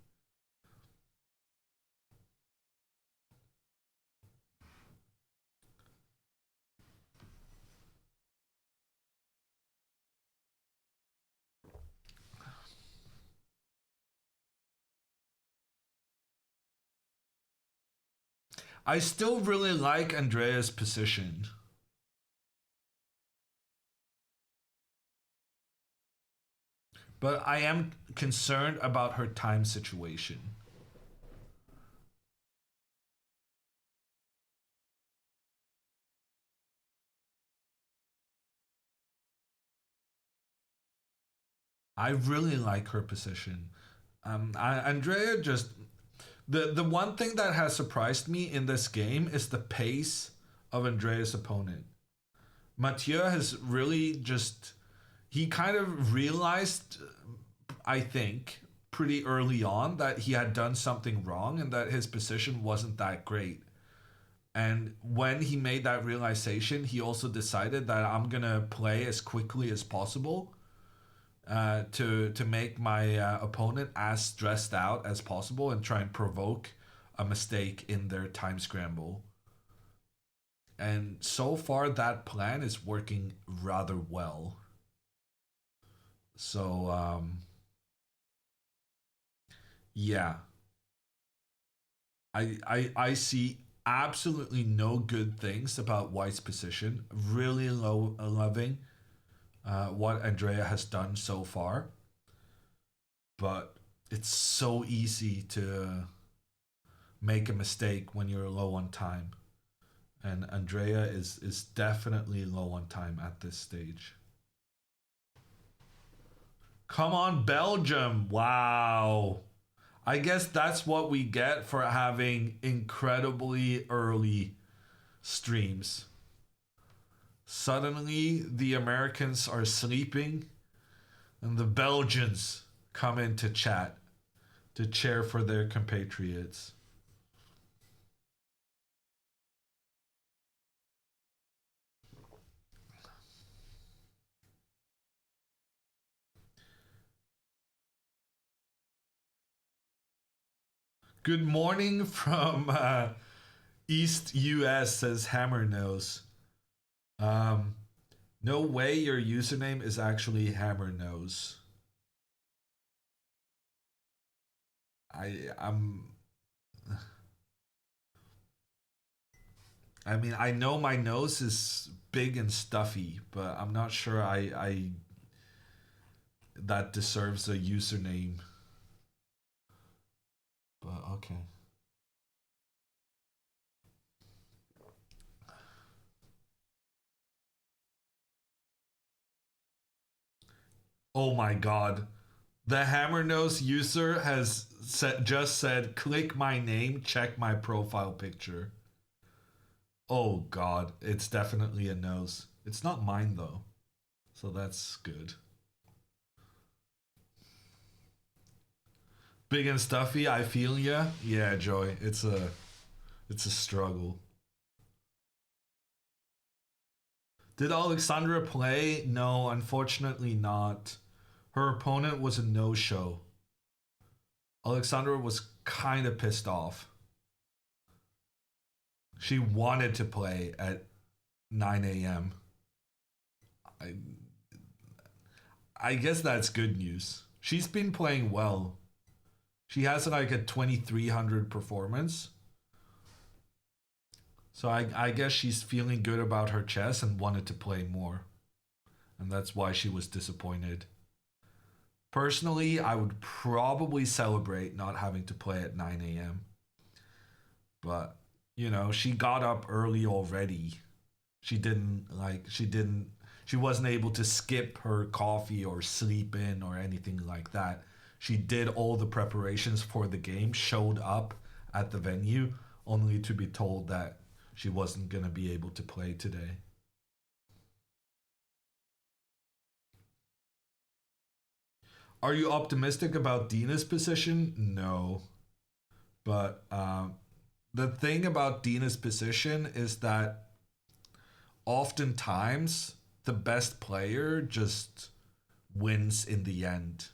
I still really like Andrea's position. But I am concerned about her time situation. I really like her position. Andrea just... The one thing that has surprised me in this game is the pace of Andrea's opponent. Mathieu has really just... He kind of realized, I think, pretty early on that he had done something wrong and that his position wasn't that great. And when he made that realization, he also decided that I'm going to play as quickly as possible to make my opponent as stressed out as possible and try and provoke a mistake in their time scramble. And so far, that plan is working rather well. So, yeah. I see absolutely no good things about White's position. Really loving what Andrea has done so far. But it's so easy to make a mistake when you're low on time. And Andrea is definitely low on time at this stage. Come on, Belgium. Wow. I guess that's what we get for having incredibly early streams. Suddenly, the Americans are sleeping and the Belgians come in to chat, to cheer for their compatriots. Good morning from East US, says Hammer Nose. No way your username is actually Hammer Nose. I mean, I know my nose is big and stuffy, but I'm not sure I that deserves a username. But okay. Oh my god. The Hammer Nose user has just said, click my name, check my profile picture. Oh god, it's definitely a nose. It's not mine though, so that's good. Big and stuffy, I feel ya. Yeah, Joy, it's a struggle. Did Alexandra play? No, unfortunately not. Her opponent was a no-show. Alexandra was kind of pissed off. She wanted to play at 9 a.m. I guess that's good news. She's been playing well. She has like a 2300 performance. So I guess she's feeling good about her chess and wanted to play more. And that's why she was disappointed. Personally, I would probably celebrate not having to play at 9 a.m. But, you know, she got up early already. She wasn't able to skip her coffee or sleep in or anything like that. She did all the preparations for the game, showed up at the venue, only to be told that she wasn't going to be able to play today. Are you optimistic about Dina's position? No. But the thing about Dina's position is that oftentimes the best player just wins in the end.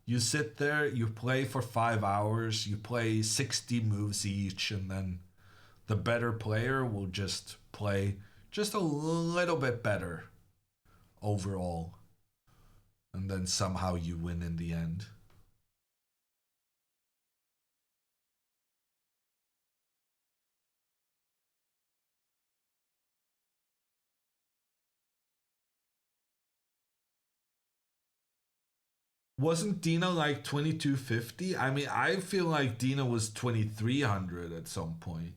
You sit there, you play for 5 hours, you play 60 moves each, and then the better player will just play just a little bit better overall. And then somehow you win in the end. Wasn't Dina like 2250? I mean, I feel like Dina was 2300 at some point.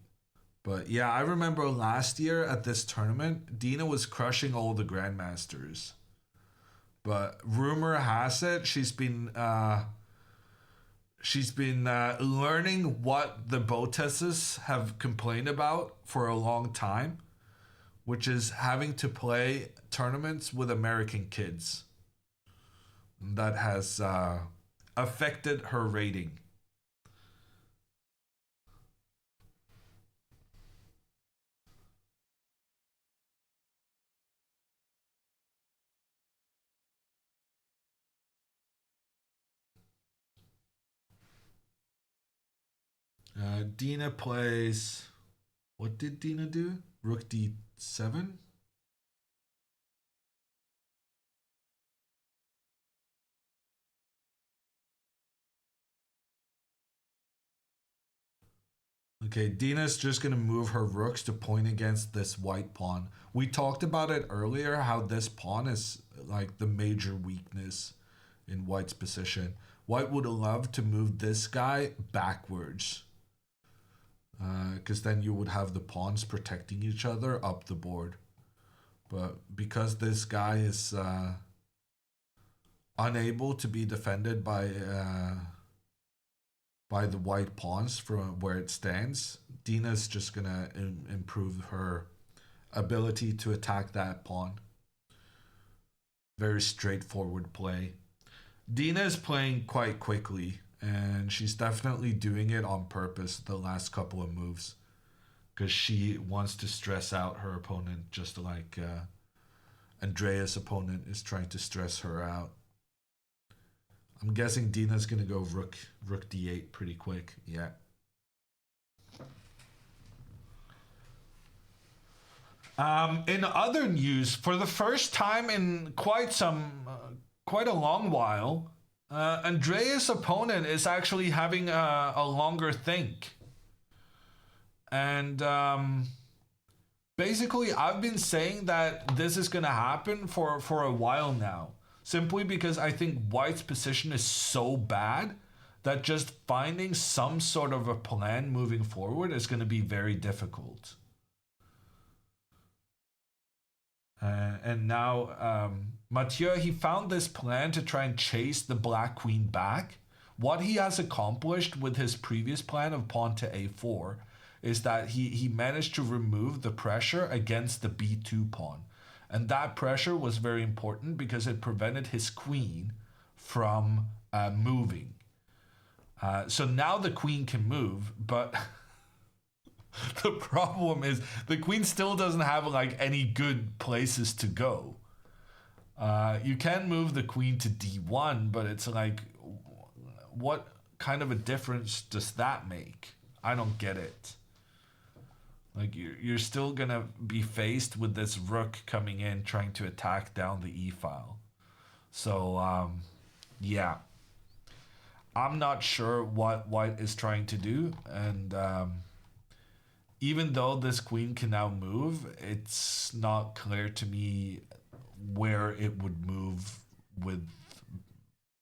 But yeah, I remember last year at this tournament, Dina was crushing all the grandmasters. But rumor has it she's been learning what the Botezes have complained about for a long time, which is having to play tournaments with American kids. That has affected her rating. Dina plays. What did Dina do? Rook d7? Okay, Dina's just going to move her rooks to point against this white pawn. We talked about it earlier, how this pawn is like the major weakness in white's position. White would love to move this guy backwards. Because then you would have the pawns protecting each other up the board. But because this guy is unable to be defended by the white pawns from where it stands, Dina's just gonna improve her ability to attack that pawn. Very straightforward play. Dina is playing quite quickly, and she's definitely doing it on purpose the last couple of moves, because she wants to stress out her opponent, just like Andrea's opponent is trying to stress her out. I'm guessing Dina's gonna go rook d8 pretty quick. Yeah. In other news, for the first time in quite a long while, Andrea's opponent is actually having a longer think. And basically, I've been saying that this is gonna happen for a while now. Simply because I think white's position is so bad that just finding some sort of a plan moving forward is going to be very difficult. And now Mathieu, he found this plan to try and chase the black queen back. What he has accomplished with his previous plan of pawn to a4 is that he managed to remove the pressure against the b2 pawn. And that pressure was very important because it prevented his queen from moving. So now the queen can move, but the problem is the queen still doesn't have like any good places to go. You can move the queen to d1, but it's like, what kind of a difference does that make? I don't get it. Like you're still gonna be faced with this rook coming in trying to attack down the e-file. So yeah, I'm not sure what white is trying to do, and even though this queen can now move, it's not clear to me where it would move with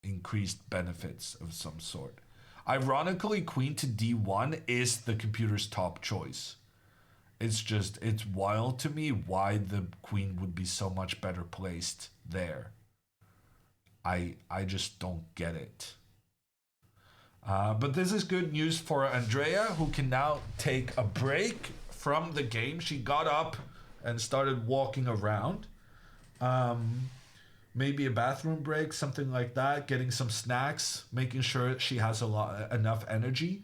increased benefits of some sort. Ironically, queen to d1 is the computer's top choice. It's wild to me why the queen would be so much better placed there. I just don't get it. But this is good news for Andrea, who can now take a break from the game. She got up and started walking around. Maybe a bathroom break, something like that, getting some snacks, making sure she has enough energy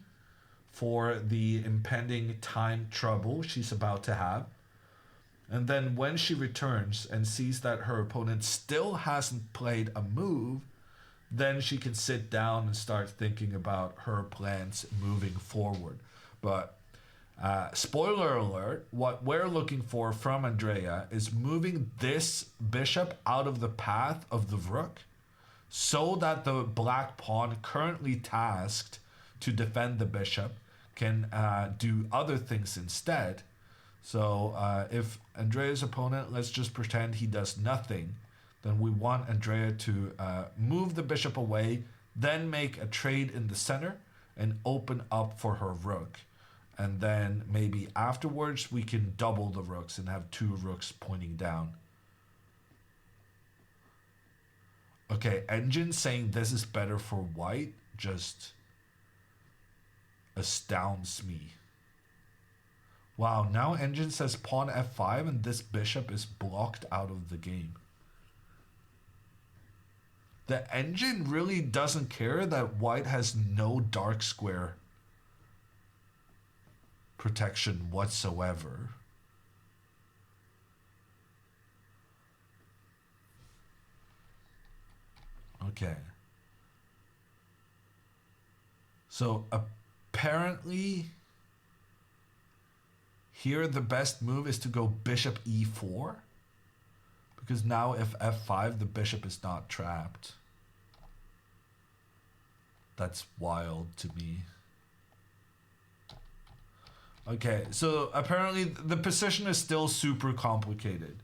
for the impending time trouble she's about to have. And then when she returns and sees that her opponent still hasn't played a move, then she can sit down and start thinking about her plans moving forward. But spoiler alert, what we're looking for from Andrea is moving this bishop out of the path of the rook so that the black pawn currently tasked to defend the bishop can do other things instead. So if Andrea's opponent, let's just pretend he does nothing, then we want Andrea to move the bishop away, then make a trade in the center and open up for her rook. And then maybe afterwards we can double the rooks and have two rooks pointing down. Okay, Engine saying this is better for white just astounds me. Wow, now Engine says pawn f5 and this bishop is blocked out of the game. The Engine really doesn't care that white has no dark square protection whatsoever. Okay. So apparently here the best move is to go bishop e4, because now if f5 the bishop is not trapped. That's wild to me. Okay, so apparently the position is still super complicated,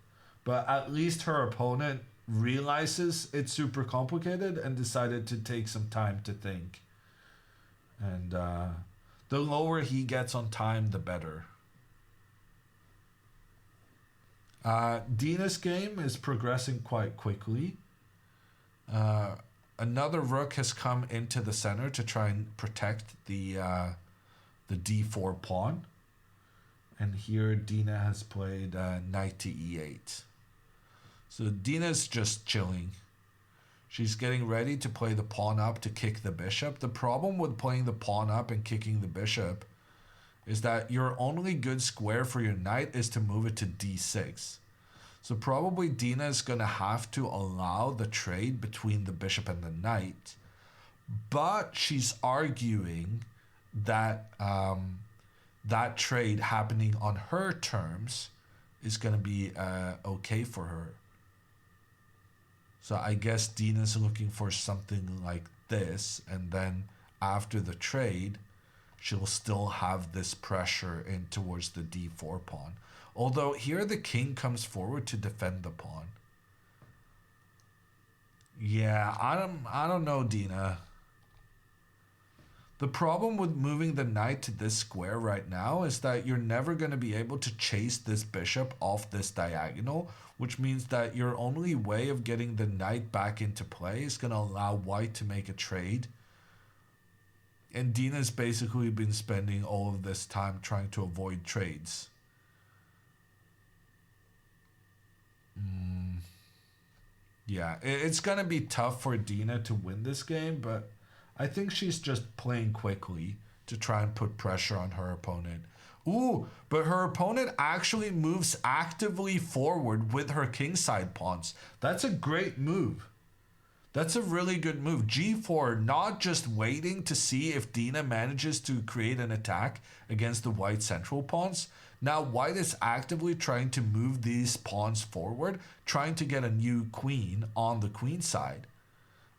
but at least her opponent realizes it's super complicated and decided to take some time to think. And the lower he gets on time, the better. Dina's game is progressing quite quickly. Another rook has come into the center to try and protect the d4 pawn. And here Dina has played knight to e8. So Dina's just chilling. She's getting ready to play the pawn up to kick the bishop. The problem with playing the pawn up and kicking the bishop is that your only good square for your knight is to move it to d6. So probably Dina is going to have to allow the trade between the bishop and the knight. But she's arguing that that trade happening on her terms is going to be okay for her. So I guess Dina's looking for something like this, and then after the trade, she'll still have this pressure in towards the d4 pawn. Although here the king comes forward to defend the pawn. Yeah, I don't know, Dina. The problem with moving the knight to this square right now is that you're never going to be able to chase this bishop off this diagonal, which means that your only way of getting the knight back into play is going to allow white to make a trade. And Dina's basically been spending all of this time trying to avoid trades. Yeah, it's going to be tough for Dina to win this game, but I think she's just playing quickly to try and put pressure on her opponent. Ooh, but her opponent actually moves actively forward with her kingside pawns. That's a great move. That's a really good move. G4, not just waiting to see if Dina manages to create an attack against the white central pawns. Now white is actively trying to move these pawns forward, trying to get a new queen on the queen side.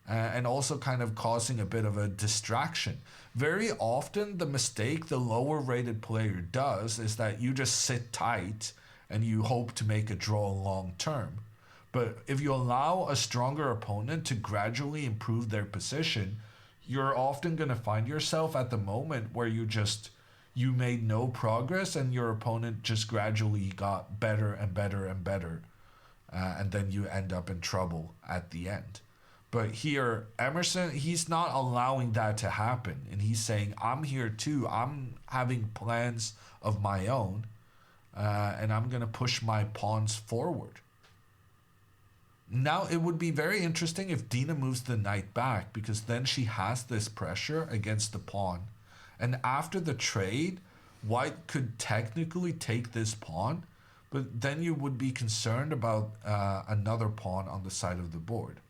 And also kind of causing a bit of a distraction. Very often the mistake the lower rated player does is that you just sit tight and you hope to make a draw long term. But if you allow a stronger opponent to gradually improve their position, you're often going to find yourself at the moment where you made no progress and your opponent just gradually got better and better and better. And then you end up in trouble at the end. But here, Emerson, he's not allowing that to happen. And he's saying, I'm here too. I'm having plans of my own. And I'm going to push my pawns forward. Now, it would be very interesting if Dina moves the knight back, because then she has this pressure against the pawn. And after the trade, white could technically take this pawn, but then you would be concerned about another pawn on the side of the board.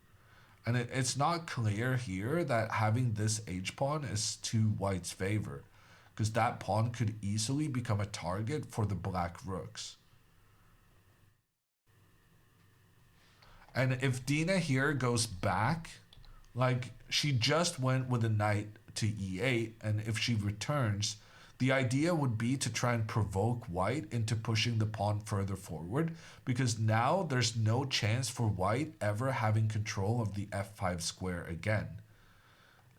And it's not clear here that having this h-pawn is to white's favor, because that pawn could easily become a target for the black rooks. And if Dina here goes back, like she just went with a knight to e8, and if she returns, the idea would be to try and provoke white into pushing the pawn further forward, because now there's no chance for white ever having control of the f5 square again.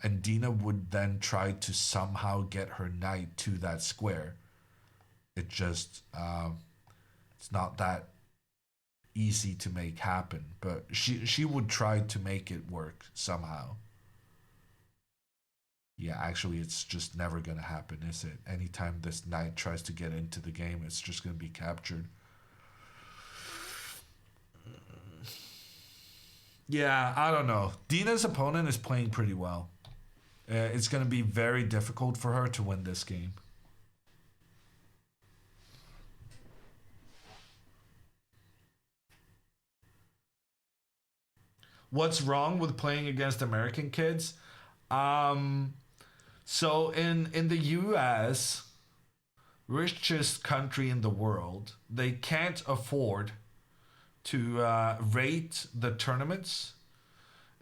And Dina would then try to somehow get her knight to that square. It just, it's not that easy to make happen, but she would try to make it work somehow. Yeah, actually, it's just never going to happen, is it? Anytime this knight tries to get into the game, it's just going to be captured. Yeah, I don't know. Dina's opponent is playing pretty well. It's going to be very difficult for her to win this game. What's wrong with playing against American kids? So in the US, richest country in the world, they can't afford to rate the tournaments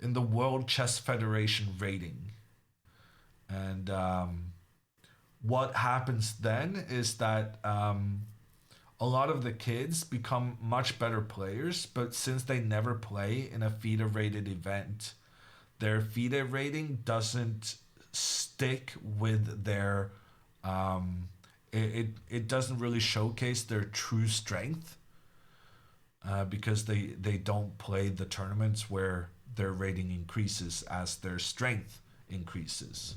in the World Chess Federation rating. And what happens then is that a lot of the kids become much better players, but since they never play in a FIDE rated event, their FIDE rating doesn't stick with their it doesn't really showcase their true strength, because they don't play the tournaments where their rating increases as their strength increases.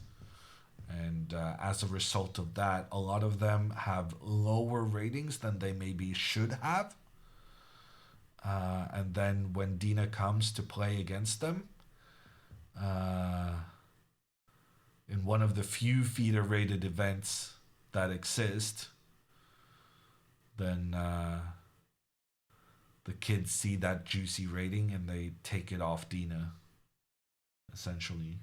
And as a result of that, a lot of them have lower ratings than they maybe should have. And then when Dina comes to play against them, in one of the few FIDE rated events that exist, then the kids see that juicy rating and they take it off Dina, essentially.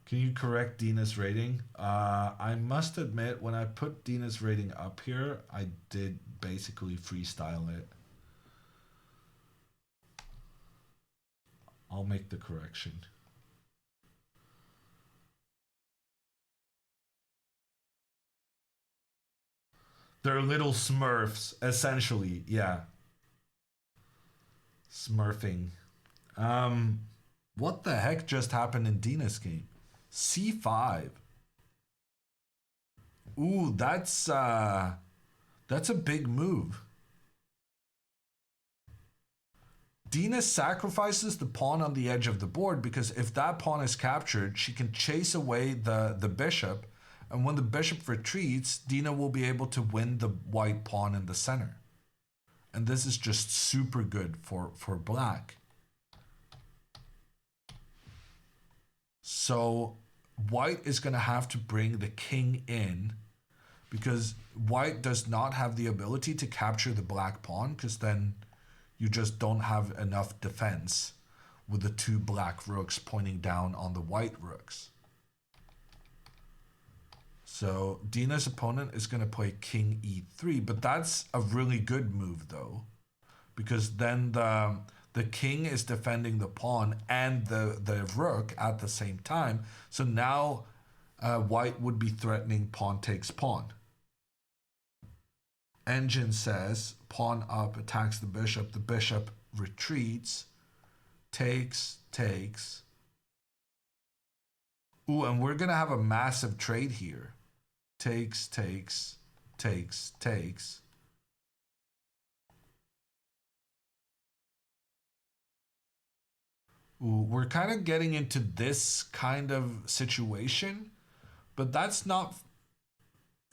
Can you correct Dina's rating? I must admit, when I put Dina's rating up here, I did basically freestyle it. I'll make the correction. They're little smurfs, essentially, yeah. Smurfing. What the heck just happened in Dina's game? C5. Ooh, that's a big move. Dina sacrifices the pawn on the edge of the board, because if that pawn is captured, she can chase away the bishop, and when the bishop retreats, Dina will be able to win the white pawn in the center. And this is just super good for black. So white is going to have to bring the king in, because white does not have the ability to capture the black pawn, because then you just don't have enough defense with the 2 black rooks pointing down on the white rooks. So Dina's opponent is going to play king e3, but that's a really good move though, because then the king is defending the pawn and the rook at the same time. So now white would be threatening pawn takes pawn. Engine says pawn up, attacks the bishop retreats, takes. Ooh, and we're gonna have a massive trade here. Takes. Ooh, we're kind of getting into this kind of situation, but that's not,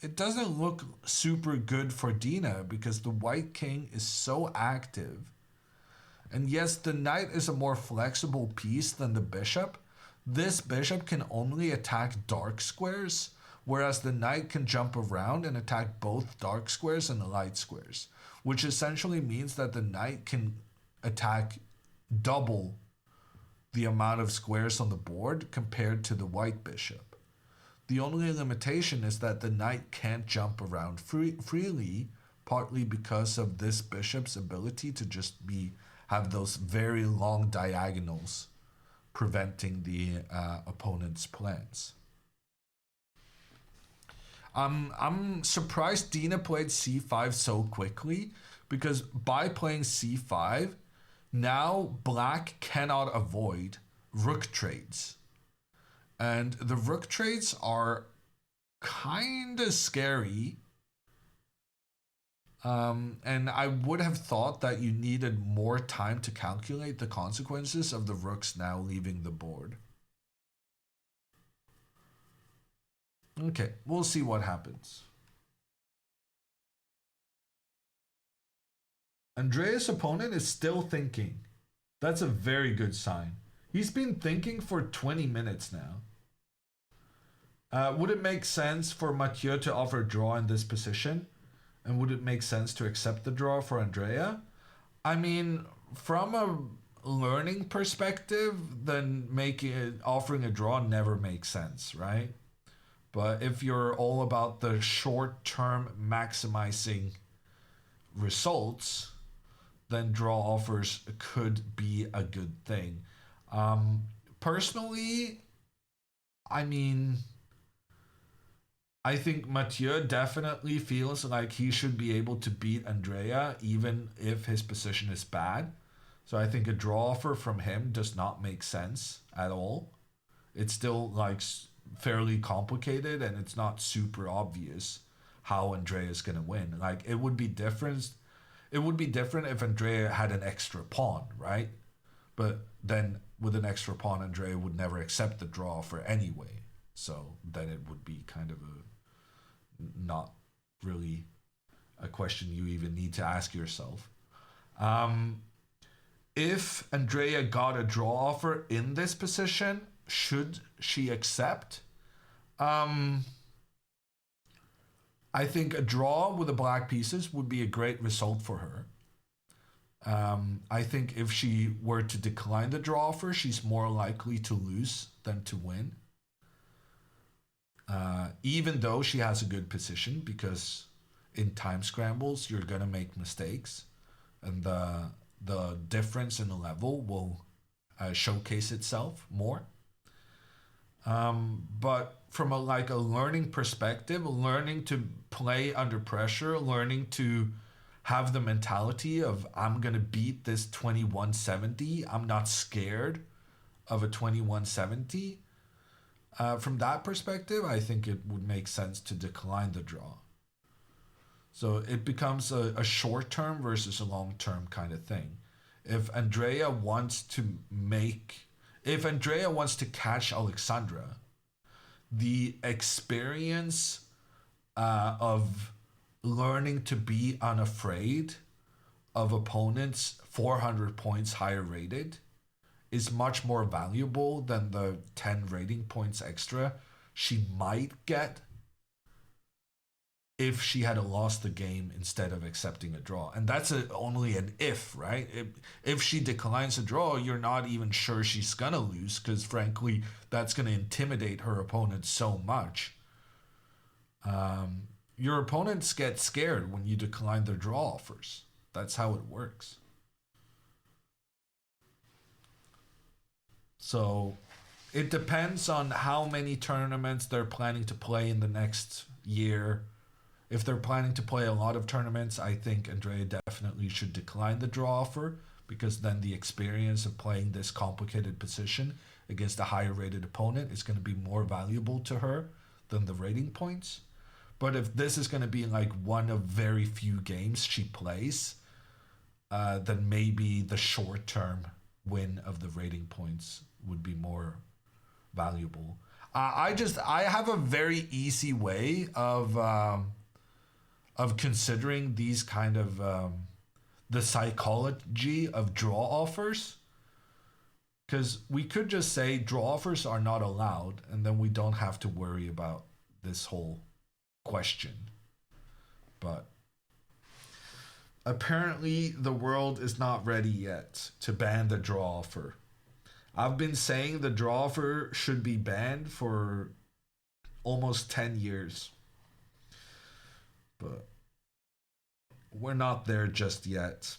it doesn't look super good for Dina, because the white king is so active. And yes, the knight is a more flexible piece than the bishop. This bishop can only attack dark squares, whereas the knight can jump around and attack both dark squares and the light squares, which essentially means that the knight can attack double the amount of squares on the board compared to the white bishop. The only limitation is that the knight can't jump around freely, partly because of this bishop's ability to just have those very long diagonals preventing the opponent's plans. I'm surprised Dina played c5 so quickly, because by playing c5, now black cannot avoid rook trades. And the rook trades are kind of scary. And I would have thought that you needed more time to calculate the consequences of the rooks now leaving the board. Okay, we'll see what happens. Andrea's opponent is still thinking. That's a very good sign. He's been thinking for 20 minutes now. Would it make sense for Mathieu to offer a draw in this position? And would it make sense to accept the draw for Andrea? I mean, from a learning perspective, then offering a draw never makes sense, right? But if you're all about the short-term maximizing results, then draw offers could be a good thing. Personally, I mean, I think Mathieu definitely feels like he should be able to beat Andrea even if his position is bad. So I think a draw offer from him does not make sense at all. It's still like fairly complicated, and it's not super obvious how Andrea is going to win. Like, it would be different if Andrea had an extra pawn, right? But then with an extra pawn, Andrea would never accept the draw offer anyway. So then it would be kind of not really a question you even need to ask yourself. If Andrea got a draw offer in this position, should she accept? I think a draw with the black pieces would be a great result for her. I think if she were to decline the draw offer, she's more likely to lose than to win. Even though she has a good position, because in time scrambles, you're going to make mistakes. And the difference in the level will showcase itself more. But from a learning perspective, learning to play under pressure, learning to have the mentality of, I'm going to beat this 2170. I'm not scared of a 2170. From that perspective, I think it would make sense to decline the draw. So it becomes a short-term versus a long-term kind of thing. If Andrea wants to catch Alexandra, the experience of learning to be unafraid of opponents 400 points higher rated is much more valuable than the 10 rating points extra she might get if she had lost the game instead of accepting a draw. And that's only an if, right? If she declines a draw, you're not even sure she's gonna lose, because frankly, that's gonna intimidate her opponent so much. Your opponents get scared when you decline their draw offers. That's how it works. So it depends on how many tournaments they're planning to play in the next year. If they're planning to play a lot of tournaments, I think Andrea definitely should decline the draw offer, because then the experience of playing this complicated position against a higher rated opponent is going to be more valuable to her than the rating points. But if this is going to be like one of very few games she plays, then maybe the short-term win of the rating points would be more valuable. I have a very easy way of considering these kind of the psychology of draw offers, because we could just say draw offers are not allowed, and then we don't have to worry about this whole question. But apparently the world is not ready yet to ban the draw offer. I've been saying the draw offer should be banned for almost 10 years. But we're not there just yet.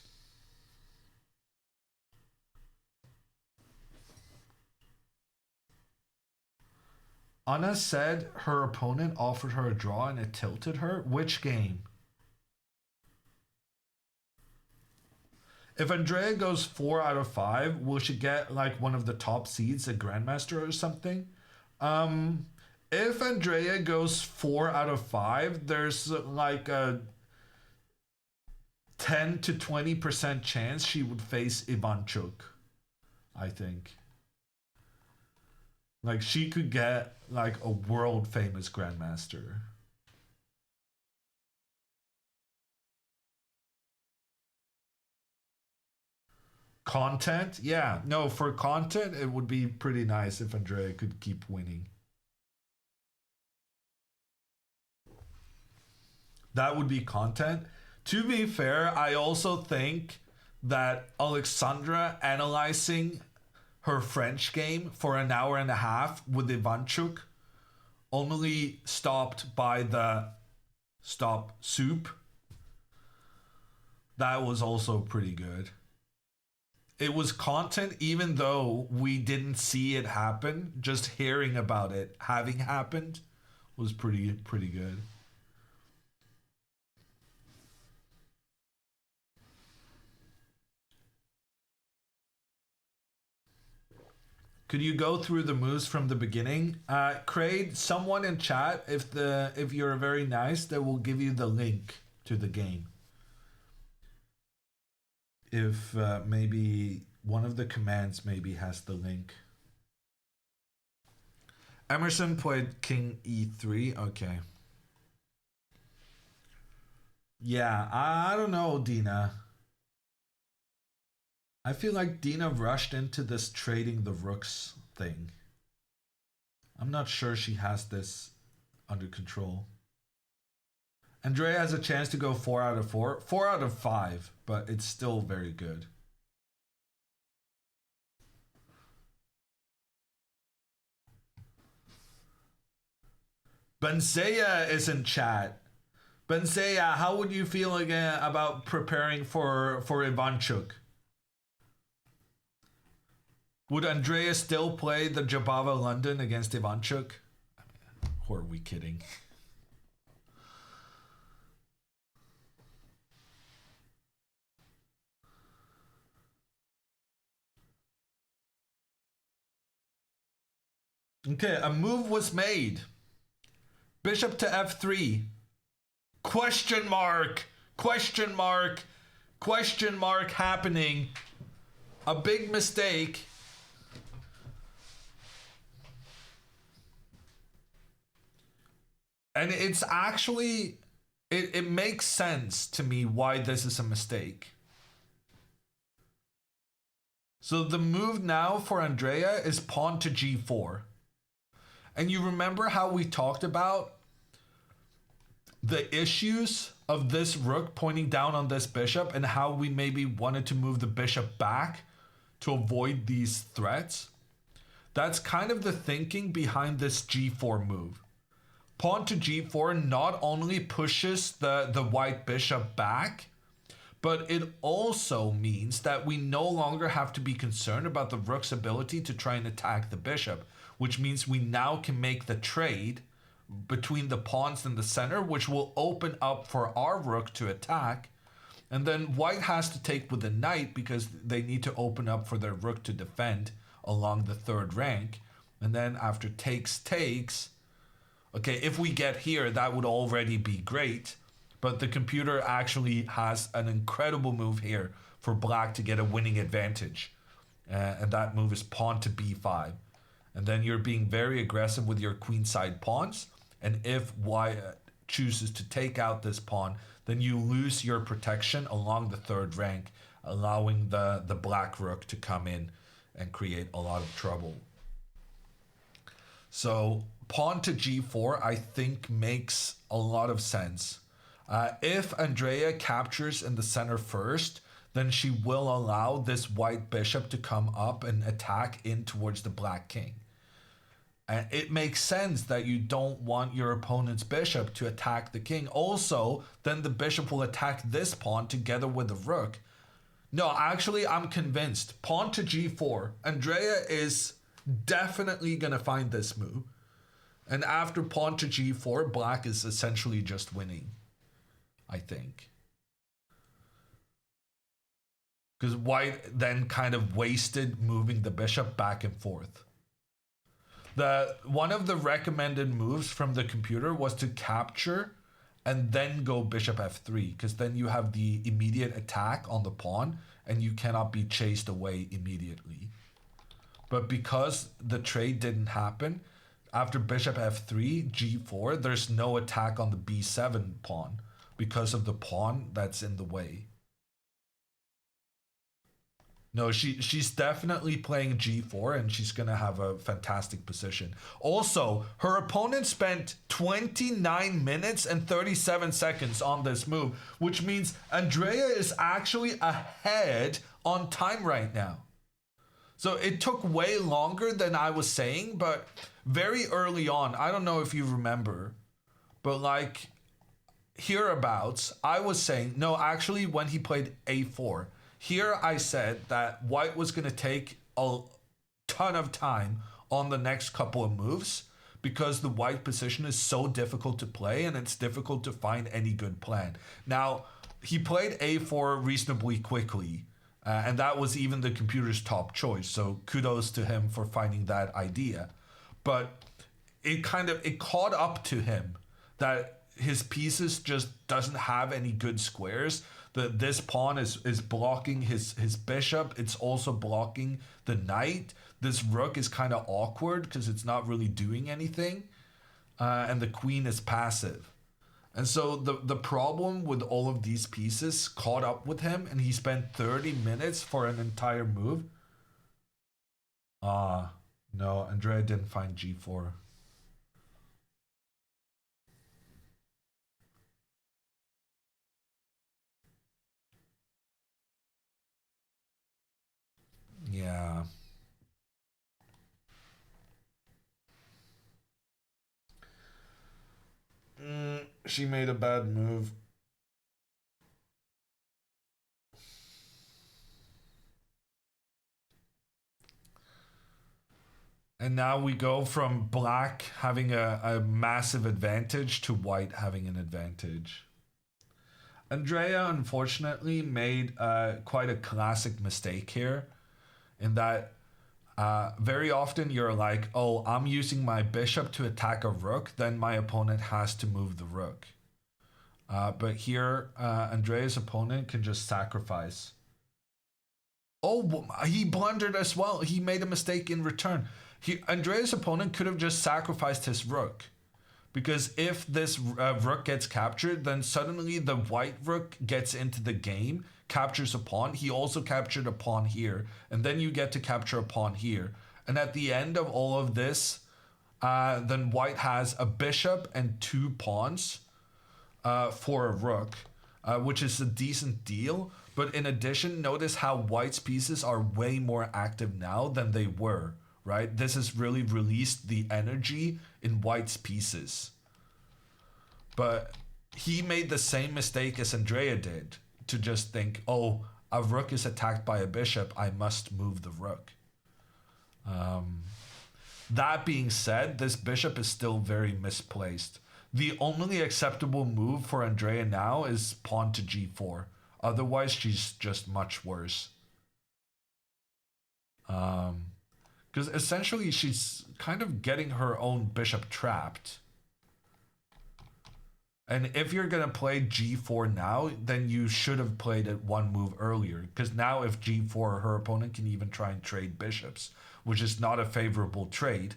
Anna said her opponent offered her a draw and it tilted her. Which game? If Andrea goes 4 out of 5, will she get like one of the top seeds, a Grandmaster or something? If Andrea goes 4 out of 5, there's like a 10 to 20% chance she would face Ivanchuk, I think. Like, she could get like a world famous Grandmaster. Content? Yeah, no, for content, it would be pretty nice if Andrea could keep winning. That would be content. To be fair, I also think that Alexandra analyzing her French game for an hour and a half with Ivanchuk, only stopped by the stop soup, that was also pretty good. It was content even though we didn't see it happen. Just hearing about it having happened was pretty good. Could you go through the moves from the beginning? Craig, someone in chat, if you're very nice, they will give you the link to the game. If maybe one of the commands maybe has the link. Emerson played King E3. Okay. Yeah, I don't know, Dina. I feel like Dina rushed into this trading the rooks thing. I'm not sure she has this under control. Andrea has a chance to go 4 out of 4. 4 out of 5, but it's still very good. Bensaya is in chat. Bensaya, how would you feel again about preparing for Ivanchuk? Would Andrea still play the Jabava London against Ivanchuk? Who are we kidding? Okay, a move was made. Bishop to f3. Question mark. Question mark. Question mark happening. A big mistake. And it's actually, it makes sense to me why this is a mistake. So the move now for Andrea is pawn to g4. And you remember how we talked about the issues of this rook pointing down on this bishop and how we maybe wanted to move the bishop back to avoid these threats? That's kind of the thinking behind this g4 move. Pawn to g4 not only pushes the white bishop back, but it also means that we no longer have to be concerned about the rook's ability to try and attack the bishop, which means we now can make the trade between the pawns in the center, which will open up for our rook to attack. And then white has to take with the knight because they need to open up for their rook to defend along the third rank. And then after takes, okay, if we get here, that would already be great. But the computer actually has an incredible move here for black to get a winning advantage. And that move is pawn to b5. And then you're being very aggressive with your queenside pawns. And if white chooses to take out this pawn, then you lose your protection along the third rank, allowing the black rook to come in and create a lot of trouble. So pawn to g4, I think, makes a lot of sense. If Andrea captures in the center first, then she will allow this white bishop to come up and attack in towards the black king. And it makes sense that you don't want your opponent's bishop to attack the king. Also, then the bishop will attack this pawn together with the rook. No, actually, I'm convinced. Pawn to g4. Andrea is definitely going to find this move. And after pawn to g4, black is essentially just winning, I think. Because white then kind of wasted moving the bishop back and forth. One of the recommended moves from the computer was to capture and then go bishop f3, because then you have the immediate attack on the pawn and you cannot be chased away immediately. But because the trade didn't happen, after bishop f3, g4, there's no attack on the b7 pawn because of the pawn that's in the way. No, she's definitely playing g4 and she's going to have a fantastic position. Also, her opponent spent 29 minutes and 37 seconds on this move, which means Andrea is actually ahead on time right now. So it took way longer than I was saying, but very early on, I don't know if you remember, but like hereabouts, I was saying, no, actually when he played a4, here I said that white was going to take a ton of time on the next couple of moves because the white position is so difficult to play and it's difficult to find any good plan. Now, he played a4 reasonably quickly, and that was even the computer's top choice. So kudos to him for finding that idea. But it caught up to him that his pieces just doesn't have any good squares. This pawn is blocking his bishop. It's also blocking the knight. This rook is kind of awkward because it's not really doing anything. And the queen is passive. And so the problem with all of these pieces caught up with him, and he spent 30 minutes for an entire move. No, Andrea didn't find g4. Yeah. She made a bad move. And now we go from black having a massive advantage to white having an advantage. Andrea, unfortunately, made quite a classic mistake here, in that very often you're like, oh, I'm using my bishop to attack a rook, then my opponent has to move the rook. But here, Andrea's opponent can just sacrifice. Oh, he blundered as well. He made a mistake in return. Andrea's opponent could have just sacrificed his rook. Because if this rook gets captured, then suddenly the white rook gets into the game, captures a pawn. He also captured a pawn here, and then you get to capture a pawn here. And at the end of all of this, then white has a bishop and 2 pawns for a rook, which is a decent deal. But in addition, notice how white's pieces are way more active now than they were, right? This has really released the energy in white's pieces. But he made the same mistake as Andrea did, to just think, oh, a rook is attacked by a bishop, I must move the rook. That being said, this bishop is still very misplaced. The only acceptable move for Andrea now is pawn to g4. Otherwise, she's just much worse. Because essentially, she's kind of getting her own bishop trapped. And if you're going to play g4 now, then you should have played it 1 move earlier. Because now if g4, her opponent can even try and trade bishops, which is not a favorable trade,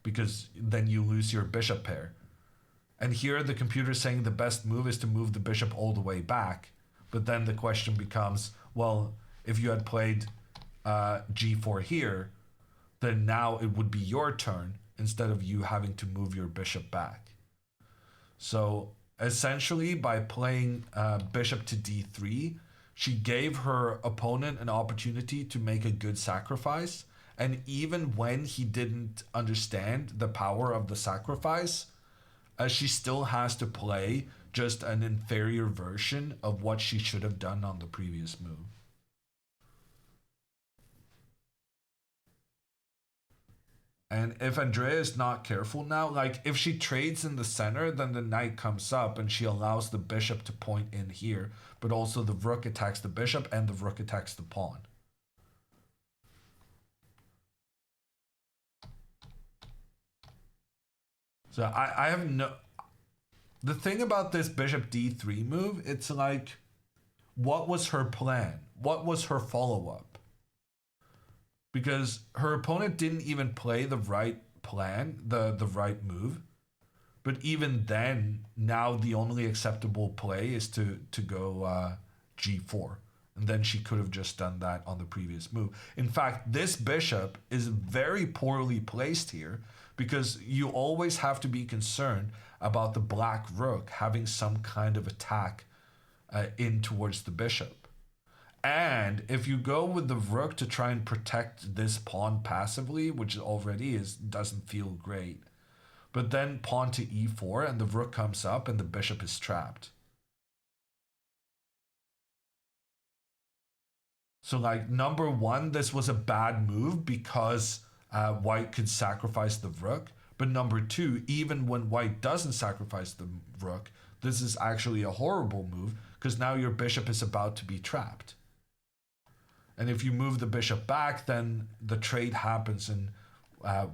because then you lose your bishop pair. And here the computer's saying the best move is to move the bishop all the way back. But then the question becomes, well, if you had played g4 here, then now it would be your turn instead of you having to move your bishop back. So essentially, by playing bishop to d3, she gave her opponent an opportunity to make a good sacrifice. And even when he didn't understand the power of the sacrifice, she still has to play just an inferior version of what she should have done on the previous move. And if Andrea is not careful now, like if she trades in the center, then the knight comes up and she allows the bishop to point in here, but also the rook attacks the bishop and the rook attacks the pawn. So I have no... The thing about this bishop d3 move, it's like, what was her plan? What was her follow-up? Because her opponent didn't even play the right plan, the right move. But even then, now the only acceptable play is to go g4. And then she could have just done that on the previous move. In fact, this bishop is very poorly placed here, because you always have to be concerned about the black rook having some kind of attack in towards the bishop. And if you go with the rook to try and protect this pawn passively, which already doesn't feel great, but then pawn to e4 and the rook comes up and the bishop is trapped. So like, number one, this was a bad move because white could sacrifice the rook. But number two, even when white doesn't sacrifice the rook, this is actually a horrible move because now your bishop is about to be trapped. And if you move the bishop back, then the trade happens and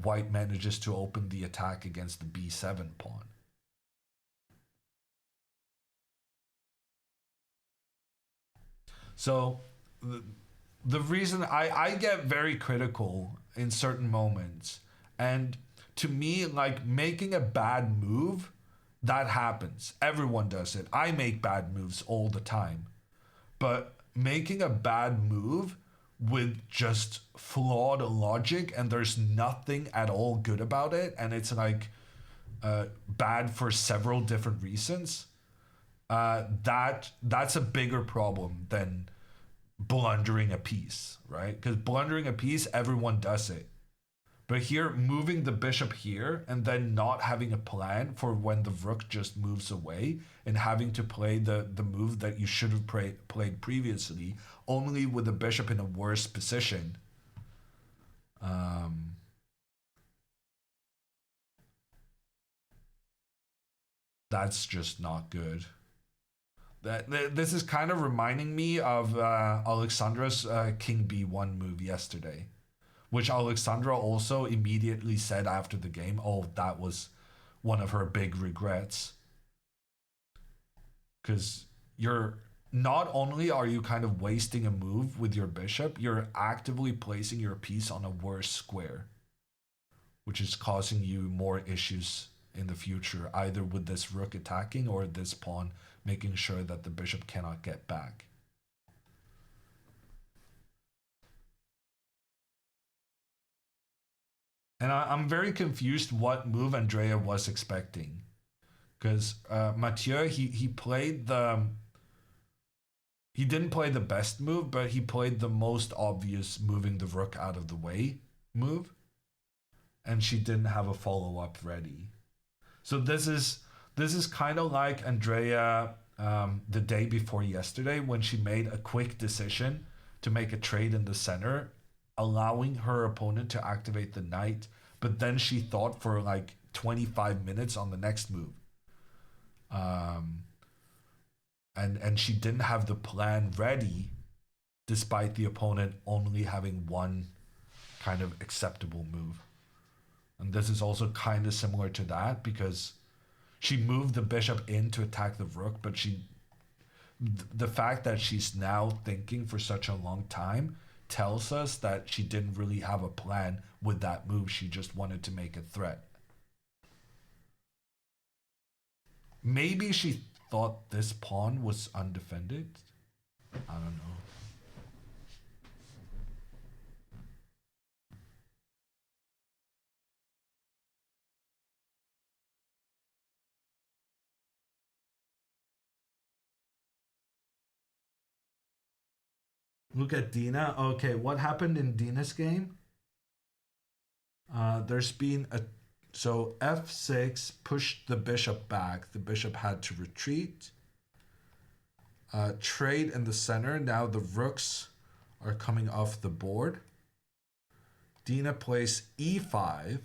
white manages to open the attack against the b7 pawn. So the reason I get very critical in certain moments, and to me, like, making a bad move, that happens. Everyone does it. I make bad moves all the time. But making a bad move with just flawed logic and there's nothing at all good about it, and it's like bad for several different reasons, that's a bigger problem than blundering a piece, right? Because blundering a piece, everyone does it. But here, moving the bishop here and then not having a plan for when the rook just moves away and having to play the move that you should have played previously, only with the bishop in a worse position. That's just not good. This is kind of reminding me of Alexandra's King B1 move yesterday, which Alexandra also immediately said after the game, oh, that was one of her big regrets. Because you're not only are you kind of wasting a move with your bishop, you're actively placing your piece on a worse square, which is causing you more issues in the future, either with this rook attacking or this pawn making sure that the bishop cannot get back. And I'm very confused what move Andrea was expecting. Because Mathieu, he played the... He didn't play the best move, but he played the most obvious moving the rook out of the way move. And she didn't have a follow-up ready. So this is kind of like Andrea the day before yesterday when she made a quick decision to make a trade in the center, allowing her opponent to activate the knight, but then she thought for like 25 minutes on the next move. And she didn't have the plan ready, despite the opponent only having one kind of acceptable move. And this is also kind of similar to that, because she moved the bishop in to attack the rook, but the fact that she's now thinking for such a long time tells us that she didn't really have a plan with that move. She just wanted to make a threat. Maybe she thought this pawn was undefended. I don't know. Look at Dina. Okay, what happened in Dina's game? There's been a... So f6 pushed the bishop back. The bishop had to retreat. Trade in the center. Now the rooks are coming off the board. Dina plays e5.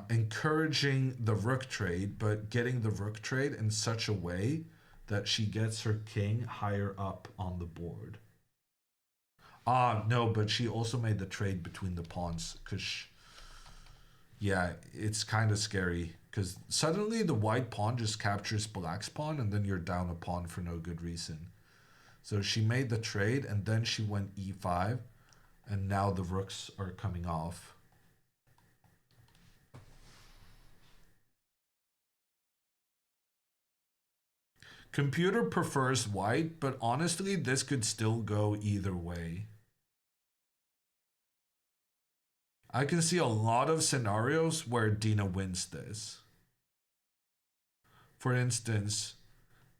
Encouraging the rook trade, but getting the rook trade in such a way that she gets her king higher up on the board. No, but she also made the trade between the pawns, because yeah, it's kind of scary, because suddenly the white pawn just captures black's pawn and then you're down a pawn for no good reason. So she made the trade and then she went e5 and now the rooks are coming off. Computer prefers white, but honestly, this could still go either way. I can see a lot of scenarios where Dina wins this. For instance,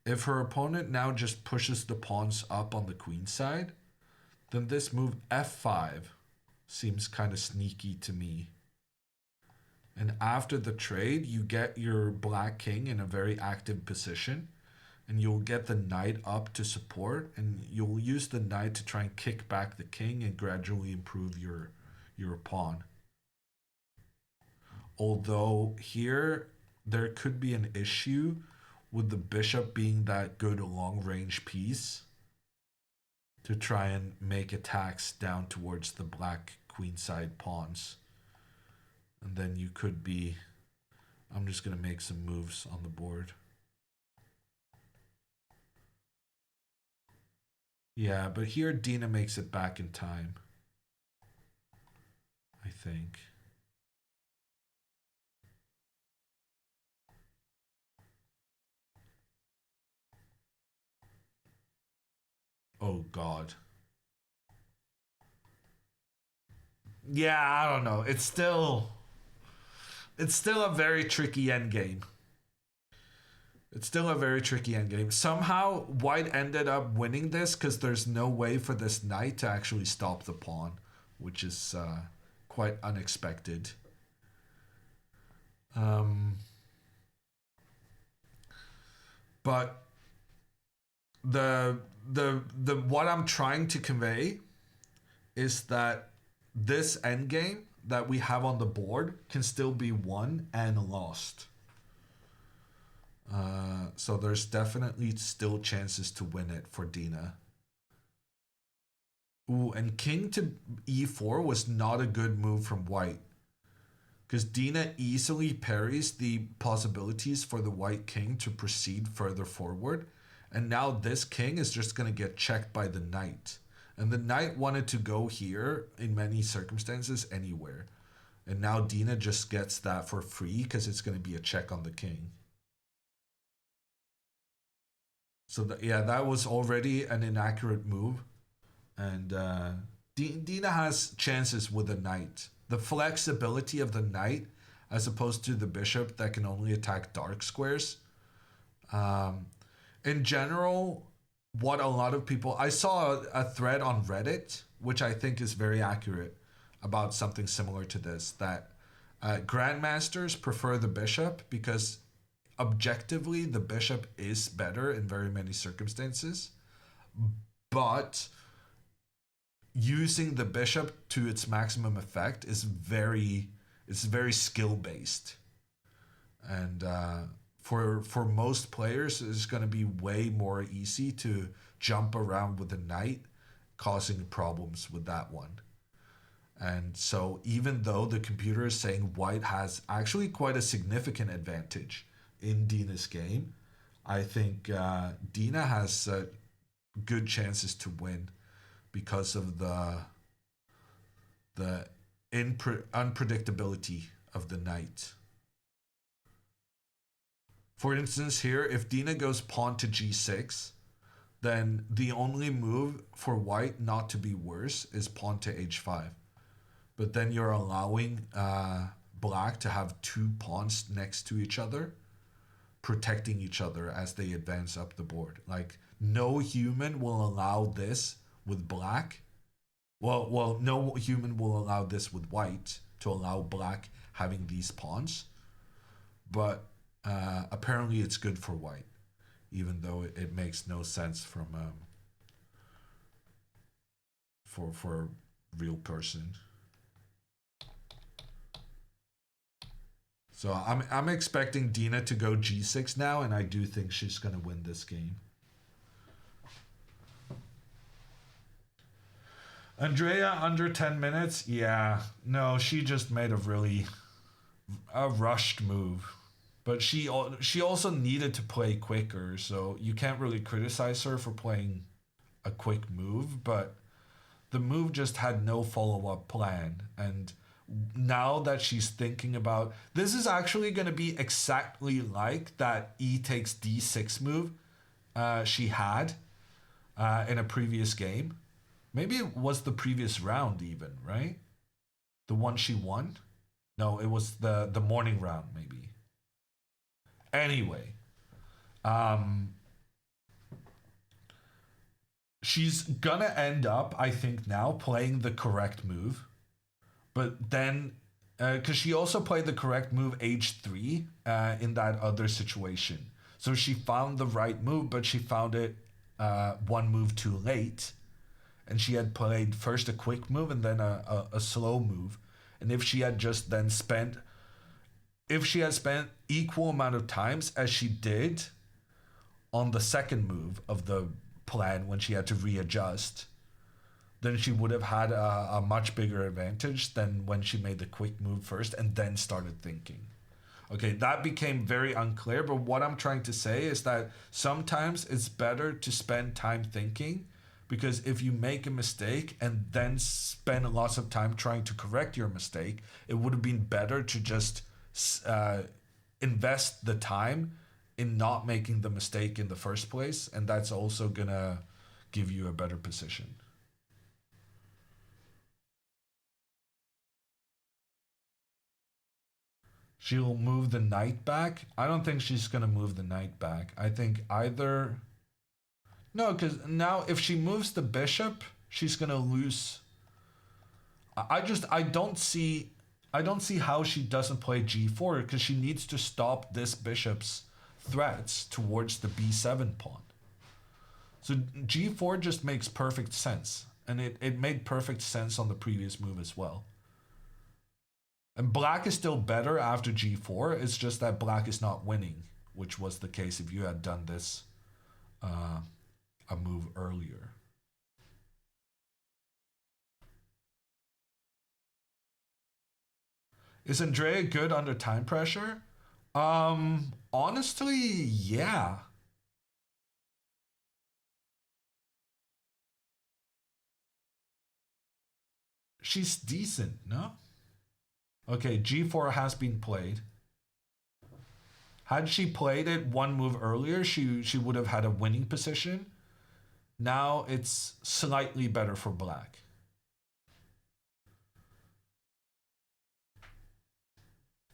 if her opponent now just pushes the pawns up on the queen side, then this move f5 seems kind of sneaky to me. And after the trade, you get your black king in a very active position, and you'll get the knight up to support, and you'll use the knight to try and kick back the king and gradually improve your pawn. Although here there could be an issue with the bishop being that good long range piece to try and make attacks down towards the black queenside pawns. And then you could be... I'm just going to make some moves on the board. Yeah, but here Dina makes it back in time, I think. Oh, God. Yeah, I don't know. It's still a very tricky endgame. It's still a very tricky endgame. Somehow, white ended up winning this because there's no way for this knight to actually stop the pawn, which is quite unexpected. But the what I'm trying to convey is that this endgame that we have on the board can still be won and lost. So there's definitely still chances to win it for Dina. Ooh, and king to e4 was not a good move from white, because Dina easily parries the possibilities for the white king to proceed further forward. And now this king is just going to get checked by the knight. And the knight wanted to go here in many circumstances anywhere. And now Dina just gets that for free because it's going to be a check on the king. So yeah, that was already an inaccurate move. And Dina has chances with the knight. The flexibility of the knight, as opposed to the bishop that can only attack dark squares. In general, what a lot of people... I saw a thread on Reddit, which I think is very accurate, about something similar to this, that grandmasters prefer the bishop because objectively the bishop is better in very many circumstances, but using the bishop to its maximum effect is very skill based, and for most players it's going to be way more easy to jump around with the knight, causing problems with that one. And so even though the computer is saying white has actually quite a significant advantage in Dina's game, I think Dina has good chances to win because of the unpredictability of the knight. For instance, here, if Dina goes pawn to g6, then the only move for white not to be worse is pawn to h5. But then you're allowing black to have two pawns next to each other, protecting each other as they advance up the board. Like, no human will allow this with black. Well, no human will allow this with white, to allow black having these pawns. But apparently it's good for white, even though it makes no sense from for a real person. So I'm expecting Dina to go g6 now, and I do think she's going to win this game. Andrea under 10 minutes? Yeah. No, she just made a rushed move. But she also needed to play quicker, so you can't really criticize her for playing a quick move, but the move just had no follow-up plan. And now that she's thinking about... This is actually going to be exactly like that e takes d6 move she had in a previous game. Maybe it was the previous round even, right? The one she won? No, it was the morning round, maybe. Anyway, she's gonna end up, I think now, playing the correct move. But then, because she also played the correct move h3 in that other situation. So she found the right move, but she found it one move too late. And she had played first a quick move and then a slow move. And if she had just then spent equal amount of times as she did on the second move of the plan when she had to readjust, then she would have had a much bigger advantage than when she made the quick move first and then started thinking. Okay, that became very unclear, but what I'm trying to say is that sometimes it's better to spend time thinking, because if you make a mistake and then spend lots of time trying to correct your mistake, it would have been better to just invest the time in not making the mistake in the first place, and that's also gonna give you a better position. She'll move the knight back. I don't think she's gonna move the knight back. I think either... No, because now if she moves the bishop, she's gonna lose. I don't see how she doesn't play g4, because she needs to stop this bishop's threats towards the b7 pawn. So g4 just makes perfect sense, and it made perfect sense on the previous move as well. And black is still better after g4, it's just that black is not winning, which was the case if you had done this a move earlier. Is Andrea good under time pressure? Honestly, yeah. She's decent, no? Okay, g4 has been played. Had she played it one move earlier, she would have had a winning position. Now it's slightly better for black.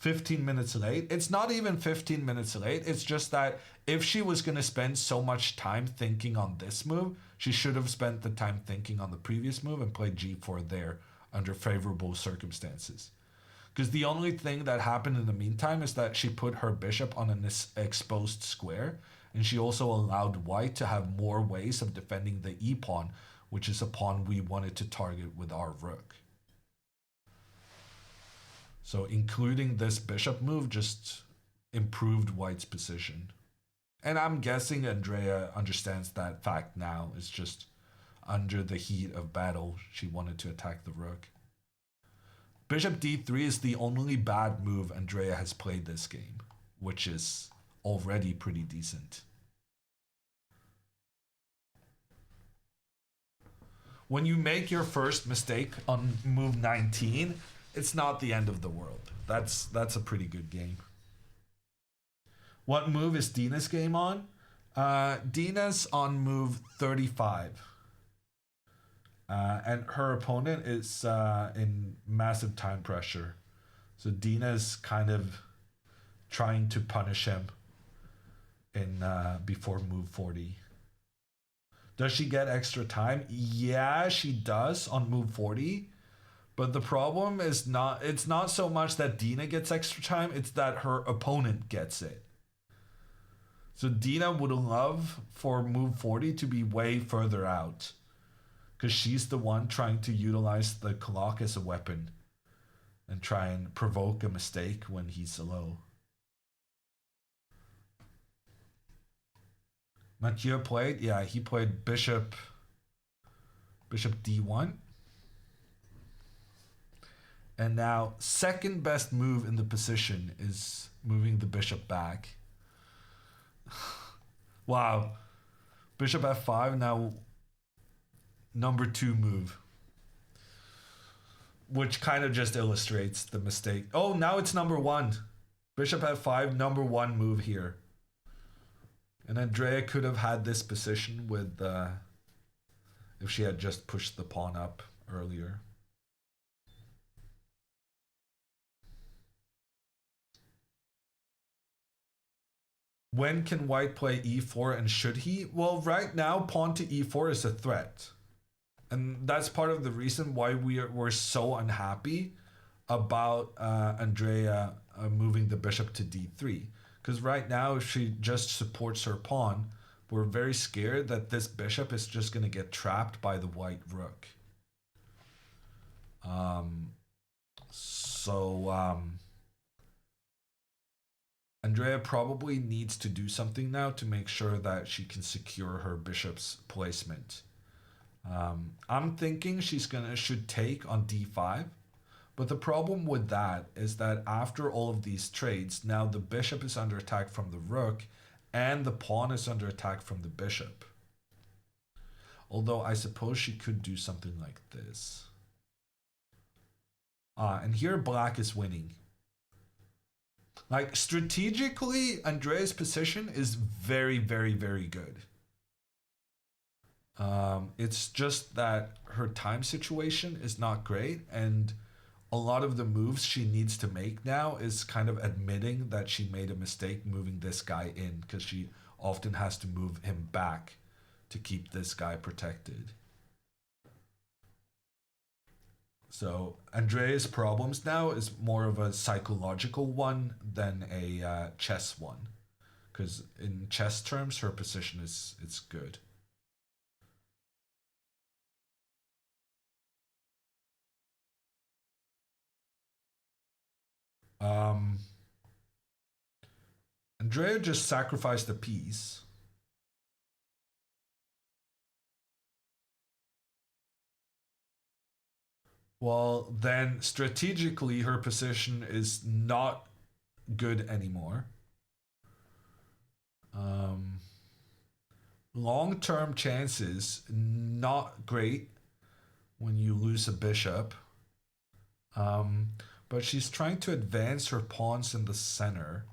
15 minutes late. It's not even 15 minutes late. It's just that if she was going to spend so much time thinking on this move, she should have spent the time thinking on the previous move and played g4 there under favorable circumstances. Because the only thing that happened in the meantime is that she put her bishop on an exposed square, and she also allowed white to have more ways of defending the e-pawn, which is a pawn we wanted to target with our rook. So including this bishop move just improved white's position. And I'm guessing Andrea understands that fact now. It's just under the heat of battle, she wanted to attack the rook. Bishop d3 is the only bad move Andrea has played this game, which is already pretty decent. When you make your first mistake on move 19, it's not the end of the world. That's a pretty good game. What move is Dina's game on? Dina's on move 35. And her opponent is in massive time pressure. So Dina's kind of trying to punish him in before move 40. Does she get extra time? Yeah, she does on move 40. But the problem is it's not so much that Dina gets extra time, it's that her opponent gets it. So Dina would love for move 40 to be way further out, because she's the one trying to utilize the clock as a weapon and try and provoke a mistake when he's low. Mathieu played, yeah, he played bishop d1. And now second best move in the position is moving the bishop back. Wow. Bishop f5, now number 2 move. Which kind of just illustrates the mistake. Oh, now it's number 1. Bishop f5, number 1 move here. And Andrea could have had this position with if she had just pushed the pawn up earlier. When can white play e4 and should he? Well, right now, pawn to e4 is a threat. And that's part of the reason why we're so unhappy about Andrea moving the bishop to d3. Because right now, if she just supports her pawn, we're very scared that this bishop is just going to get trapped by the white rook. Andrea probably needs to do something now to make sure that she can secure her bishop's placement. I'm thinking should take on d5, but the problem with that is that after all of these trades, now the bishop is under attack from the rook and the pawn is under attack from the bishop. Although I suppose she could do something like this. And here black is winning. Like, strategically, Andrea's position is very, very, very good. It's just that her time situation is not great, and a lot of the moves she needs to make now is kind of admitting that she made a mistake moving this guy in, because she often has to move him back to keep this guy protected. So Andrea's problems now is more of a psychological one than a chess one, because in chess terms her position is good. Andrea just sacrificed a piece. Well, then strategically her position is not good anymore. Long-term chances, not great when you lose a bishop. But she's trying to advance her pawns in the center.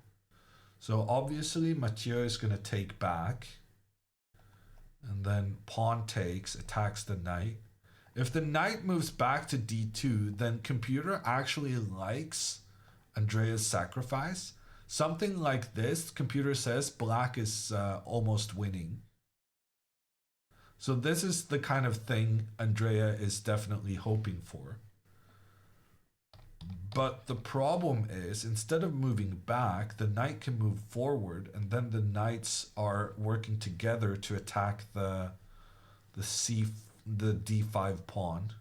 So obviously Mathieu is going to take back. And then pawn takes, attacks the knight. If the knight moves back to d2, then computer actually likes Andrea's sacrifice. Something like this, computer says black is almost winning. So this is the kind of thing Andrea is definitely hoping for. But the problem is, instead of moving back, the knight can move forward, and then the knights are working together to attack the d5 pawn.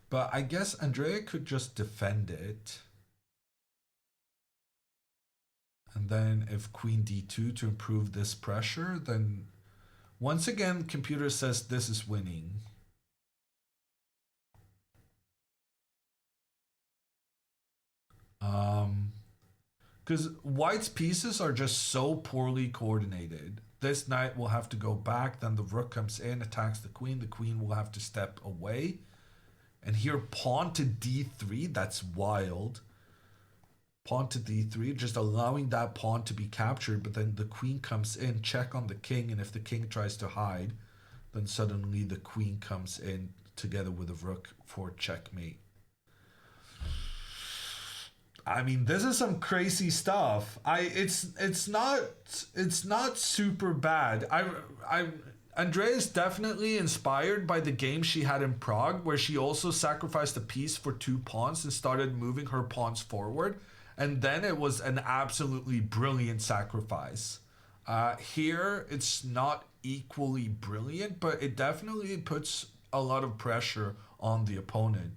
But I guess Andrea could just defend it. And then if queen d2 to improve this pressure, then once again, computer says this is winning. Because white's pieces are just so poorly coordinated. This knight will have to go back, then the rook comes in, attacks the queen will have to step away. And here pawn to d3, that's wild. Pawn to d3, just allowing that pawn to be captured, but then the queen comes in, check on the king, and if the king tries to hide, then suddenly the queen comes in together with the rook for checkmate. I mean, this is some crazy stuff. It's not super bad. Andrea is definitely inspired by the game she had in Prague, where she also sacrificed a piece for 2 pawns and started moving her pawns forward. And then it was an absolutely brilliant sacrifice. Here, it's not equally brilliant, but it definitely puts a lot of pressure on the opponent.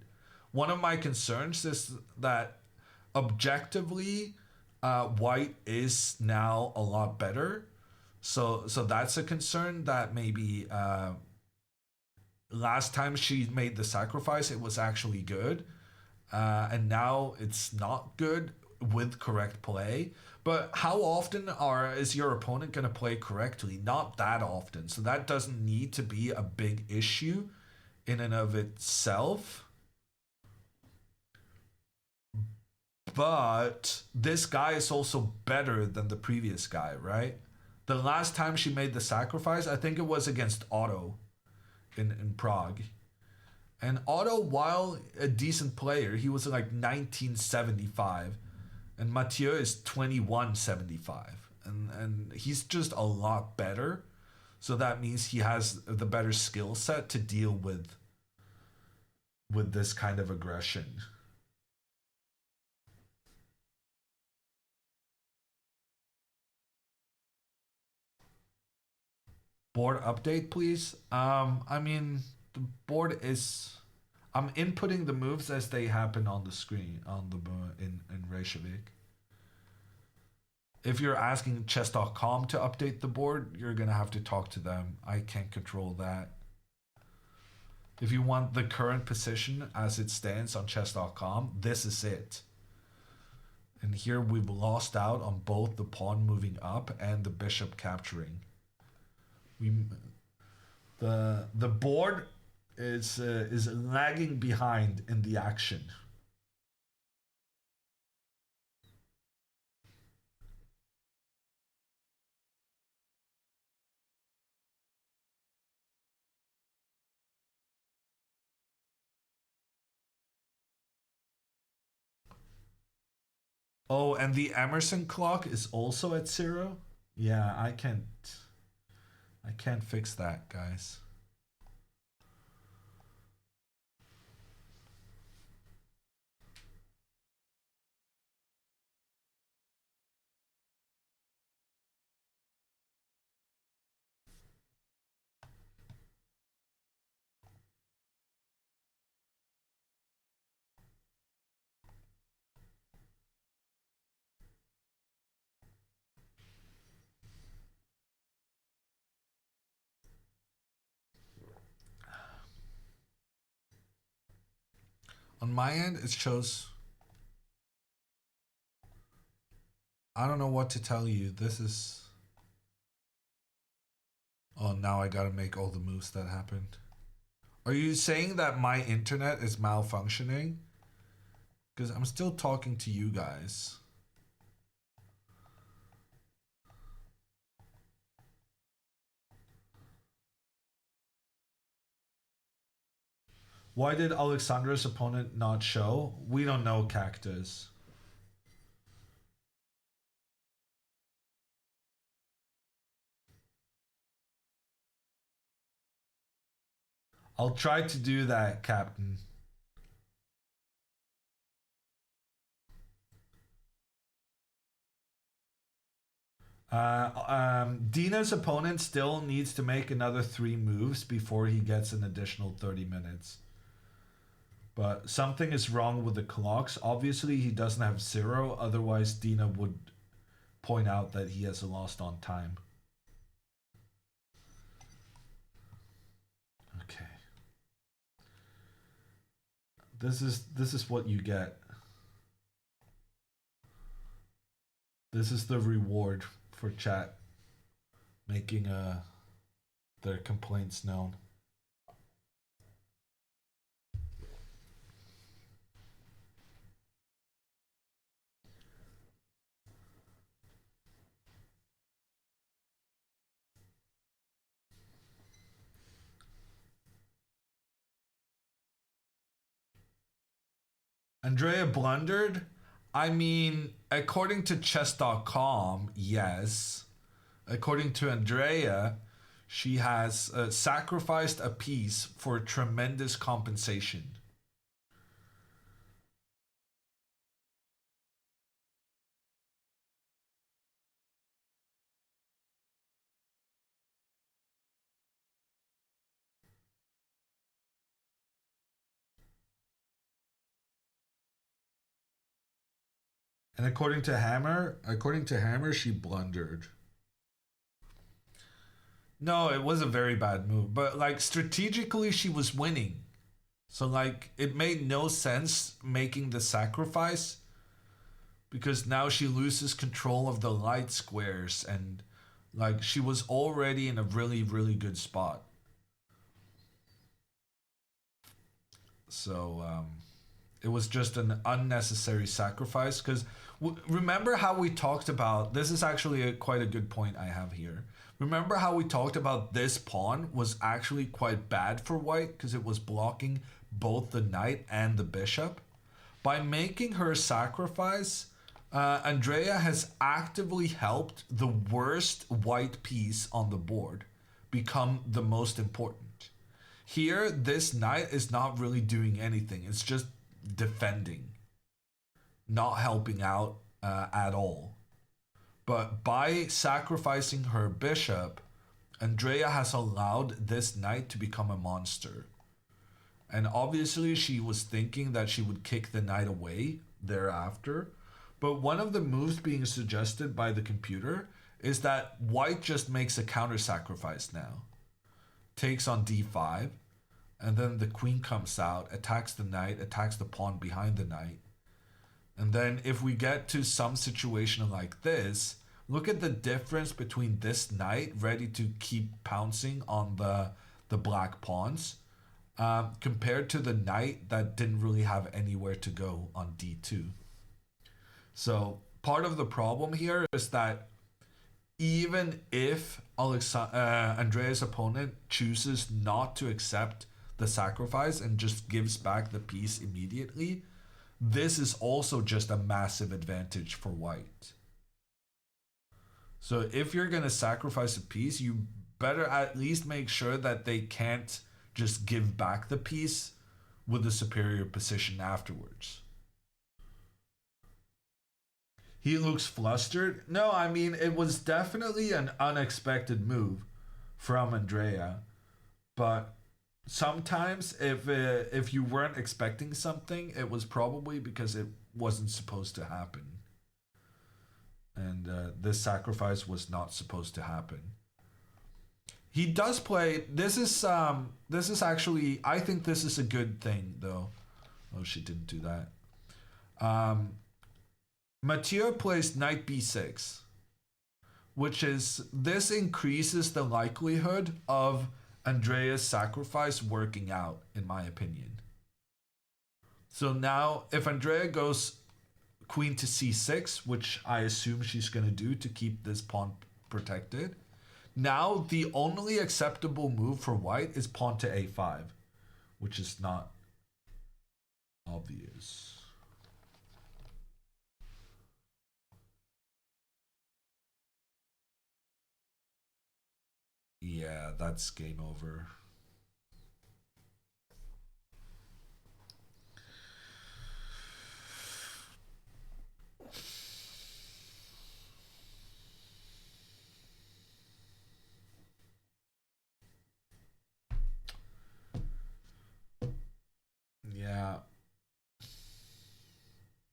One of my concerns is that objectively, white is now a lot better. So that's a concern that maybe last time she made the sacrifice, it was actually good. And now it's not good with correct play. But how often is your opponent going to play correctly? Not that often. So that doesn't need to be a big issue in and of itself. But this guy is also better than the previous guy, right? The last time she made the sacrifice, I think it was against Otto in Prague. And Otto, while a decent player, he was like 1975. And Mathieu is 2175. And he's just a lot better. So that means he has the better skill set to deal with this kind of aggression. Board update, please. I mean, the board is... I'm inputting the moves as they happen on the screen in Reykjavik. If you're asking chess.com to update the board, you're gonna have to talk to them. I can't control that. If you want the current position as it stands on chess.com, this is it. And here we've lost out on both the pawn moving up and the bishop capturing. The board is lagging behind in the action. Oh, and the Emerson clock is also at 0? Yeah, I can't fix that, guys. On my end, it shows... I don't know what to tell you. This is... Oh, now I gotta make all the moves that happened. Are you saying that my internet is malfunctioning? Because I'm still talking to you guys. Why did Alexandra's opponent not show? We don't know, Cactus. I'll try to do that, Captain. Dina's opponent still needs to make another 3 moves before he gets an additional 30 minutes. But something is wrong with the clocks. Obviously, he doesn't have 0. Otherwise, Dina would point out that he has lost on time. Okay. This is what you get. This is the reward for chat making their complaints known. Andrea blundered? I mean, according to chess.com, yes. According to Andrea, she has sacrificed a piece for tremendous compensation. And according to Hammer, she blundered. No, it was a very bad move, but like strategically she was winning. So like it made no sense making the sacrifice because now she loses control of the light squares and like she was already in a really, really good spot. So it was just an unnecessary sacrifice because remember how we talked about, this is actually quite a good point I have here. Remember how we talked about this pawn was actually quite bad for white because it was blocking both the knight and the bishop? By making her sacrifice, Andrea has actively helped the worst white piece on the board become the most important. Here, this knight is not really doing anything. It's just defending, not helping out at all. But by sacrificing her bishop, Andrea has allowed this knight to become a monster. And obviously she was thinking that she would kick the knight away thereafter. But one of the moves being suggested by the computer is that white just makes a counter sacrifice now. Takes on d5, and then the queen comes out, attacks the knight, attacks the pawn behind the knight. And then if we get to some situation like this, look at the difference between this knight ready to keep pouncing on the black pawns compared to the knight that didn't really have anywhere to go on d2. So part of the problem here is that even if Andrea's opponent chooses not to accept the sacrifice and just gives back the piece immediately, this is also just a massive advantage for white. So if you're going to sacrifice a piece, you better at least make sure that they can't just give back the piece with a superior position afterwards. He looks flustered. No, I mean, it was definitely an unexpected move from Andrea. But sometimes if you weren't expecting something, it was probably because it wasn't supposed to happen. And this sacrifice was not supposed to happen. He does play. This is actually, I think this is a good thing though. Oh, she didn't do that. Mathieu plays knight b6, which is, this increases the likelihood of Andrea's sacrifice working out, in my opinion. So now if Andrea goes queen to c6, which I assume she's going to do to keep this pawn protected, now the only acceptable move for white is pawn to a5, which is not obvious. Yeah, that's game over. Yeah.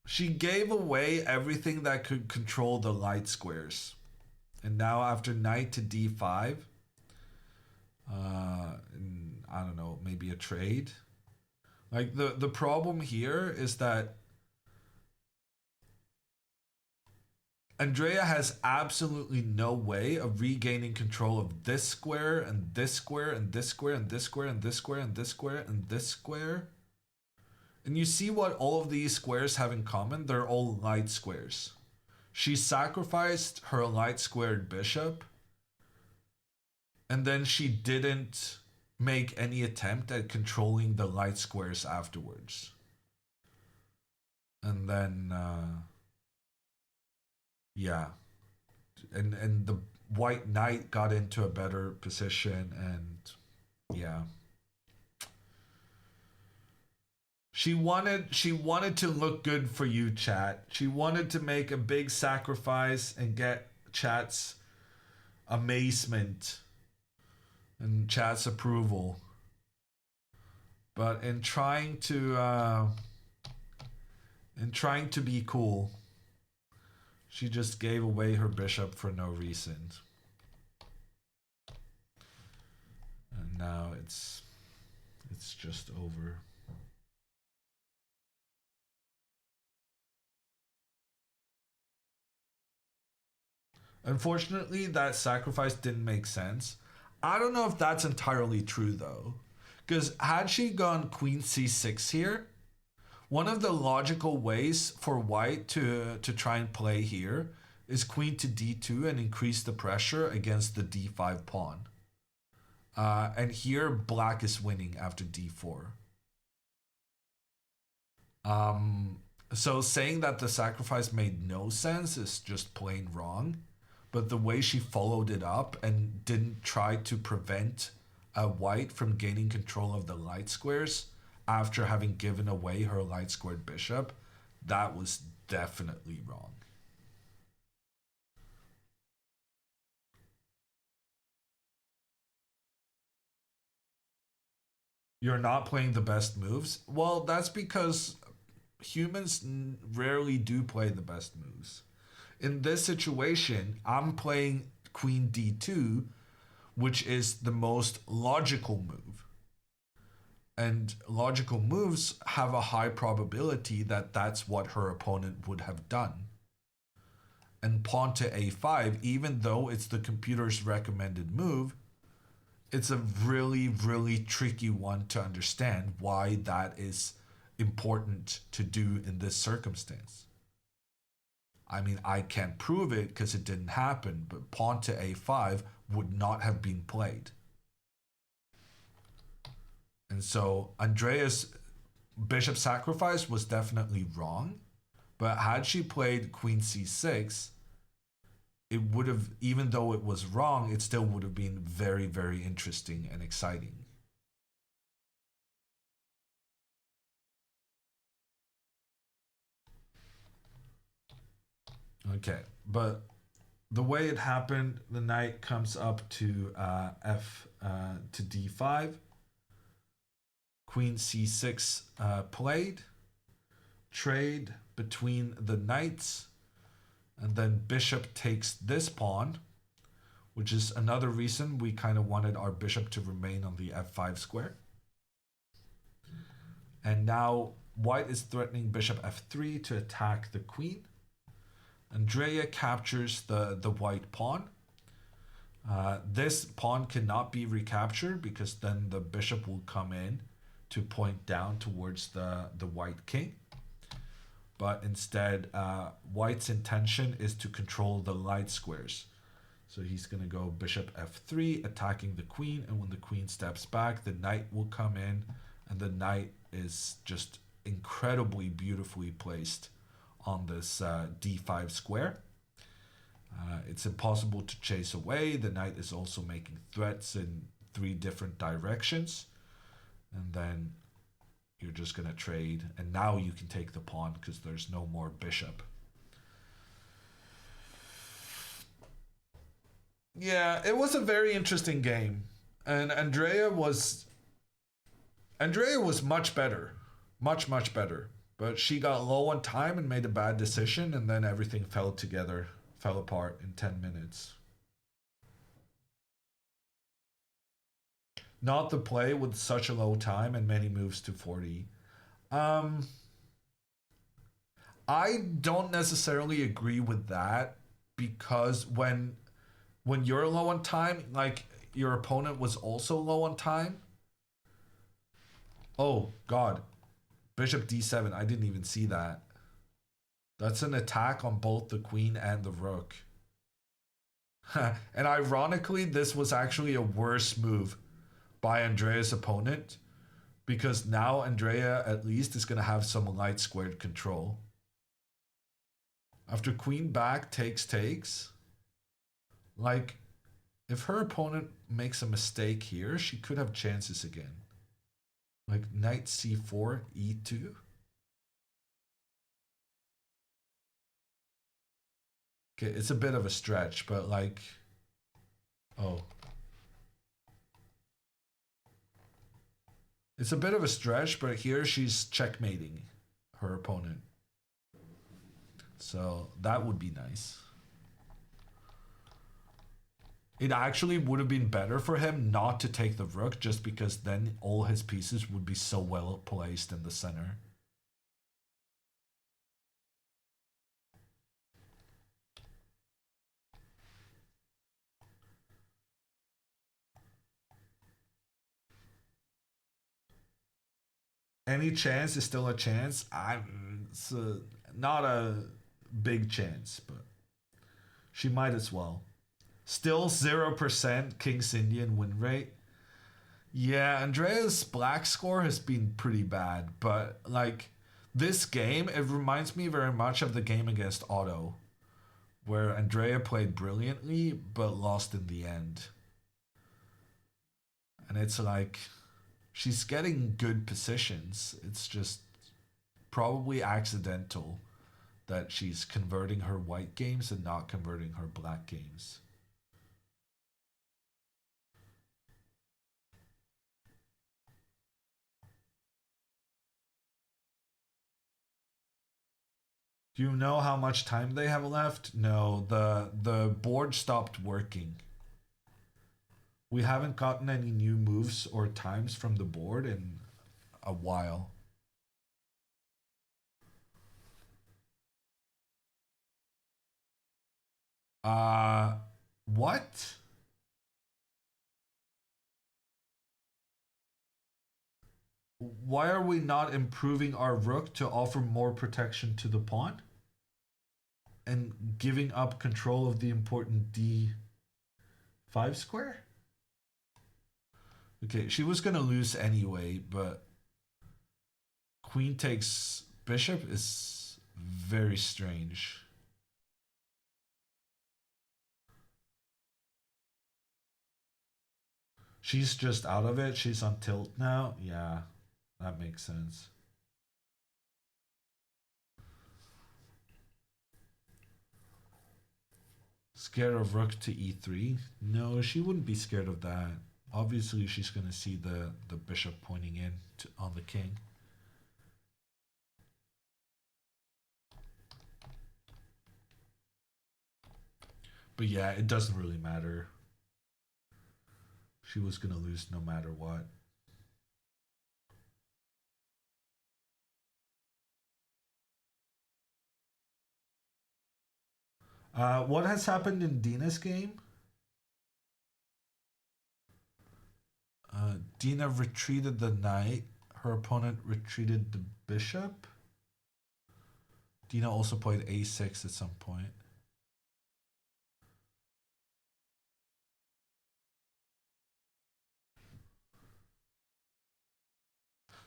She gave away everything that could control the light squares. And now after knight to d5, I don't know, maybe a trade. Like the problem here is that Andrea has absolutely no way of regaining control of this square and this square and this square and this square and this square and this square and this square. And you see what all of these squares have in common? They're all light squares. She sacrificed her light squared bishop, and then she didn't make any attempt at controlling the light squares afterwards. And then, yeah. And the white knight got into a better position, and yeah. She wanted to look good for you, chat. She wanted to make a big sacrifice and get chat's amazement and chat's approval. But in trying to be cool, she just gave away her bishop for no reason. And now it's just over. Unfortunately, that sacrifice didn't make sense. I don't know if that's entirely true though. Because had she gone queen c6 here, one of the logical ways for white to try and play here is queen to d2 and increase the pressure against the d5 pawn. And here black is winning after d4. So saying that the sacrifice made no sense is just plain wrong. But the way she followed it up and didn't try to prevent white from gaining control of the light squares after having given away her light squared bishop, that was definitely wrong. You're not playing the best moves? Well, that's because humans rarely do play the best moves. In this situation, I'm playing queen d2, which is the most logical move. And logical moves have a high probability that that's what her opponent would have done. And pawn to a5, even though it's the computer's recommended move, it's a really, really tricky one to understand why that is important to do in this circumstance. I mean, I can't prove it because it didn't happen, but pawn to a5 would not have been played. And so Andrea's bishop sacrifice was definitely wrong, but had she played queen c6, it would have, even though it was wrong, it still would have been very, very interesting and exciting. Okay, but the way it happened, the knight comes up to to d5. Queen c6 played. Trade between the knights. And then bishop takes this pawn, which is another reason we kind of wanted our bishop to remain on the f5 square. And now white is threatening bishop f3 to attack the queen. Andrea captures the white pawn. This pawn cannot be recaptured because then the bishop will come in to point down towards the white king. But instead, white's intention is to control the light squares. So he's going to go bishop f3, attacking the queen. And when the queen steps back, the knight will come in. And the knight is just incredibly beautifully placed on this d5 square. It's impossible to chase away. The knight is also making threats in 3 different directions. And then you're just going to trade. And now you can take the pawn because there's no more bishop. Yeah, it was a very interesting game. And Andrea was much better. Much, much better. But she got low on time and made a bad decision, and then everything fell apart in 10 minutes. Not the play with such a low time and many moves to 40. I don't necessarily agree with that, because when you're low on time, like your opponent was also low on time. Oh God, Bishop d7. I didn't even see that. That's an attack on both the queen and the rook. And ironically, this was actually a worse move by Andrea's opponent, because now Andrea at least is going to have some light squared control. After queen back takes, like, if her opponent makes a mistake here, she could have chances again. Like knight c4, e2. Okay, it's a bit of a stretch, but like, oh. It's a bit of a stretch, but here she's checkmating her opponent. So that would be nice. It actually would have been better for him not to take the rook, just because then all his pieces would be so well placed in the center. Any chance is still a chance. It's not a big chance, but she might as well. Still 0% King's Indian win rate. Yeah, Andrea's black score has been pretty bad, but like this game, it reminds me very much of the game against Otto, where Andrea played brilliantly but lost in the end. And it's like, she's getting good positions. It's just probably accidental that she's converting her white games and not converting her black games. Do you know how much time they have left? No, the board stopped working. We haven't gotten any new moves or times from the board in a while. What? Why are we not improving our rook to offer more protection to the pawn? And giving up control of the important d5 square? Okay, she was gonna lose anyway, but queen takes bishop is very strange. She's just out of it. She's on tilt now. Yeah, that makes sense. Scared of rook to e3? No, she wouldn't be scared of that. Obviously, she's going to see the bishop pointing in on the king. But yeah, it doesn't really matter. She was going to lose no matter what. What has happened in Dina's game? Dina retreated the knight. Her opponent retreated the bishop. Dina also played a6 at some point.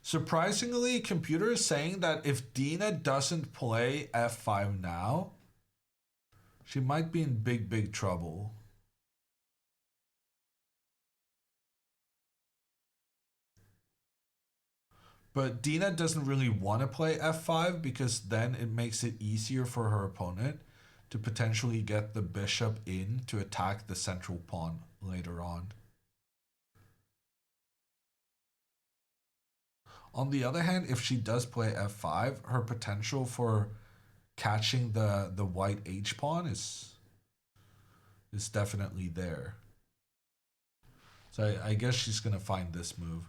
Surprisingly, computer is saying that if Dina doesn't play f5 now, she might be in big trouble. But Dina doesn't really want to play f5 because then it makes it easier for her opponent to potentially get the bishop in to attack the central pawn later on. On the other hand, if she does play f5, her potential for catching the white h-pawn is definitely there. So I guess she's going to find this move.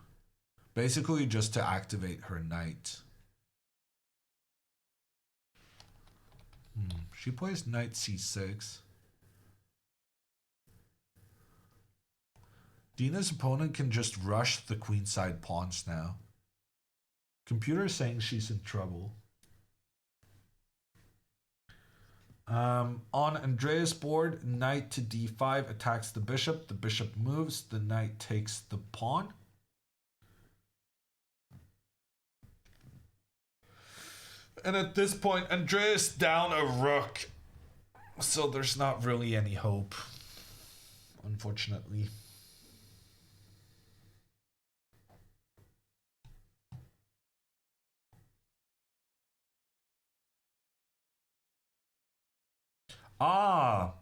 Basically just to activate her knight. She plays knight c6. Dina's opponent can just rush the queenside pawns now. Computer is saying she's in trouble. On Andrea's board, knight to d5 attacks the bishop. The bishop moves. The knight takes the pawn. And at this point, Andrea's down a rook. So there's not really any hope, unfortunately. Ah,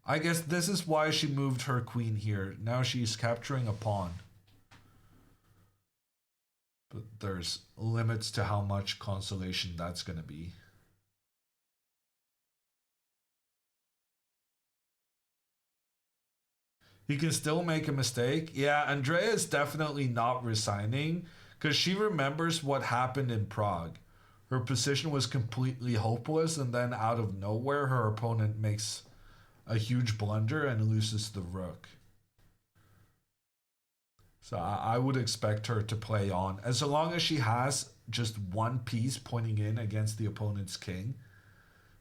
I guess this is why she moved her queen here. Now she's capturing a pawn. But there's limits to how much consolation that's going to be. He can still make a mistake. Yeah, Andrea is definitely not resigning because she remembers what happened in Prague. Her position was completely hopeless, and then out of nowhere, her opponent makes a huge blunder and loses the rook. So I would expect her to play on. As long as she has just one piece pointing in against the opponent's king,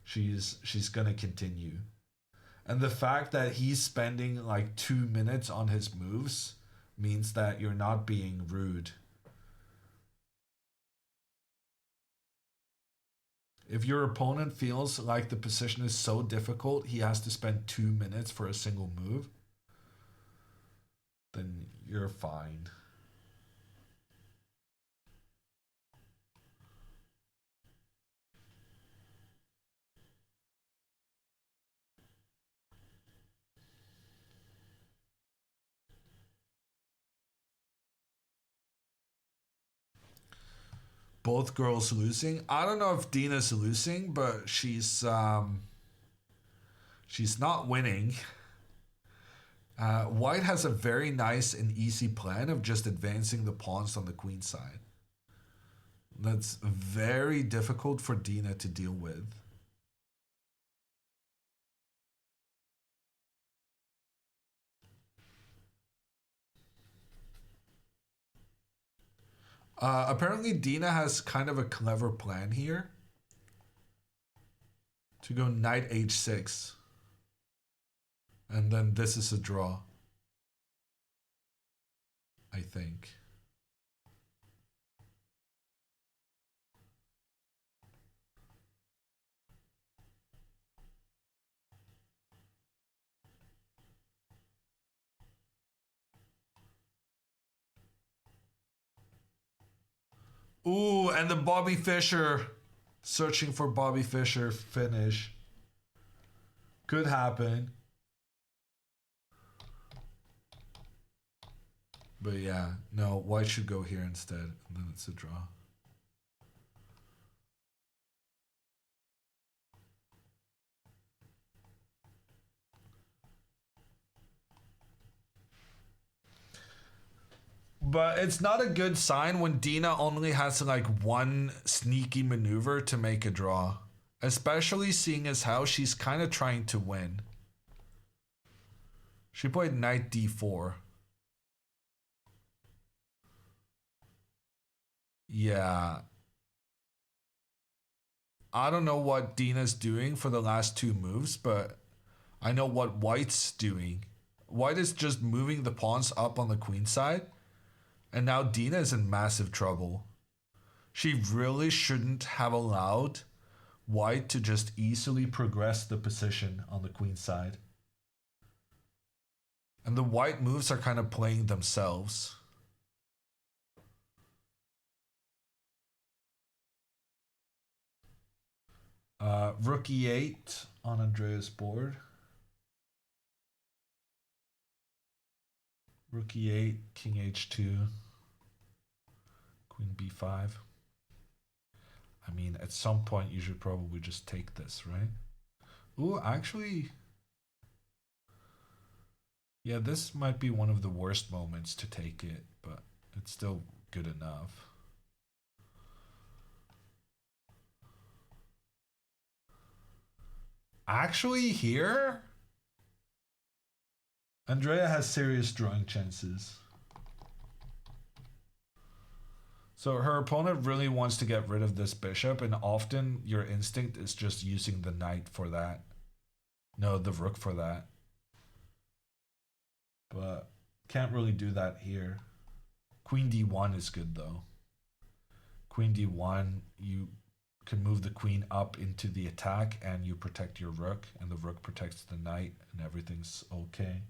she's going to continue. And the fact that he's spending like 2 minutes on his moves means that you're not being rude. If your opponent feels like the position is so difficult, he has to spend 2 minutes for a single move, then you're fine. Both girls losing. I don't know if Dina's losing, but she's not winning. White has a very nice and easy plan of just advancing the pawns on the queen side. That's very difficult for Dina to deal with. Apparently Dina has kind of a clever plan here to go knight h6. And then this is a draw, I think. Ooh, and the Bobby Fischer, searching for Bobby Fischer finish. Could happen. But yeah, no, white should go here instead, and then it's a draw. But it's not a good sign when Dina only has like one sneaky maneuver to make a draw. Especially seeing as how she's kind of trying to win. She played knight d4. Yeah. I don't know what Dina's doing for the last 2 moves, but I know what White's doing. White is just moving the pawns up on the queen side And now Dina is in massive trouble. She really shouldn't have allowed white to just easily progress the position on the queen side. And the white moves are kind of playing themselves. Rook e8 on Andrea's board. Rook e8, king h2, queen b5. I mean, at some point you should probably just take this, right? Ooh, actually, yeah, this might be one of the worst moments to take it, but it's still good enough. Actually, here, Andrea has serious drawing chances. So her opponent really wants to get rid of this bishop, and often your instinct is just using the knight for that. No, the rook for that. But can't really do that here. Queen d1 is good though. Queen d1, you can move the queen up into the attack and you protect your rook, and the rook protects the knight, and everything's okay.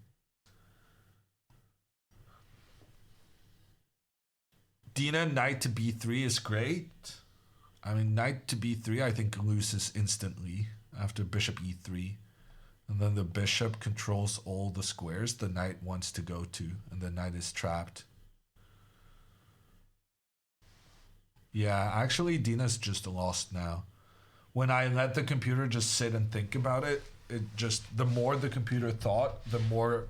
Dina, knight to b3 is great. I mean, knight to b3 I think loses instantly after bishop e3. And then the bishop controls all the squares the knight wants to go to, and the knight is trapped. Yeah, actually Dina's just lost now. When I let the computer just sit and think about it, the more the computer thought, the more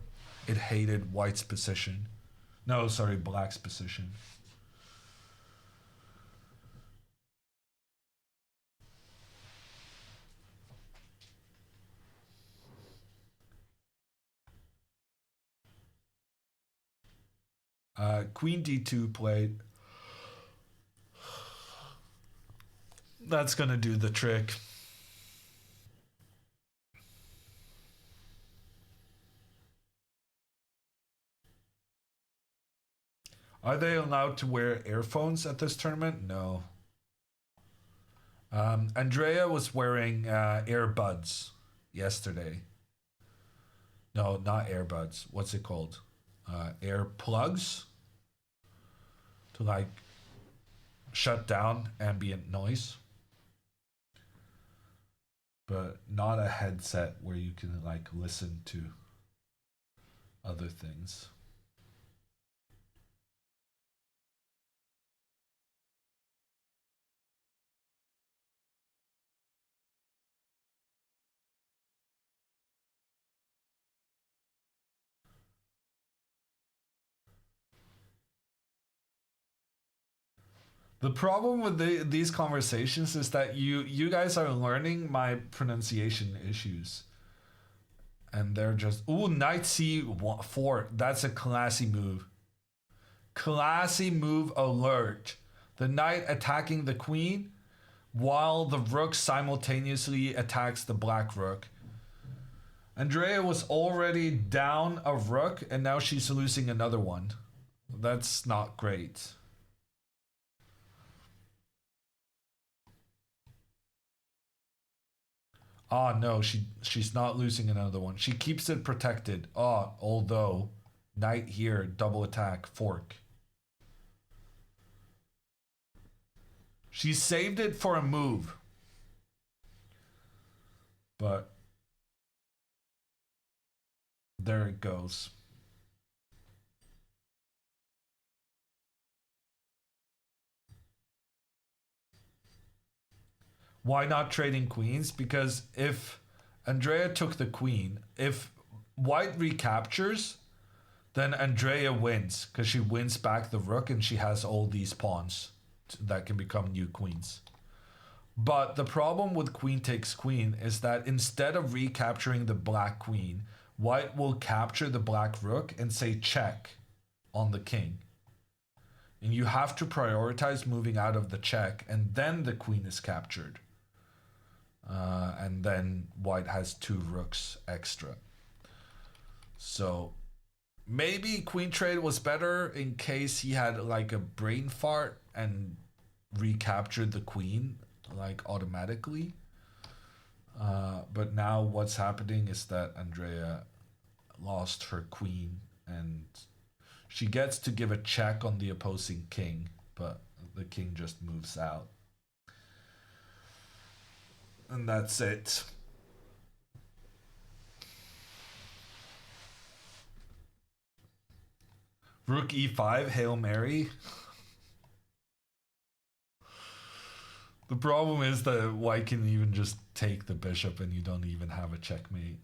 it hated white's position. No, sorry, black's position. Queen d2 played. That's gonna do the trick. Are they allowed to wear earphones at this tournament? No. Andrea was wearing earbuds yesterday. No, not earbuds. What's it called? Air plugs to like shut down ambient noise, but not a headset where you can like listen to other things. The problem with these conversations is that you guys are learning my pronunciation issues. And they're just, ooh, knight c4. That's a classy move. Classy move alert. The knight attacking the queen while the rook simultaneously attacks the black rook. Andrea was already down a rook and now she's losing another one. That's not great. Ah, no, she's not losing another one. She keeps it protected. Ah, although knight here, double attack, fork. She saved it for a move. But there it goes. Why not trading queens? Because if Andrea took the queen, if white recaptures, then Andrea wins because she wins back the rook and she has all these pawns that can become new queens. But the problem with queen takes queen is that instead of recapturing the black queen, white will capture the black rook and say check on the king. And you have to prioritize moving out of the check, and then the queen is captured. And then white has 2 rooks extra. So maybe queen trade was better in case he had like a brain fart and recaptured the queen like automatically. But now what's happening is that Andrea lost her queen and she gets to give a check on the opposing king, but the king just moves out. And that's it. Rook e5, Hail Mary. The problem is that white can even just take the bishop and you don't even have a checkmate.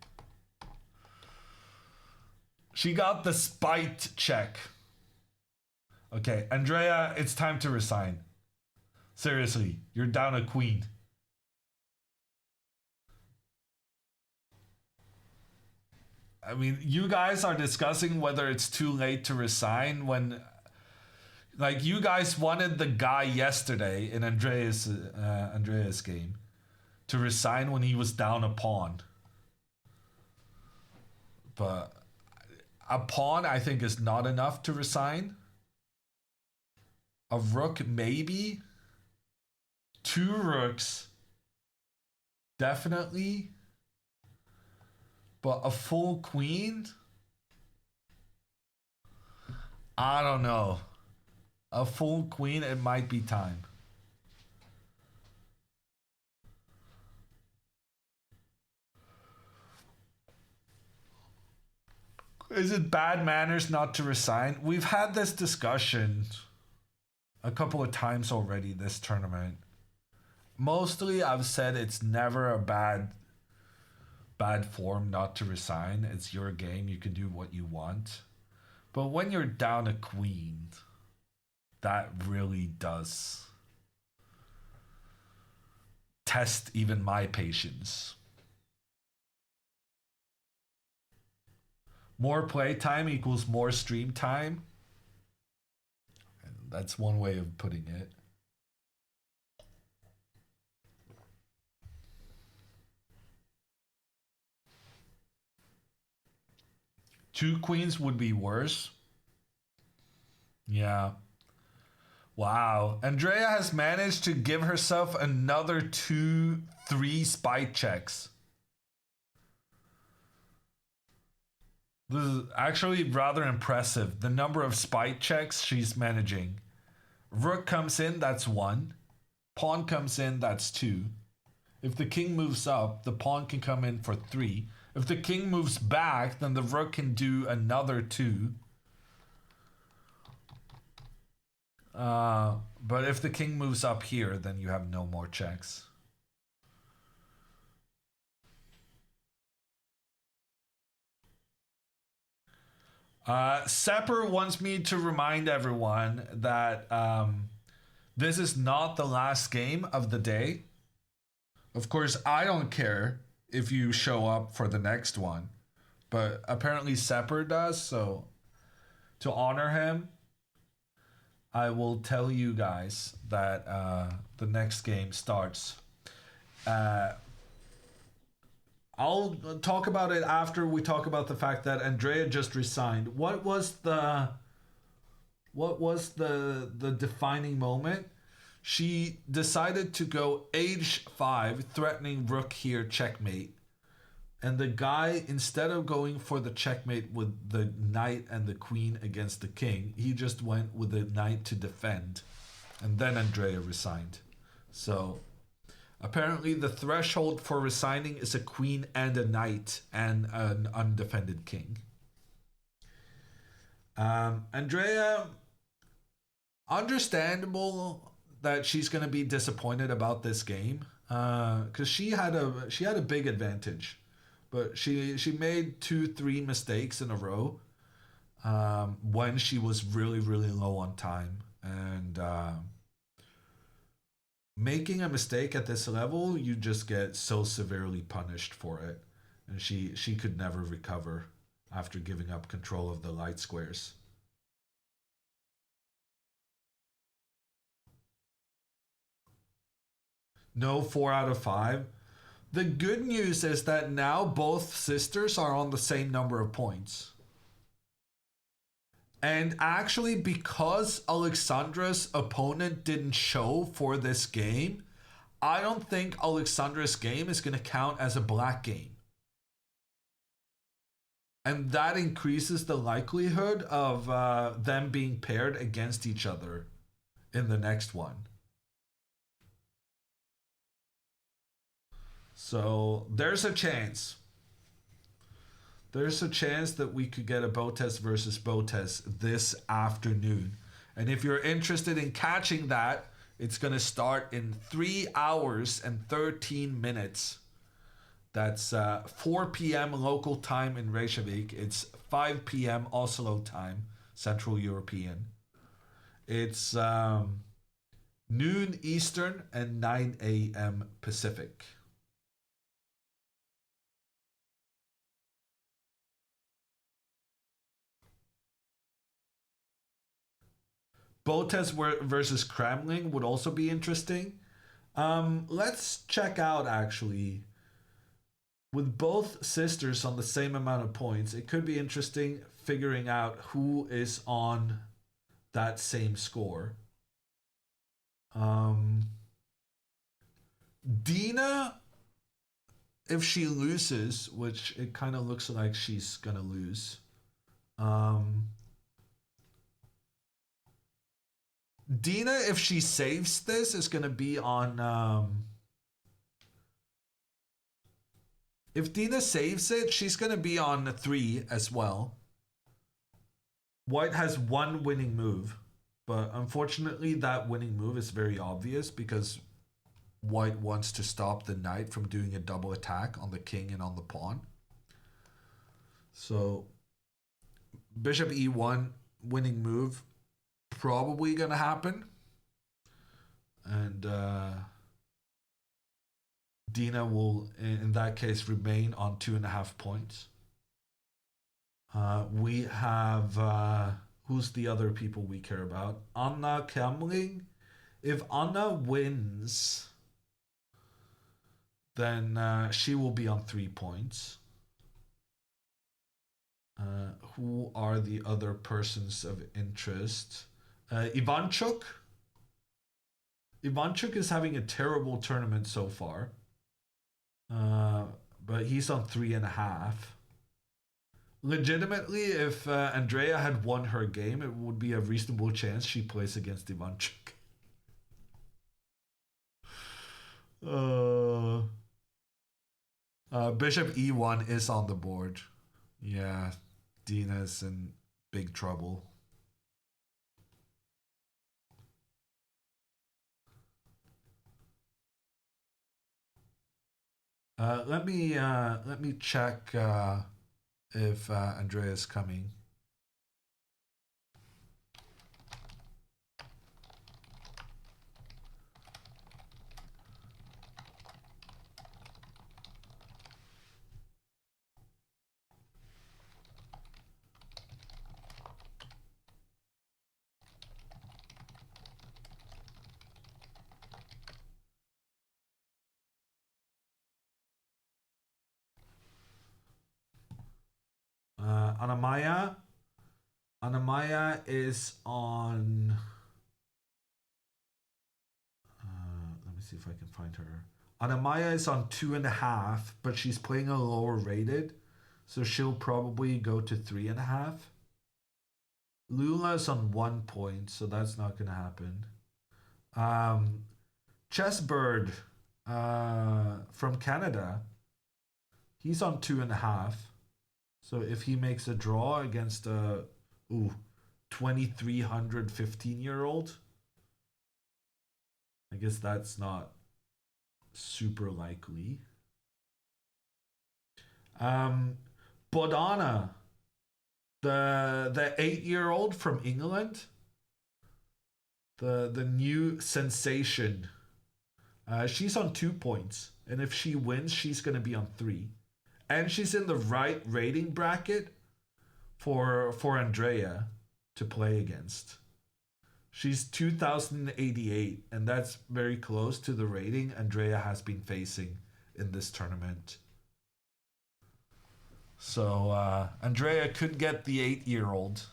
She got the spite check. Okay, Andrea, it's time to resign. Seriously, you're down a queen. I mean, you guys are discussing whether it's too late to resign when, like, you guys wanted the guy yesterday in Andrea's game to resign when he was down a pawn. But a pawn, I think, is not enough to resign. A rook, maybe. 2 rooks, definitely. But a full queen? I don't know. A full queen, it might be time. Is it bad manners not to resign? We've had this discussion a couple of times already this tournament. Mostly I've said it's never a bad form not to resign. It's your game, you can do what you want. But when you're down a queen, that really does test even my patience. More play time equals more stream time. That's one way of putting it. Two queens would be worse. Yeah. Wow. Andrea has managed to give herself another 2-3 spite checks. This is actually rather impressive. The number of spite checks she's managing. Rook comes in, that's 1. Pawn comes in, that's 2. If the king moves up, the pawn can come in for 3. If the king moves back, then the rook can do another 2. But if the king moves up here, then you have no more checks. Sepper wants me to remind everyone that this is not the last game of the day. Of course, I don't care if you show up for the next one, but apparently Sepper does, so to honor him, I will tell you guys that the next game starts. I'll talk about it after we talk about the fact that Andrea just resigned. What was the defining moment? She decided to go h5, threatening rook here, checkmate. And the guy, instead of going for the checkmate with the knight and the queen against the king, he just went with the knight to defend. And then Andrea resigned. So apparently the threshold for resigning is a queen and a knight and an undefended king. Andrea, understandable that she's going to be disappointed about this game, because she had a big advantage, but she made 2-3 mistakes in a row when she was really low on time, and making a mistake at this level, you just get so severely punished for it, and she could never recover after giving up control of the light squares. No 4 out of 5. The good news is that now both sisters are on the same number of points. And actually, because Alexandra's opponent didn't show for this game, I don't think Alexandra's game is going to count as a black game. And that increases the likelihood of them being paired against each other in the next one. So there's a chance. There's a chance that we could get a Botez versus Botez this afternoon. And if you're interested in catching that, it's going to start in 3 hours and 13 minutes. That's 4 p.m. local time in Reykjavik. It's 5 p.m. Oslo time, Central European. It's noon Eastern and 9 a.m. Pacific. Botez versus Kremling would also be interesting. Let's check out, actually. With both sisters on the same amount of points, it could be interesting figuring out who is on that same score. Dina, if she loses, which it kind of looks like she's gonna lose, Dina, if she saves this, is going to be on... if Dina saves it, she's going to be on 3 as well. White has 1 winning move, but unfortunately that winning move is very obvious because White wants to stop the knight from doing a double attack on the king and on the pawn. So, bishop e1, winning move, probably gonna happen, and Dina will in that case remain on 2.5 points. We have who's the other people we care about? Anna Kemling. If Anna wins, then she will be on 3 points. Who are the other persons of interest? Ivanchuk. Ivanchuk is having a terrible tournament so far. But he's on 3.5. Legitimately, if Andrea had won her game, it would be a reasonable chance she plays against Ivanchuk. Bishop e1 is on the board. Yeah, Dina's in big trouble. Let me check if Andrea's coming. Anamaya is on... let me see if I can find her. Anamaya is on 2.5, but she's playing a lower rated, so she'll probably go to 3.5. Lula is on 1 point, so that's not going to happen. Chessbird from Canada, he's on 2.5. So if he makes a draw against a 2,300 15-year-old, I guess that's not super likely. Bodana, the 8-year-old from England, the new sensation. She's on 2 points, and if she wins, she's going to be on 3. And she's in the right rating bracket for Andrea to play against. She's 2,088, and that's very close to the rating Andrea has been facing in this tournament. So Andrea could get the 8-year-old.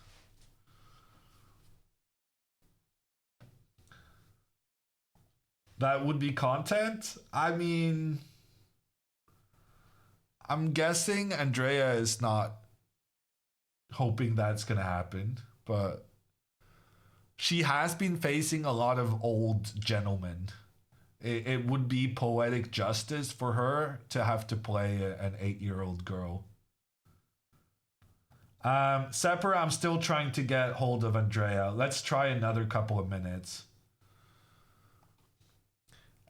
that would be content. I mean, I'm guessing Andrea is not hoping that's gonna happen, but she has been facing a lot of old gentlemen. It would be poetic justice for her to have to play an 8-year-old girl. Sepper, I'm still trying to get hold of Andrea. Let's try another couple of minutes.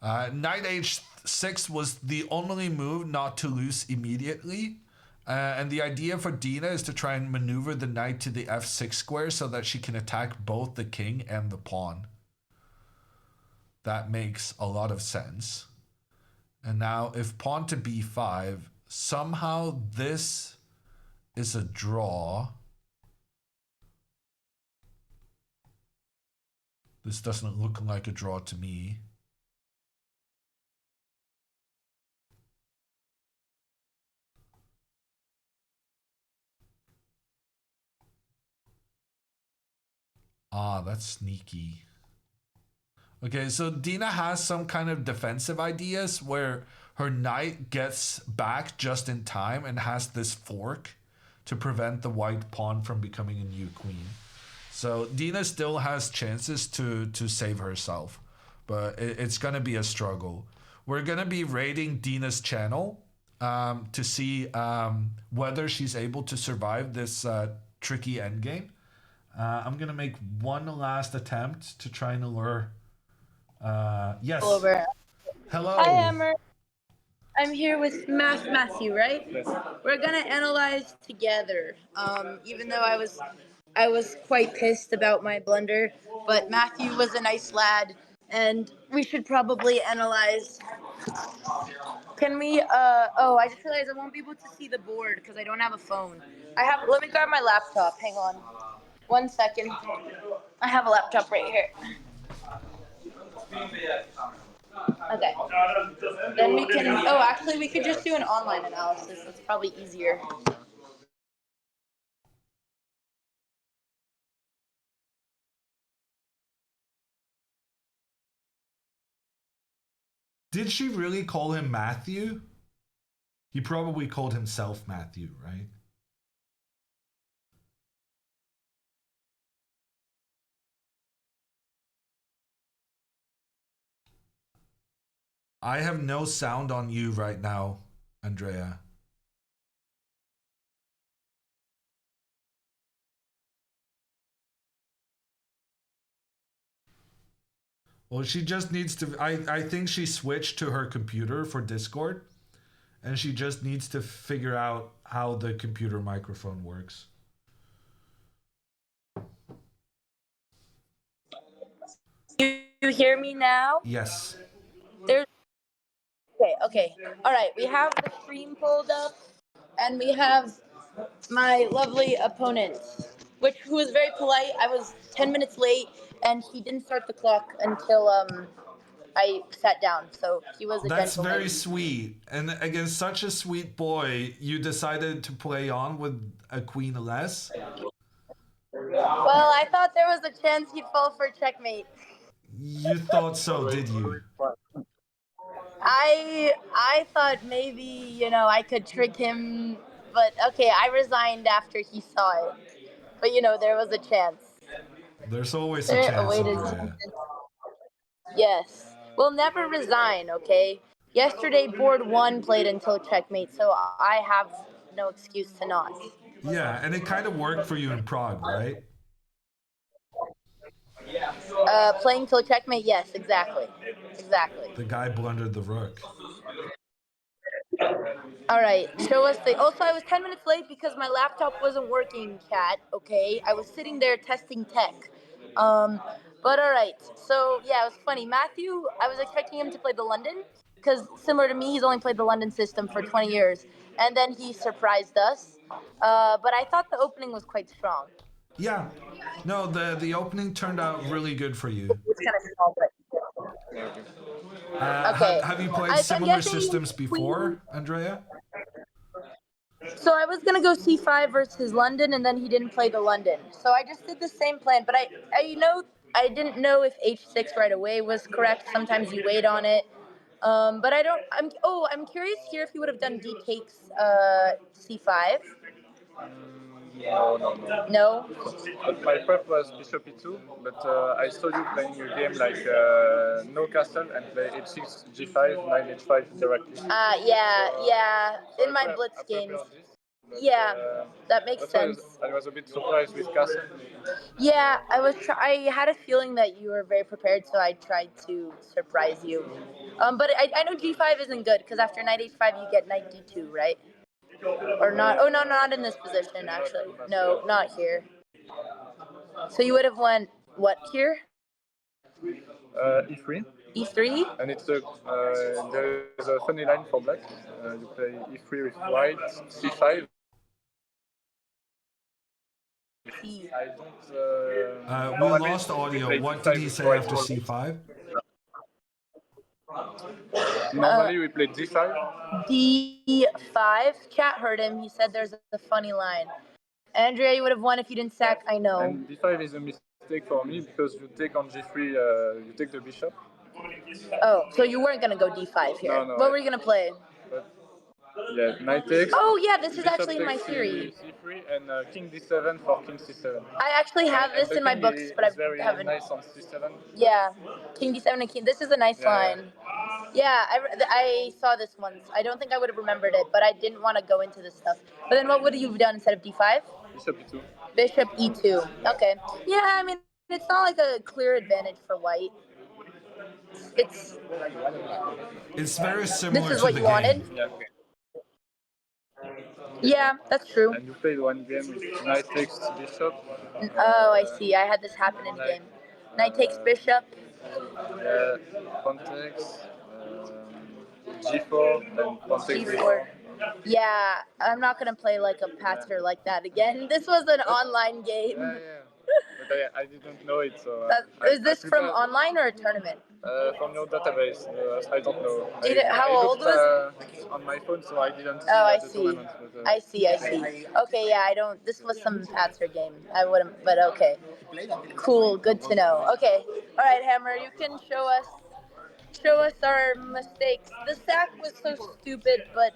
Knight h6 was the only move not to lose immediately. And the idea for Dina is to try and maneuver the knight to the f6 square so that she can attack both the king and the pawn. That makes a lot of sense. And now if pawn to b5, somehow this is a draw. This doesn't look like a draw to me. Ah, that's sneaky. Okay, so Dina has some kind of defensive ideas where her knight gets back just in time and has this fork to prevent the white pawn from becoming a new queen. So Dina still has chances to save herself, but it's going to be a struggle. We're going to be raiding Dina's channel to see whether she's able to survive this tricky endgame. I'm going to make one last attempt to try and lure... yes. Over. Hello. Hi, Emmer. I'm here with Matthew, right? We're gonna analyze together. Even though I was quite pissed about my blunder, but Matthew was a nice lad, and we should probably analyze. Can we? Oh, I just realized I won't be able to see the board because I don't have a phone. Let me grab my laptop. Hang on, 1 second. I have a laptop right here. Okay. Then we can, actually we could just do an online analysis. That's probably easier. Did she really call him Matthew? He probably called himself Matthew, right? I have no sound on you right now, Andrea. Well, she just needs to... I think she switched to her computer for Discord, and she just needs to figure out how the computer microphone works. You hear me now? Yes. There's okay. All right, we have the stream pulled up, and we have my lovely opponent, who was very polite. I was 10 minutes late, and he didn't start the clock until I sat down, so he was a That's gentleman. very sweet. And against such a sweet boy, you decided to play on with a queen less? Well, I thought there was a chance he'd fall for checkmate. You thought so, did you? I thought maybe, I could trick him, but okay, I resigned after he saw it. But there was a chance. There's always a chance, Andrea. Yes. We'll never resign, okay? Yesterday, board 1 played until checkmate, so I have no excuse to not. Yeah, and it kind of worked for you in Prague, right? Playing till checkmate, yes, exactly. Exactly. The guy blundered the rook. All right, show us the... Also, I was 10 minutes late because my laptop wasn't working, Kat, okay? I was sitting there testing tech. But all right, so yeah, it was funny. Matthew, I was expecting him to play the London because similar to me, he's only played the London system for 20 years. And then he surprised us. But I thought the opening was quite strong. Yeah. No, the opening turned out really good for you. It's kind of small, but... Okay. Have you played similar systems before, Andrea? So I was gonna go C5 versus London, and then he didn't play the London. So I just did the same plan, but I I didn't know if h6 right away was correct. Sometimes you wait on it. But I don't. I'm curious here if you would have done d takes c5. No. No. But my prep was bishop e2, but I saw you playing a game like no castle and play h6, g5, knight h5 directly. Yeah. In my blitz games. Yeah, that makes sense. I was a bit surprised with castle. Yeah, I had a feeling that you were very prepared, so I tried to surprise you. But I know g5 isn't good because after knight h5 you get knight d2, right? Or not? Oh no, not in this position actually. No, not here. So you would have won what here? E3. E3. And there is a funny line for black. You play e3 with white, c5. I don't. We lost audio. What did he say after c5? Normally we play d5. D5. Chat heard him. He said there's a funny line. Andrea, you would have won if you didn't sack. I know. And d5 is a mistake for me because you take on g3, you take the bishop. Oh, so you weren't gonna go d5 here. No, what were you gonna play? Yeah, knight takes. Oh yeah, this is actually in my theory. c3 and king d7 for king c7. I actually have this in my books, but I haven't. Nice on c7. Yeah, king d7 and king. This is a nice line. Yeah, I saw this once. I don't think I would have remembered it, but I didn't want to go into this stuff. But then what would you have done instead of d5? Bishop e2. Bishop e2. Okay. Yeah, I mean, it's not like a clear advantage for white. It's very similar this is to what the you game. wanted? Yeah, that's true. And you played one game with knight takes bishop. Oh, I see. I had this happen in a game. Knight takes bishop. Yeah, pawn takes, g4, then pawn takes g4. Yeah, I'm not gonna play like a patzer like that again. This was an online game. Yeah. But I didn't know it, so... is this from online or a tournament? From your database. I don't know. How old was it? On my phone, so I didn't see the tournament. I see. Okay, yeah, I don't... This was some patzer game. I wouldn't... But okay. Cool, good to know. Okay. All right, Hammer, you can show us our mistakes. The sack was so stupid, but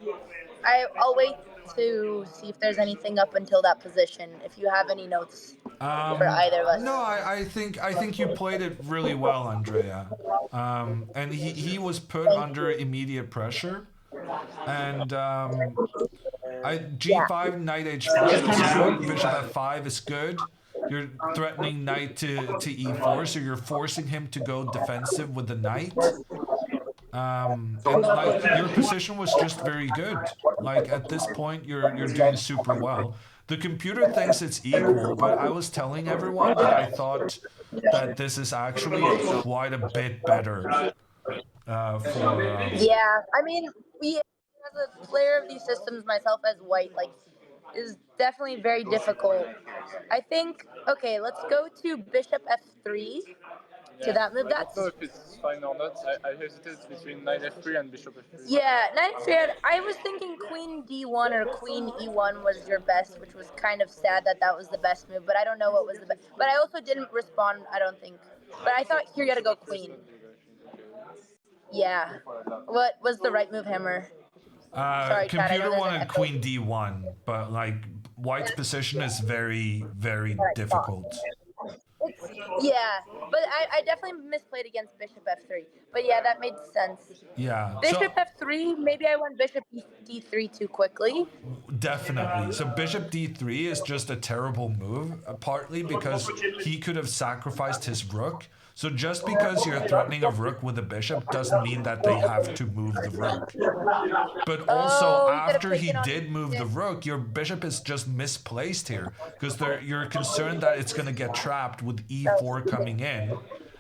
I'll wait to see if there's anything up until that position. If you have any notes for either of us. No, I think you played it really well, Andrea. And he was put under immediate pressure. And g5, knight h5 is good. Bishop f5 is good. You're threatening knight to e4, so you're forcing him to go defensive with the knight. And like your position was just very good. Like at this point, you're doing super well. The computer thinks it's equal, but I was telling everyone that I thought that this is actually quite a bit better. Yeah, I mean, as a player of these systems myself as white, like, is definitely very difficult. I think. Okay, let's go to bishop f3. To that move, I don't know if it's fine or not. I hesitated between knight f3 and bishop f3. Yeah, knight f3. I was thinking queen d1 or queen e1 was your best, which was kind of sad that was the best move. But I don't know what was the best. But I also didn't respond. I don't think. But I thought here you had to go queen. Yeah. What was the right move, Hammer? Sorry, computer wanted queen d1, but like white's position is very, very difficult. Yeah, but I definitely misplayed against bishop f3. But yeah, that made sense. Yeah. Bishop f3, maybe I went bishop d3 too quickly. Definitely. So bishop d3 is just a terrible move, partly because he could have sacrificed his rook. So just because you're threatening a rook with a bishop doesn't mean that they have to move the rook. But also, after he did move the rook, your bishop is just misplaced here because you're concerned that it's going to get trapped with e4 coming in.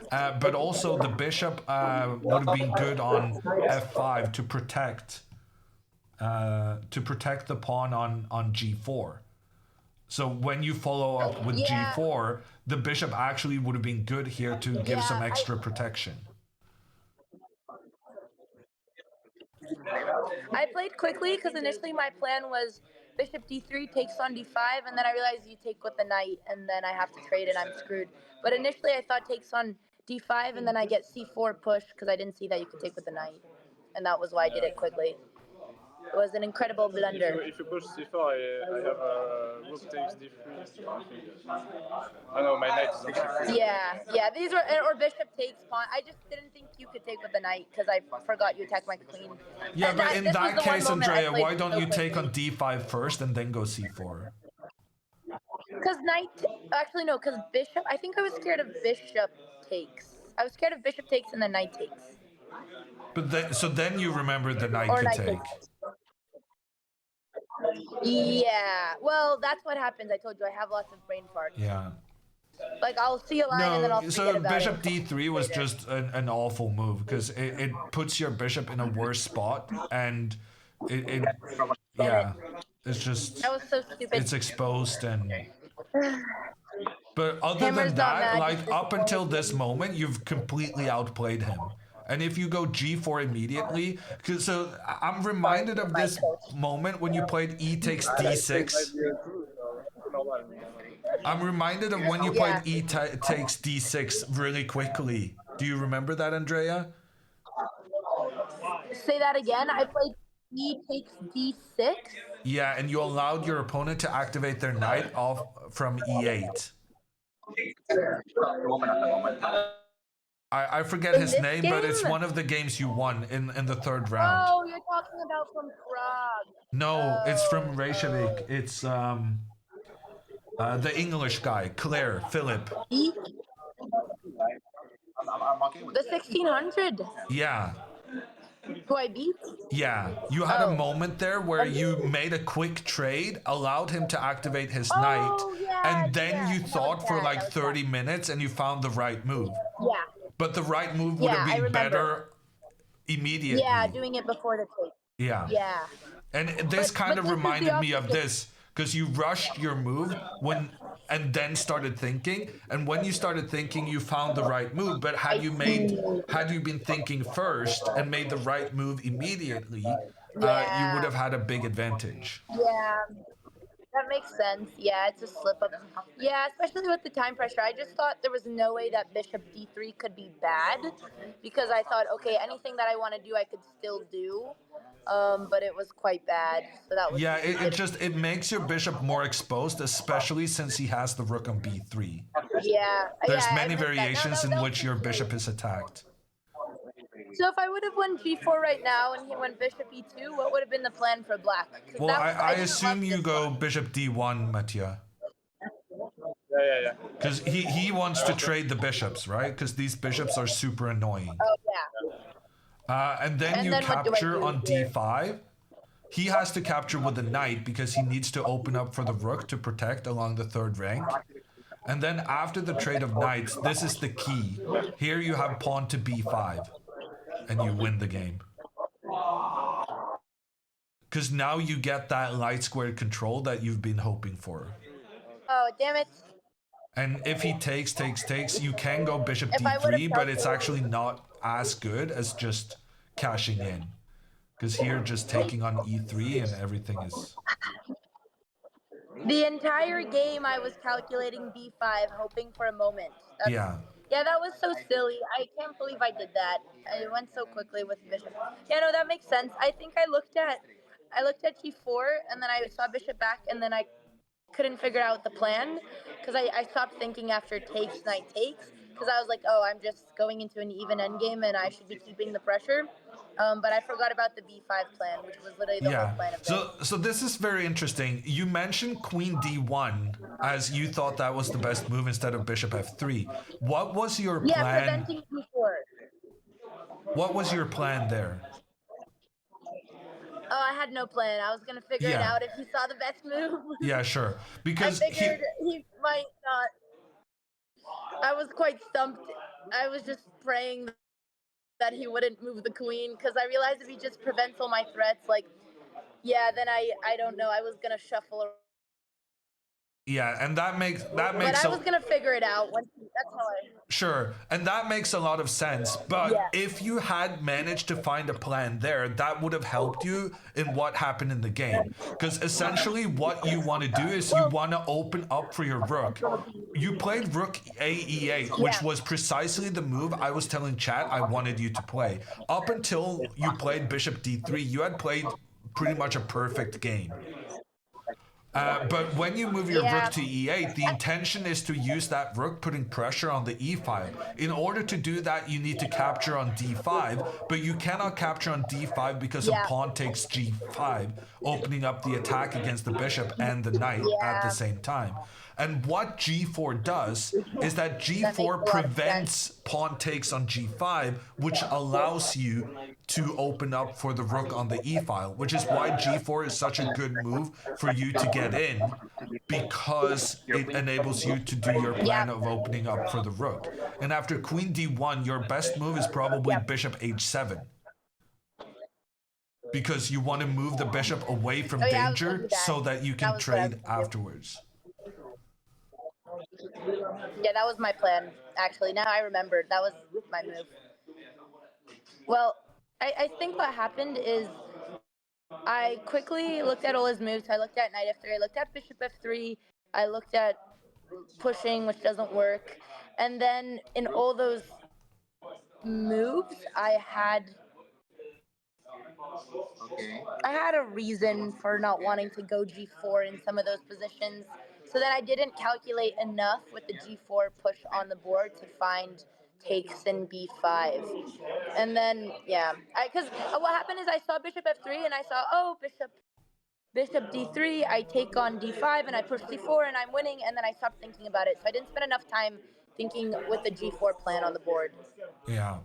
But also, the bishop would have been good on f5 to protect the pawn on g4. So when you follow up with g4, the bishop actually would have been good here to give some extra protection. I played quickly because initially my plan was bishop d3 takes on d5, and then I realized you take with the knight, and then I have to trade and I'm screwed. But initially I thought takes on d5, and then I get c4 push because I didn't see that you could take with the knight, and that was why I did it quickly. It was an incredible blunder. If you push c4, I have rook takes d3. I think. Oh no, my knight is on c3. Yeah. These were or bishop takes pawn. I just didn't think you could take with the knight because I forgot you attacked my queen. Yeah, And but in that case, moment Andrea, why don't you take on d5 first and then go c4? Because knight, actually no, because bishop. I think I was scared of bishop takes. I was scared of bishop takes and then knight takes. But so then you remembered the knight Or could knight take. takes. Yeah. Well, that's what happens. I told you I have lots of brain farts. Yeah. Like I'll see a line and then I'll forget So about bishop it. d3 was just an awful move because it puts your bishop in a worse spot, and it's just That was so stupid. it's exposed. And but other Hammer's than not that, mad, like he's up until disappointed. this moment, you've completely outplayed him. And if you go g4 immediately, so I'm reminded of this moment when you played e takes d6. I'm reminded of when you played e takes d6 really quickly. Do you remember that, Andrea? Say that again. I played e takes d6. Yeah, and you allowed your opponent to activate their knight off from e8. I forget In his this name, but it's game? one of the games you won in the third round. Oh, you're talking about from Prague. No, it's from Reykjavik. It's the English guy, Philip. E? The 1600. Yeah. Who I beat? Yeah, you had a moment there where you made a quick trade, allowed him to activate his knight, and then you thought for like 30 minutes and you found the right move. Yeah. But the right move would have been better immediately. Yeah, doing it before the trade. Yeah. Yeah. And this kind of this is the reminded me of opposite. this because you rushed your move and then started thinking, and when you started thinking you found the right move, but had you been thinking first and made the right move immediately, you would have had a big advantage. Yeah. That makes sense. Yeah, it's a slip up. Yeah, especially with the time pressure. I just thought there was no way that bishop d3 could be bad because I thought, okay, anything that I want to do, I could still do. But it was quite bad. So that was it makes your bishop more exposed, especially since he has the rook on b3. Yeah. There's many variations in which your bishop is attacked. So if I would have won g4 right now and he went bishop e2, what would have been the plan for black? Well, I assume you go bishop d1, Mattia. Yeah. Because he wants to trade the bishops, right? Because these bishops are super annoying. Oh, yeah. And then you capture on d5. He has to capture with the knight because he needs to open up for the rook to protect along the third rank. And then after the trade of knights, this is the key. Here you have pawn to b5. And you win the game. Because now you get that light squared control that you've been hoping for. Oh, damn it. And if he takes, you can go bishop d3, but it's actually not as good as just cashing in. Because here just taking on e3 and everything is... The entire game I was calculating b5, hoping for a moment. Yeah, that was so silly. I can't believe I did that. I went so quickly with bishop. Yeah, no, that makes sense. I think I looked at g4 and then I saw bishop back and then I couldn't figure out the plan because I stopped thinking after takes, knight takes, because I was like, oh, I'm just going into an even endgame and I should be keeping the pressure. But I forgot about the b5 plan, which was literally the whole plan of it. So this is very interesting. You mentioned queen d1 as you thought that was the best move instead of bishop f3. What was your plan? Yeah, preventing b4. What was your plan there? Oh, I had no plan. I was going to figure it out if he saw the best move. Yeah, sure. Because I figured he might not. I was quite stumped. I was just praying that he wouldn't move the queen because I realized if he just prevents all my threats, like, yeah, then I don't know. I was going to shuffle around. Yeah, and that makes But I was going to figure it out. That's how I... Sure, and that makes a lot of sense. But Yeah. if you had managed to find a plan there, that would have helped you in what happened in the game. Because essentially, what you want to do is you want to open up for your rook. You played rook AE8, which Yeah. was precisely the move I was telling chat I wanted you to play. Up until you played bishop d3, you had played pretty much a perfect game. But when you move your rook to e8, the intention is to use that rook putting pressure on the e file. In order to do that, you need to capture on d5, but you cannot capture on d5 because a pawn takes g5, opening up the attack against the bishop and the knight at the same time. And what g4 does is that g4 prevents pawn takes on g5, which allows you to open up for the rook on the e file, which is why g4 is such a good move for you to get in, because it enables you to do your plan of opening up for the rook. And after queen d1, your best move is probably bishop h7, because you want to move the bishop away from danger so that you can trade afterwards. Yeah, that was my plan, actually. Now I remembered. That was my move. Well, I think what happened is I quickly looked at all his moves. I looked at knight f3. I looked at bishop f3. I looked at pushing, which doesn't work. And then in all those moves, I had a reason for not wanting to go g4 in some of those positions. So then I didn't calculate enough with the g4 push on the board to find takes in b5. And then, yeah, because what happened is I saw bishop f3 and I saw, oh, bishop d3, I take on d5 and I push c4 and I'm winning, and then I stopped thinking about it. So I didn't spend enough time thinking with the g4 plan on the board. Yeah.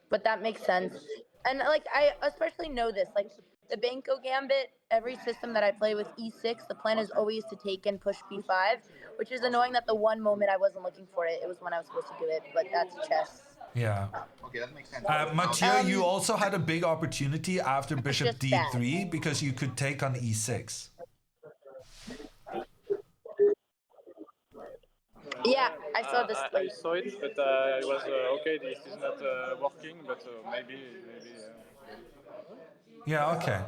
But that makes sense. And like I especially know this, like the Banco Gambit, every system that I play with e6, the plan is always to take and push b5, which is annoying that the one moment I wasn't looking for it, it was when I was supposed to do it, but that's chess. Yeah. Okay, that makes sense. Mathieu, you also had a big opportunity after bishop d3 because you could take on e6. Yeah, I saw this. I saw it, but I was okay. This is not working, but maybe. Yeah. Okay.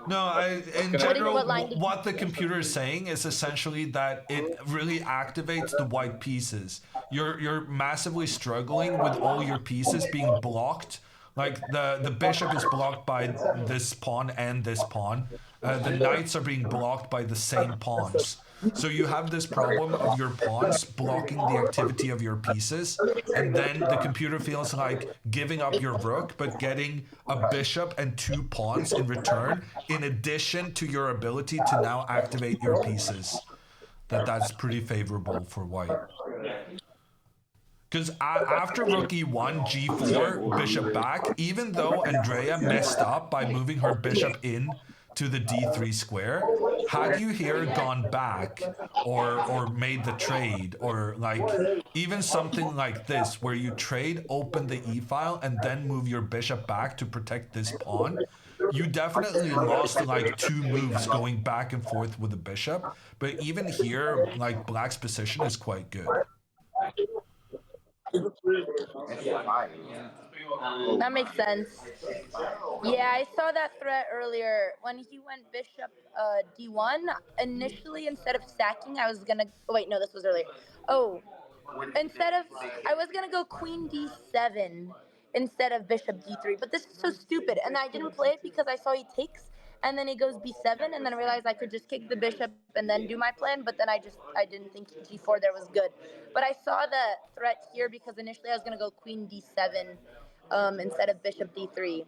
No, in general, what the computer is saying is essentially that it really activates the white pieces. You're massively struggling with all your pieces being blocked. Like the bishop is blocked by this pawn and this pawn. The knights are being blocked by the same pawns. So you have this problem of your pawns blocking the activity of your pieces, and then the computer feels like giving up your rook, but getting a bishop and two pawns in return, in addition to your ability to now activate your pieces. That's pretty favorable for white. Because after rook e1, g4, bishop back, even though Andrea messed up by moving her bishop in to the d3 square, had you here gone back or made the trade, or like even something like this where you trade, open the e-file and then move your bishop back to protect this pawn, you definitely lost like 2 moves going back and forth with the bishop. But even here, like black's position is quite good. That makes sense. Yeah, I saw that threat earlier when he went bishop d1. Initially, instead of stacking, I was gonna. Oh, wait, no, this was earlier. Oh, I was gonna go queen d7 instead of bishop d3. But this is so stupid, and I didn't play it because I saw he takes, and then he goes b7, and then I realized I could just kick the bishop and then do my plan. But then I didn't think g4 there was good. But I saw the threat here because initially I was gonna go queen d7 instead of bishop d3.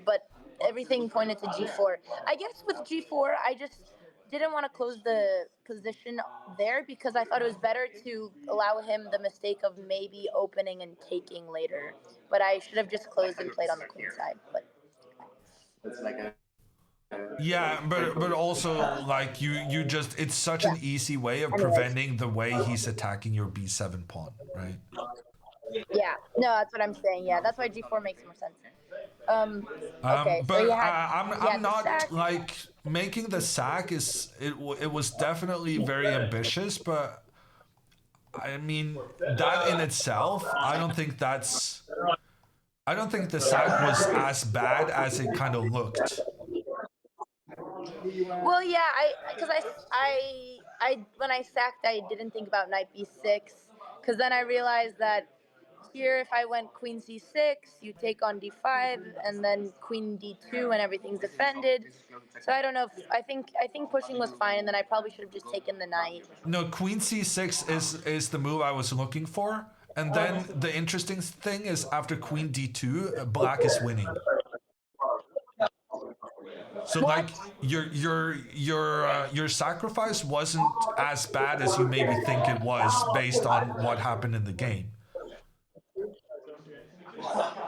But everything pointed to g4. I guess with g4, I just didn't want to close the position there because I thought it was better to allow him the mistake of maybe opening and taking later. But I should have just closed and played on the queen side. But yeah, but also like you just, it's such an easy way of preventing the way he's attacking your b7 pawn, right? Yeah, no, that's what I'm saying. Yeah, that's why g4 makes more sense. Okay, but so I'm not like making the sack is it was definitely very ambitious, but I mean, that in itself, I don't think the sack was as bad as it kind of looked. Well, yeah, when I sacked, I didn't think about knight b6, because then I realized that here, if I went queen c6, you take on d5, and then queen d2, and everything's defended. So I don't know. I think pushing was fine, and then I probably should have just taken the knight. No, queen c6 is the move I was looking for. And then the interesting thing is after queen d2, black is winning. So like your sacrifice wasn't as bad as you maybe think it was based on what happened in the game.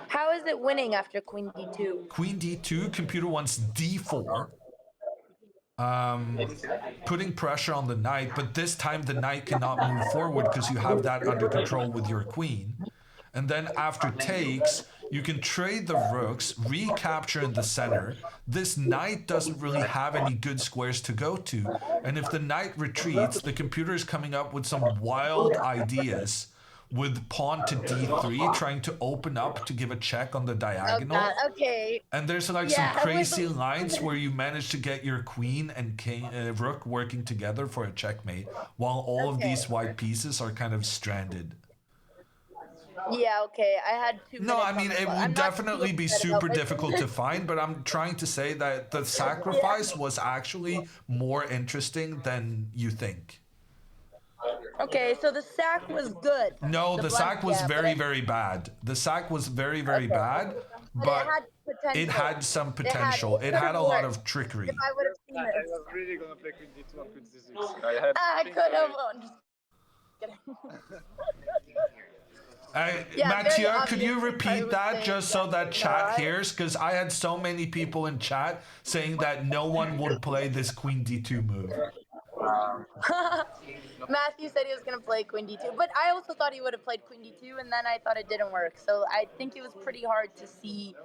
How is it winning after queen d2? Queen d2, computer wants d4. Putting pressure on the knight, but this time the knight cannot move forward because you have that under control with your queen. And then after takes, you can trade the rooks, recapture in the center. This knight doesn't really have any good squares to go to. And if the knight retreats, the computer is coming up with some wild ideas with pawn to d3, trying to open up to give a check on the diagonal. Okay. And there's like some crazy lines where you manage to get your queen and king, rook working together for a checkmate, while all of these white pieces are kind of stranded. Yeah, okay. I had 2 minutes. No, I mean, it would definitely be super difficult to find, but I'm trying to say that the sacrifice was actually more interesting than you think. Okay, so the sack was good. No, the sack was very, very bad. The sack was very, very bad, but it had some potential. It had a lot of trickery. If I would have seen I this. was really gonna play queen d2 and queen c6. I could have. Just kidding. Mathieu, very could you obvious repeat that just so that chat hears? Because I had so many people in chat saying that no one would play this queen d2 move. Matthew said he was going to play queen d2, but I also thought he would have played queen d2, and then I thought it didn't work. So I think it was pretty hard to see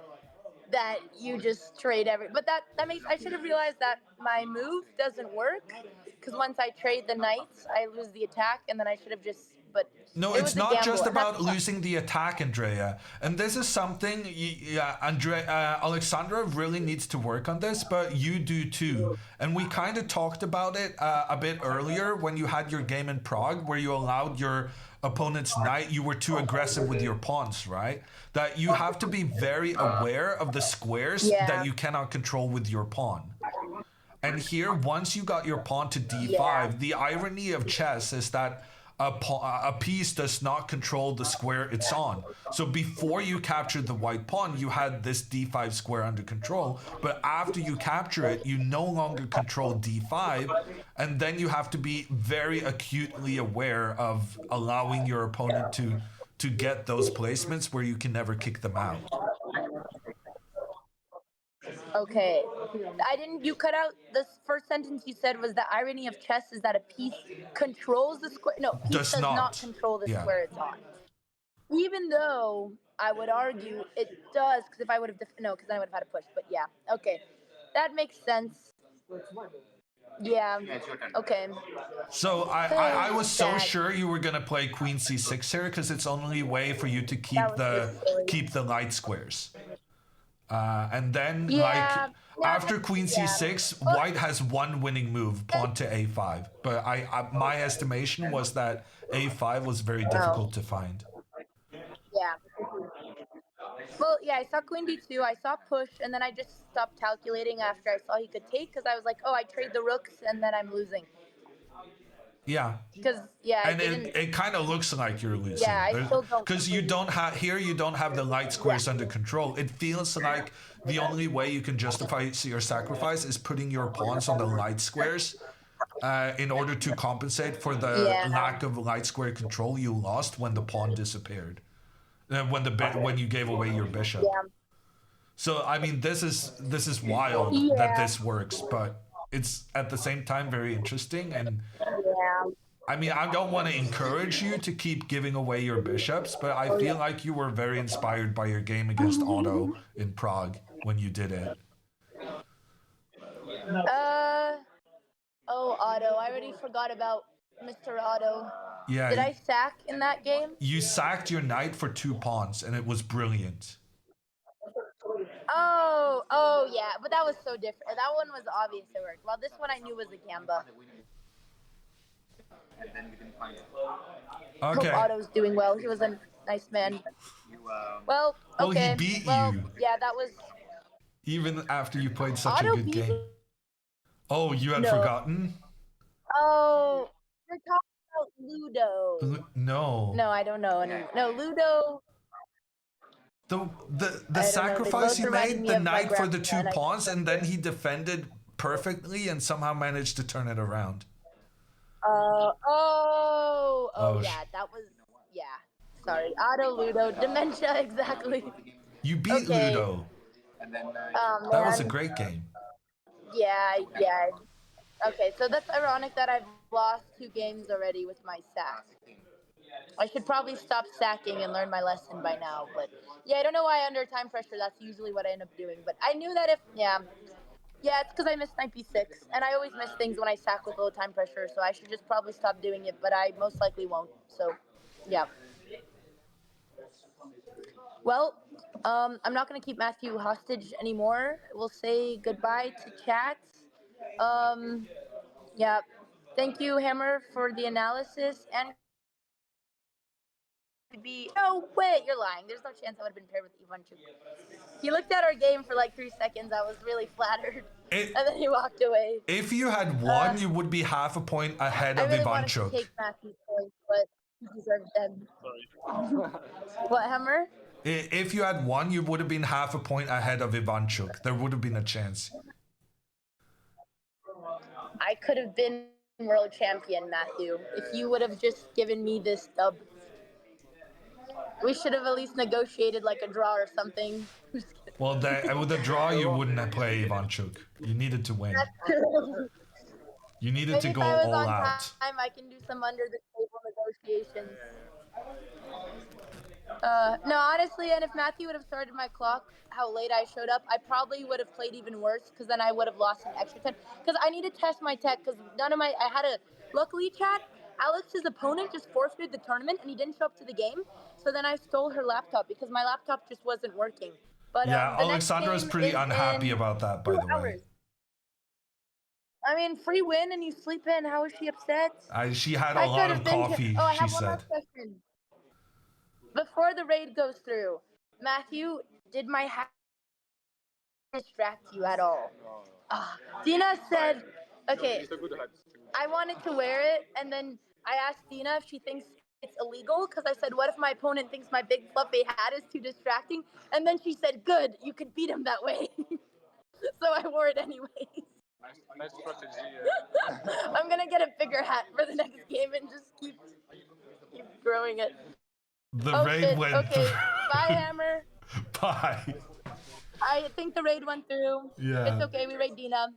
that you just trade but that makes, I should have realized that my move doesn't work, because once I trade the knights, I lose the attack, and then I should have just, but no, it's not just about losing the attack, Andrea. And this is something Alexandra really needs to work on this, but you do too. And we kind of talked about it a bit earlier when you had your game in Prague, where you allowed your opponent's knight, you were too aggressive with your pawns, right? That you have to be very aware of the squares that you cannot control with your pawn. And here, once you got your pawn to d5, the irony of chess is that a piece does not control the square it's on. So before you captured the white pawn, you had this d5 square under control, but after you capture it, you no longer control d5, and then you have to be very acutely aware of allowing your opponent to get those placements where you can never kick them out. Okay. You cut out the first sentence you said was the irony of chess is that a piece controls the square. No, piece does not control the square it's on. Even though I would argue it does, because if I would have, because then I would have had a push. But yeah, okay. That makes sense. Yeah, okay. So I was so sure you were gonna play queen c6 here, because it's only way for you to keep the light squares. And then after queen c6, white has one winning move, pawn to a5. But my estimation was that a5 was very difficult to find. Yeah. Well, yeah, I saw queen d2, I saw push, and then I just stopped calculating after I saw he could take, because I was like, oh, I trade the rooks, and then I'm losing. Yeah. Because, and it kind of looks like you're losing. Yeah, I still don't. Because you don't have the light squares under control. It feels like the only way you can justify your sacrifice is putting your pawns on the light squares in order to compensate for the lack of light square control you lost when the pawn disappeared. When you gave away your bishop. Yeah. So I mean, this is wild that this works, but it's at the same time very interesting. And I mean, I don't want to encourage you to keep giving away your bishops, but I feel like you were very inspired by your game against Otto in Prague when you did it. Oh, Otto! I already forgot about Mr. Otto. Yeah. Did I sack in that game? You sacked your knight for 2 pawns, and it was brilliant. Oh yeah, but that was so different. That one was obvious it worked. Well, this one I knew was a gamba. Okay. Hope Otto's doing well. He was a nice man. Well, Well, okay. he beat well, you. yeah, that was. Even after you played such Otto a good beat game. me? Oh, you had No. forgotten? Oh, you're talking about Ludo. No. No, I don't know any. No, Ludo. The sacrifice he made, the of my knight for the 2 grandpa, and pawns, and then he defended perfectly and somehow managed to turn it around. Yeah, that was, yeah. Sorry, Otto, Ludo, dementia, exactly. You beat Okay. Ludo. Oh, That was a man. great game. Yeah. Okay, so that's ironic that I've lost 2 games already with my sack. I should probably stop sacking and learn my lesson by now, but yeah, I don't know why under time pressure that's usually what I end up doing, but I knew that yeah, it's because I missed knight b6, and I always miss things when I sack with low time pressure, so I should just probably stop doing it, but I most likely won't, so yeah. Well, I'm not going to keep Matthew hostage anymore. We'll say goodbye to chat. Yeah, thank you, Hammer, for the analysis, and no way, you're lying. There's no chance I would have been paired with Ivanchuk. He looked at our game for like 3 seconds. I was really flattered, and then he walked away. If you had won, you would be half a point ahead of I really wanted to Ivanchuk. take Matthew's points, but he deserved them. What, Hammer? If you had won, you would have been half a point ahead of Ivanchuk. There would have been a chance. I could have been world champion, Matthew, if you would have just given me this dub. We should have at least negotiated like a draw or something. Well, with a draw, you wouldn't have played Ivanchuk. You needed to win. You needed Maybe to if go I was all on out. time, I can do some under the table negotiations. No, honestly, and if Matthew would have started my clock how late I showed up, I probably would have played even worse because then I would have lost an extra 10. Because I need to test my tech because I had a, luckily, chat, Alex's opponent just forfeited the tournament and he didn't show up to the game. So then I stole her laptop because my laptop just wasn't working. But Yeah, the next Alexandra is game pretty is unhappy in about that, by 2 the way. hours. I mean, free win and you sleep in. How is she upset? She had a lot of coffee, I she have one said. last question. Before the raid goes through, Matthew, did my hat distract you at all? Dina said, okay, I wanted to wear it, and then I asked Dina if she thinks it's illegal, because I said, what if my opponent thinks my big fluffy hat is too distracting? And then she said, good, you could beat him that way. So I wore it anyways. Nice strategy. I'm gonna get a bigger hat for the next game and just keep growing it. The Oh, raid shit. went Okay, through. bye, Hammer. Bye. I think the raid went through. Yeah. It's okay, we raid Dina.